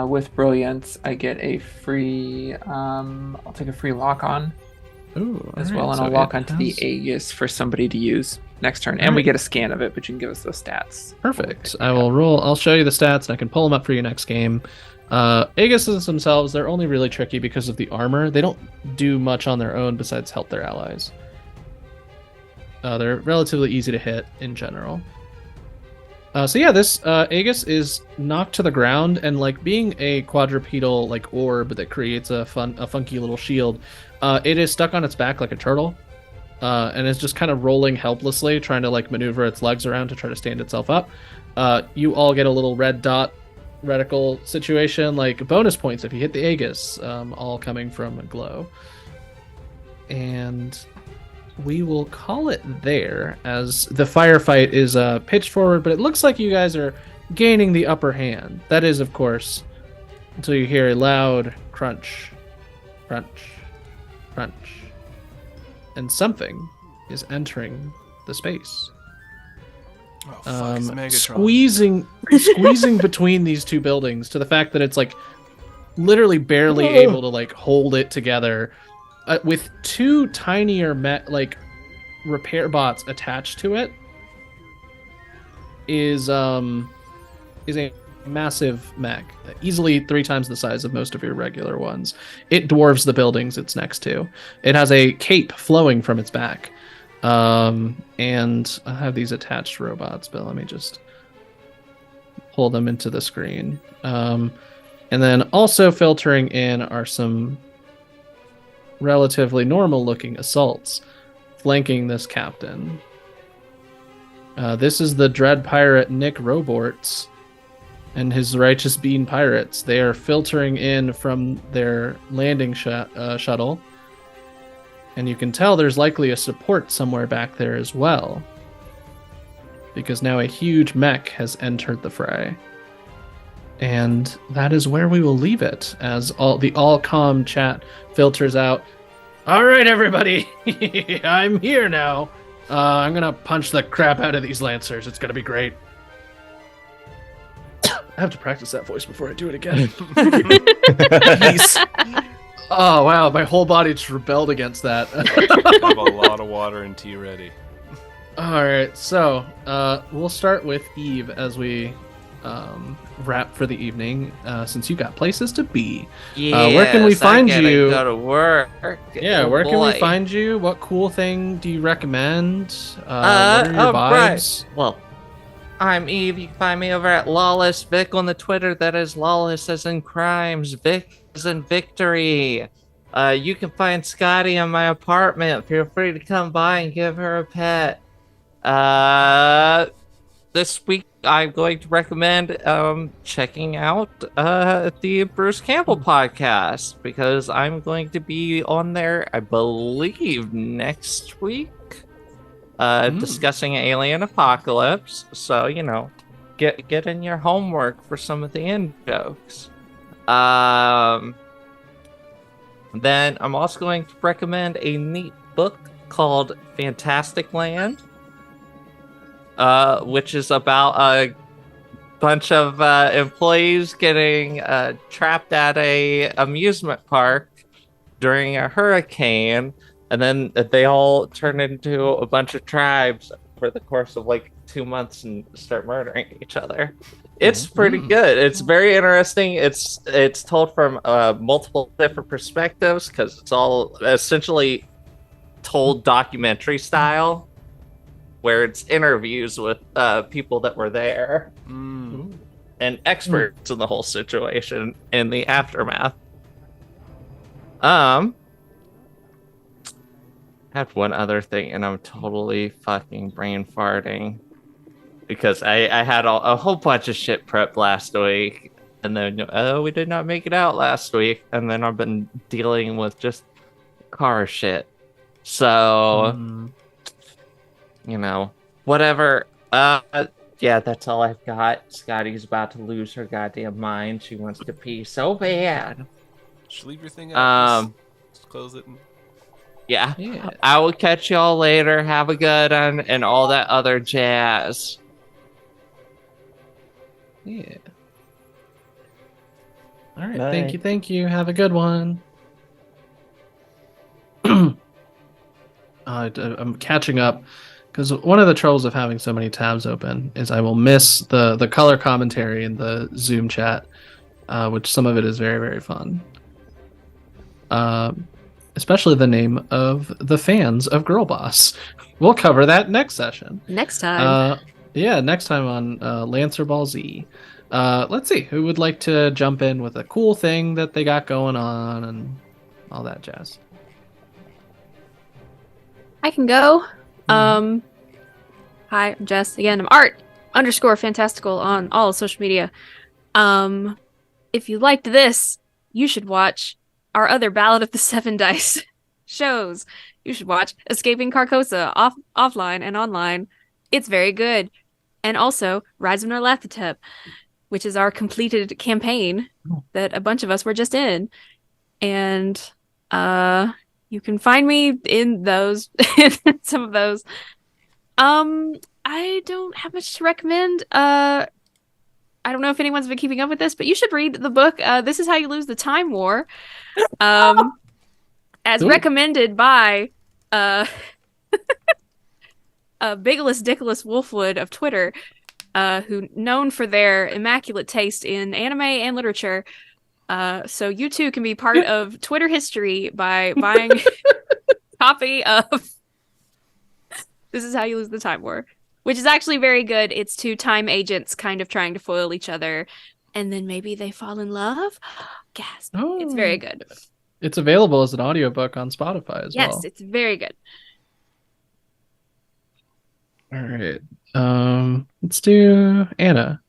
With Brilliance, I get a free. I'll take a free lock on Ooh, as all well, right, and so I'll lock it onto the has- Aegis for somebody to use next turn. And Alright. we get a scan of it, but you can give us those stats. Perfect. I will roll. I'll show you the stats, and I can pull them up for you next game. Aegises themselves, they're only really tricky because of the armor. They don't do much on their own besides help their allies. They're relatively easy to hit in general. So yeah, this Aegis is knocked to the ground, and like being a quadrupedal like orb that creates a funky little shield, it is stuck on its back like a turtle. and is just kind of rolling helplessly, trying to like maneuver its legs around to try to stand itself up. You all get a little red dot reticle situation, like bonus points if you hit the Aegis, all coming from a glow. And we will call it there, as the firefight is pitched forward, but it looks like you guys are gaining the upper hand. That is, of course, until you hear a loud crunch, crunch, crunch, and something is entering the space. Oh, fuck, it's Megatron. Squeezing between these two buildings, to the fact that it's like literally barely able to like hold it together, with two tinier repair bots attached to it, is a massive mech, easily 3 times the size of most of your regular ones. It dwarfs the buildings it's next to. It has a cape flowing from its back. And I have these attached robots, but let me just pull them into the screen. And then also filtering in are some relatively normal looking assaults flanking this captain. This is the Dread Pirate Nick Roborts and his Righteous Bean Pirates. They are filtering in from their landing shuttle. And you can tell there's likely a support somewhere back there as well, because now a huge mech has entered the fray. And that is where we will leave it, as the all-com chat filters out. All right, everybody, I'm here now. I'm going to punch the crap out of these Lancers. It's going to be great. I have to practice that voice before I do it again. Oh, wow, my whole body just rebelled against that. I have a lot of water and tea ready. All right, so we'll start with Eve as we wrap for the evening, since you got places to be. Where can we find you? Go to work. Yeah, where can we find you? What cool thing do you recommend? What are your vibes? Right. Well, I'm Eve. You can find me over at Lawless Vic on the Twitter. That is Lawless as in crimes, Vic as in victory. You can find Scotty in my apartment. Feel free to come by and give her a pet. This week I'm going to recommend checking out the Bruce Campbell podcast, because I'm going to be on there, I believe, next week, discussing Alien Apocalypse. So, you know, get in your homework for some of the in jokes. Then I'm also going to recommend a neat book called Fantastic Land, which is about a bunch of employees getting trapped at a amusement park during a hurricane, and then they all turn into a bunch of tribes for the course of like 2 months and start murdering each other. It's pretty good. It's very interesting. It's told from multiple different perspectives, because it's all essentially told documentary style, where it's interviews with people that were there and experts in the whole situation in the aftermath. I have one other thing, and I'm totally fucking brain farting, because I had a whole bunch of shit prepped last week, and then we did not make it out last week, and then I've been dealing with just car shit. So, you know, whatever. Yeah, that's all I've got. Scotty's about to lose her goddamn mind. She wants to pee so bad. Just leave your thing out. Just close it. Yeah. I will catch y'all later. Have a good one, and all that other jazz. Yeah. All right. Bye. Thank you. Have a good one. I'm catching up, because one of the troubles of having so many tabs open is I will miss the color commentary in the Zoom chat, which some of it is very, very fun. Especially the name of the fans of Girl Boss. We'll cover that next session. Next time. Next time on Lancer Ball Z. Let's see, who would like to jump in with a cool thing that they got going on and all that jazz. I can go. Hi, I'm Jess. Again, I'm art_fantastical on all social media. Um, if you liked this, you should watch our other Ballad of the Seven Dice shows. You should watch Escaping Carcosa offline and online. It's very good. And also Rise of Nyarlathotep, which is our completed campaign that a bunch of us were just in. And you can find me in those some of those. I don't have much to recommend. I don't know if anyone's been keeping up with this, but you should read the book. This is How You Lose the Time War. As Ooh. recommended by Bigeless Dickless Wolfwood of Twitter, who known for their immaculate taste in anime and literature. So you too can be part of Twitter history by buying a copy of This Is How You Lose the Time War, which is actually very good. It's two time agents kind of trying to foil each other, and then maybe they fall in love. Gasp. Oh. It's very good. It's available as an audiobook on Spotify as well. Yes, it's very good. All right. Let's do Anna.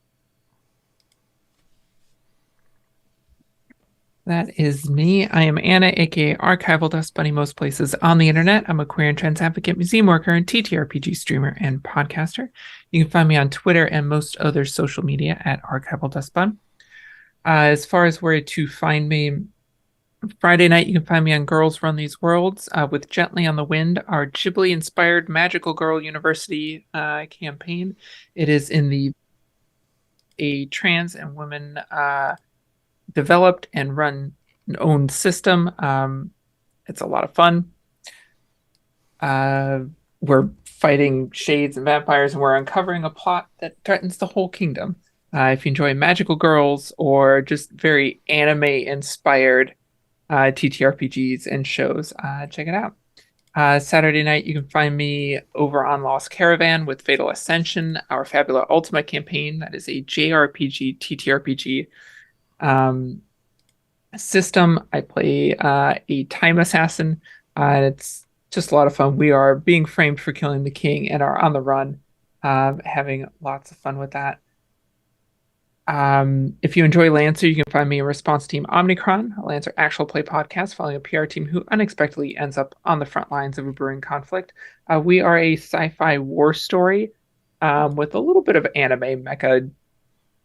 That is me. I am Anna, aka Archival Dust Bunny most places on the internet. I'm a queer and trans advocate, museum worker, and TTRPG streamer and podcaster. You can find me on Twitter and most other social media at Archival Dust Bun. As far as where to find me, Friday night you can find me on Girls Run These Worlds with Gently on the Wind, our Ghibli-inspired Magical Girl University campaign. It is in a trans and women developed and run an owned system. It's a lot of fun. We're fighting shades and vampires, and we're uncovering a plot that threatens the whole kingdom. If you enjoy magical girls or just very anime-inspired TTRPGs and shows, check it out. Saturday night, you can find me over on Lost Caravan with Fatal Ascension, our Fabula Ultima campaign. That is a JRPG, TTRPG system. I play a time assassin, and it's just a lot of fun. We are being framed for killing the king and are on the run, having lots of fun with that. If you enjoy Lancer, you can find me in Response Team Omnicron, a Lancer actual play podcast following a PR team who unexpectedly ends up on the front lines of a brewing conflict. We are a sci-fi war story with a little bit of anime mecha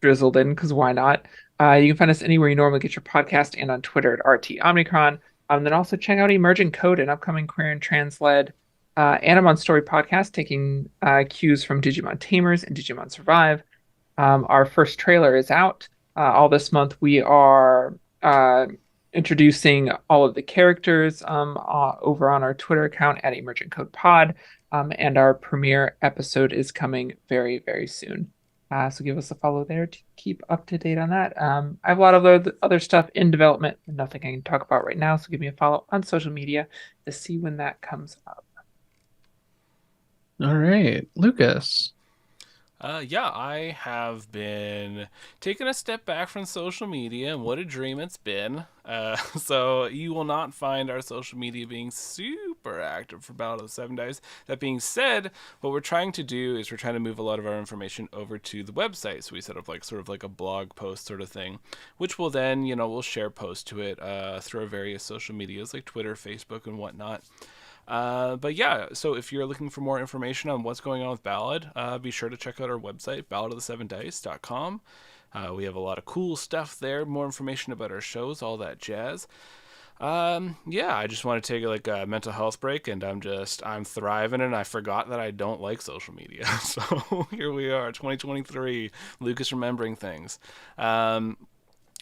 drizzled in, because why not? You can find us anywhere you normally get your podcast and on Twitter at RT Omnicron. Then also check out Emerging Code, an upcoming queer and trans-led Animon story podcast taking cues from Digimon Tamers and Digimon Survive. Our first trailer is out. All this month we are introducing all of the characters over on our Twitter account at Emergent Code Pod, and our premiere episode is coming very, very soon. So give us a follow there to keep up to date on that. I have a lot of other stuff in development, nothing I can talk about right now, so give me a follow on social media to see when that comes up. All right, Lucas. Yeah, I have been taking a step back from social media, and what a dream it's been. So you will not find our social media being super active for Battle of the Seven Dice. That being said, what we're trying to do is we're trying to move a lot of our information over to the website. So we set up sort of like a blog post sort of thing, which will then, we'll share posts to it through our various social medias like Twitter, Facebook, and whatnot. But yeah, so if you're looking for more information on what's going on with Ballad, be sure to check out our website, balladofthesevendice.com. We have a lot of cool stuff there, more information about our shows, all that jazz. Yeah, I just want to take a mental health break, and I'm thriving, and I forgot that I don't like social media. So here we are, 2023, Lucas remembering things.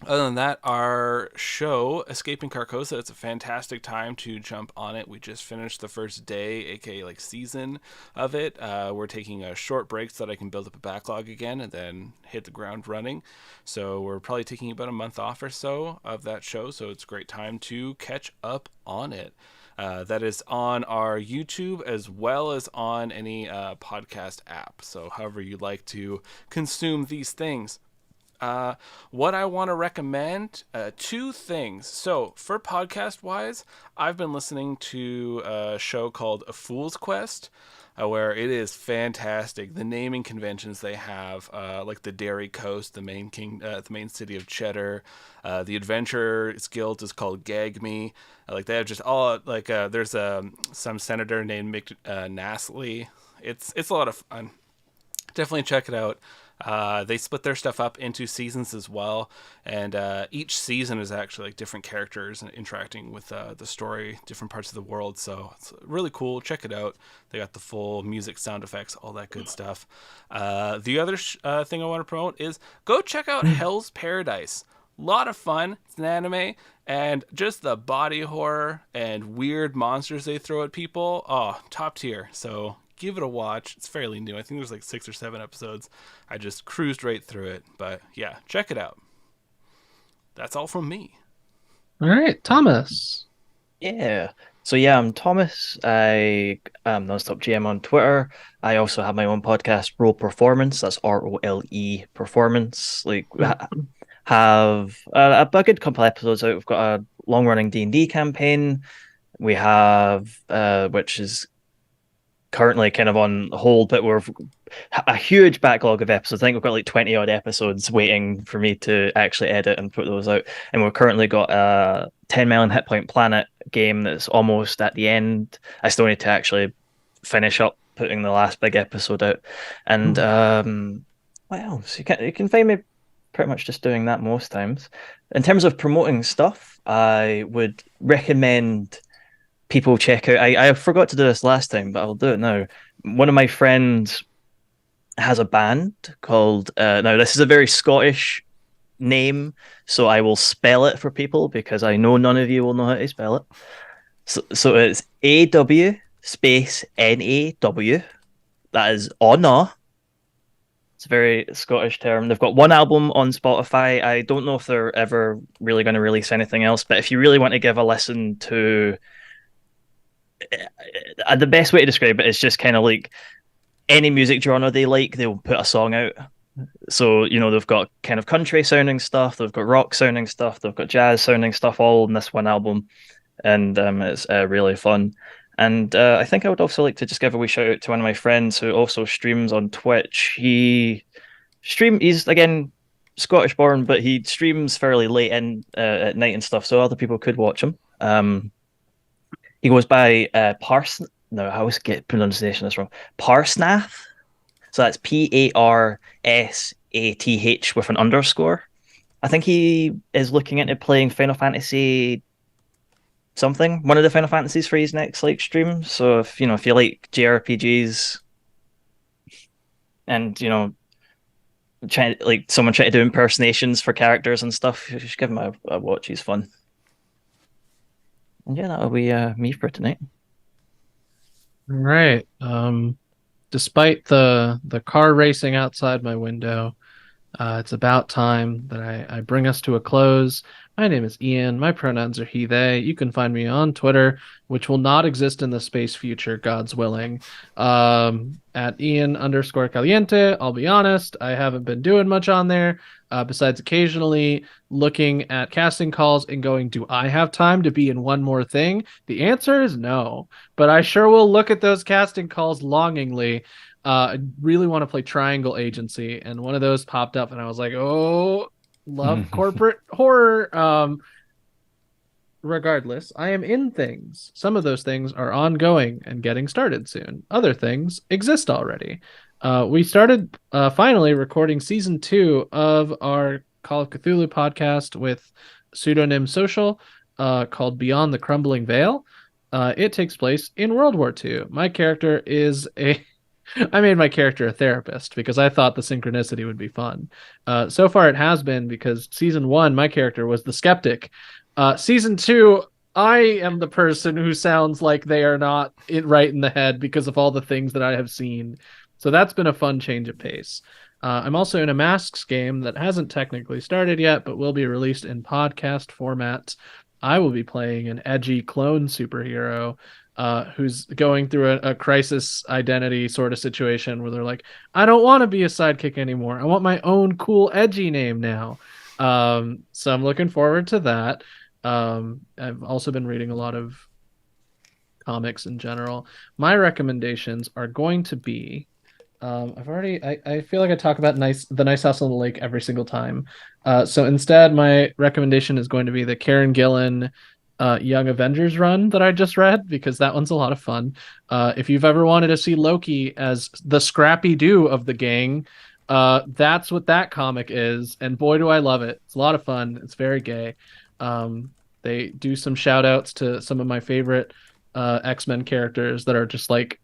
Other than that, our show, Escaping Carcosa, it's a fantastic time to jump on it. We just finished the first day, aka season of it. We're taking a short break so that I can build up a backlog again and then hit the ground running. So we're probably taking about a month off or so of that show, so it's a great time to catch up on it. That is on our YouTube as well as on any podcast app. So however you like to consume these things. What I want to recommend, two things. So, for podcast wise, I've been listening to a show called A Fool's Quest, where it is fantastic. The naming conventions they have, like the Dairy Coast, the main city of Cheddar. The Adventurers Guild is called Gag Me. Like they have just all like there's some senator named Mick Nasley. It's a lot of fun. Definitely check it out. They split their stuff up into seasons as well, and each season is actually like different characters and interacting with the story, different parts of the world. So it's really cool. Check it out. They got the full music, sound effects, all that good stuff. The other thing I want to promote is go check out Hell's Paradise. Lot of fun. It's an anime, and just the body horror and weird monsters they throw at people. Oh, top tier. So give it a watch. It's fairly new. I think there's like 6 or 7 episodes. I just cruised right through it. But yeah, check it out. That's all from me. All right, Thomas. Yeah. So yeah, I'm Thomas. I am Nonstop GM on Twitter. I also have my own podcast, Role Performance. That's ROLE Performance. Like have a good couple episodes out. We've got a long running D&D campaign. We have which is currently kind of on hold, but we're a huge backlog of episodes. I think we've got like 20 odd episodes waiting for me to actually edit and put those out. And we've currently got a 10 Million Hit Point Planet game that's almost at the end. I still need to actually finish up putting the last big episode out. And what else? You can find me pretty much just doing that most times. In terms of promoting stuff, I would recommend people check out. I forgot to do this last time, but I'll do it now. One of my friends has a band called now this is a very Scottish name, so I will spell it for people because I know none of you will know how to spell it. So it's AW space NAW. That is Anna. It's a very Scottish term. They've got one album on Spotify. I don't know if they're ever really going to release anything else, but if you really want to give a listen to the best way to describe it is just kind of like any music genre they like, they'll put a song out. So, they've got kind of country sounding stuff, they've got rock sounding stuff, they've got jazz sounding stuff all in this one album. And it's really fun. And I think I would also like to just give a wee shout out to one of my friends who also streams on Twitch. He's again Scottish born, but he streams fairly late in at night and stuff, so other people could watch him. He goes by Pars. No, I always get pronunciation this wrong. Parsnath. So that's PARSATH with an underscore. I think he is looking into playing Final Fantasy something, one of the Final Fantasies for his next stream. So if you like JRPGs and someone trying to do impersonations for characters and stuff, you should give him a watch. He's fun. And yeah, that'll be me for tonight. All right. Despite the car racing outside my window, it's about time that I bring us to a close. My name is Ian. My pronouns are he, they. You can find me on Twitter, which will not exist in the space future, God's willing, at Ian_Caliente. I'll be honest, I haven't been doing much on there, besides occasionally looking at casting calls and going, do I have time to be in one more thing? The answer is no, but I sure will look at those casting calls longingly. I really want to play Triangle Agency, and one of those popped up, and I was like, oh, love corporate horror. Regardless, I am in things. Some of those things are ongoing and getting started soon. Other things exist already. We started finally recording season 2 of our Call of Cthulhu podcast with Pseudonym Social, called Beyond the Crumbling Veil. It takes place in World War II. My character is I made my character a therapist because I thought the synchronicity would be fun. So far it has been, because season 1, my character was the skeptic. Season 2, I am the person who sounds like they are not right in the head because of all the things that I have seen. So that's been a fun change of pace. I'm also in a Masks game that hasn't technically started yet, but will be released in podcast format. I will be playing an edgy clone superhero who's going through a crisis identity sort of situation where they're like, I don't want to be a sidekick anymore. I want my own cool, edgy name now. So I'm looking forward to that. I've also been reading a lot of comics in general. My recommendations are going to be I feel like I talk about the Nice House on the Lake every single time. So instead, my recommendation is going to be the Karen Gillan Young Avengers run that I just read because that one's a lot of fun. If you've ever wanted to see Loki as the Scrappy Doo of the gang, that's what that comic is, and boy do I love it. It's a lot of fun. It's very gay. They do some shout outs to some of my favorite X-Men characters that are just like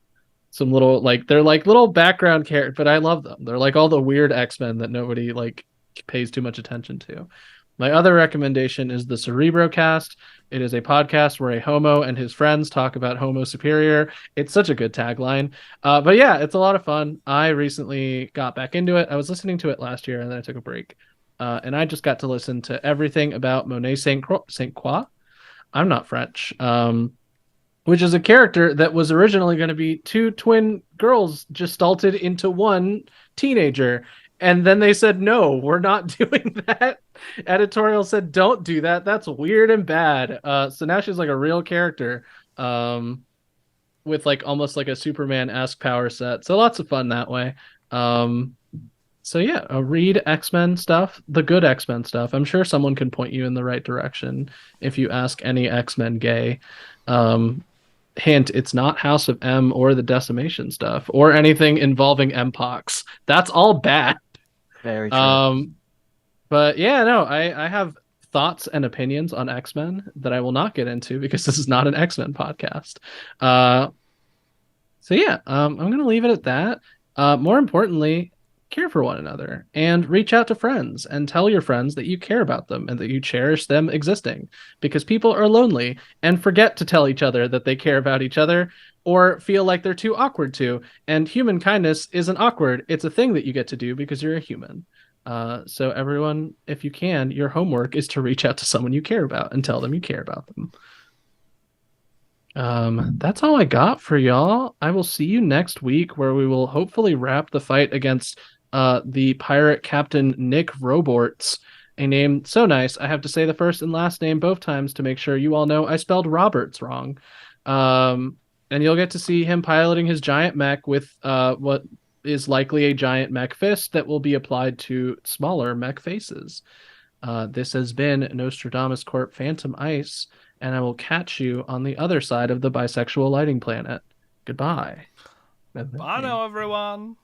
some little like they're like little background characters, but I love them. They're like all the weird X-Men that nobody like pays too much attention to. My other recommendation is the Cerebrocast. It is a podcast where a homo and his friends talk about Homo Superior. It's such a good tagline. But yeah, it's a lot of fun. I recently got back into it. I was listening to it last year and then I took a break. And I just got to listen to everything about Monet Saint Croix. I'm not French. Which is a character that was originally going to be two twin girls gestalted into one teenager. And then they said, no, we're not doing that. Editorial said, don't do that. That's weird and bad. So now she's like a real character with like almost like a Superman-esque power set. So lots of fun that way. So yeah, read X-Men stuff, the good X-Men stuff. I'm sure someone can point you in the right direction if you ask any X-Men gay. Hint, it's not House of M or the Decimation stuff or anything involving Mpox. That's all bad. Very true. But yeah, no, I have thoughts and opinions on X-Men that I will not get into because this is not an X-Men podcast. So yeah, I'm gonna leave it at that. More importantly, care for one another and reach out to friends and tell your friends that you care about them and that you cherish them existing because people are lonely and forget to tell each other that they care about each other or feel like they're too awkward to. And human kindness isn't awkward. It's a thing that you get to do because you're a human. So everyone, if you can, your homework is to reach out to someone you care about and tell them you care about them. That's all I got for y'all. I will see you next week where we will hopefully wrap the fight against the pirate captain Nick Roborts, a name so nice. I have to say the first and last name both times to make sure you all know I spelled Roberts wrong. And you'll get to see him piloting his giant mech with what is likely a giant mech fist that will be applied to smaller mech faces. This has been Nostradamus Corp Phantom Ice, and I will catch you on the other side of the bisexual lighting planet. Goodbye. Bye now, everyone.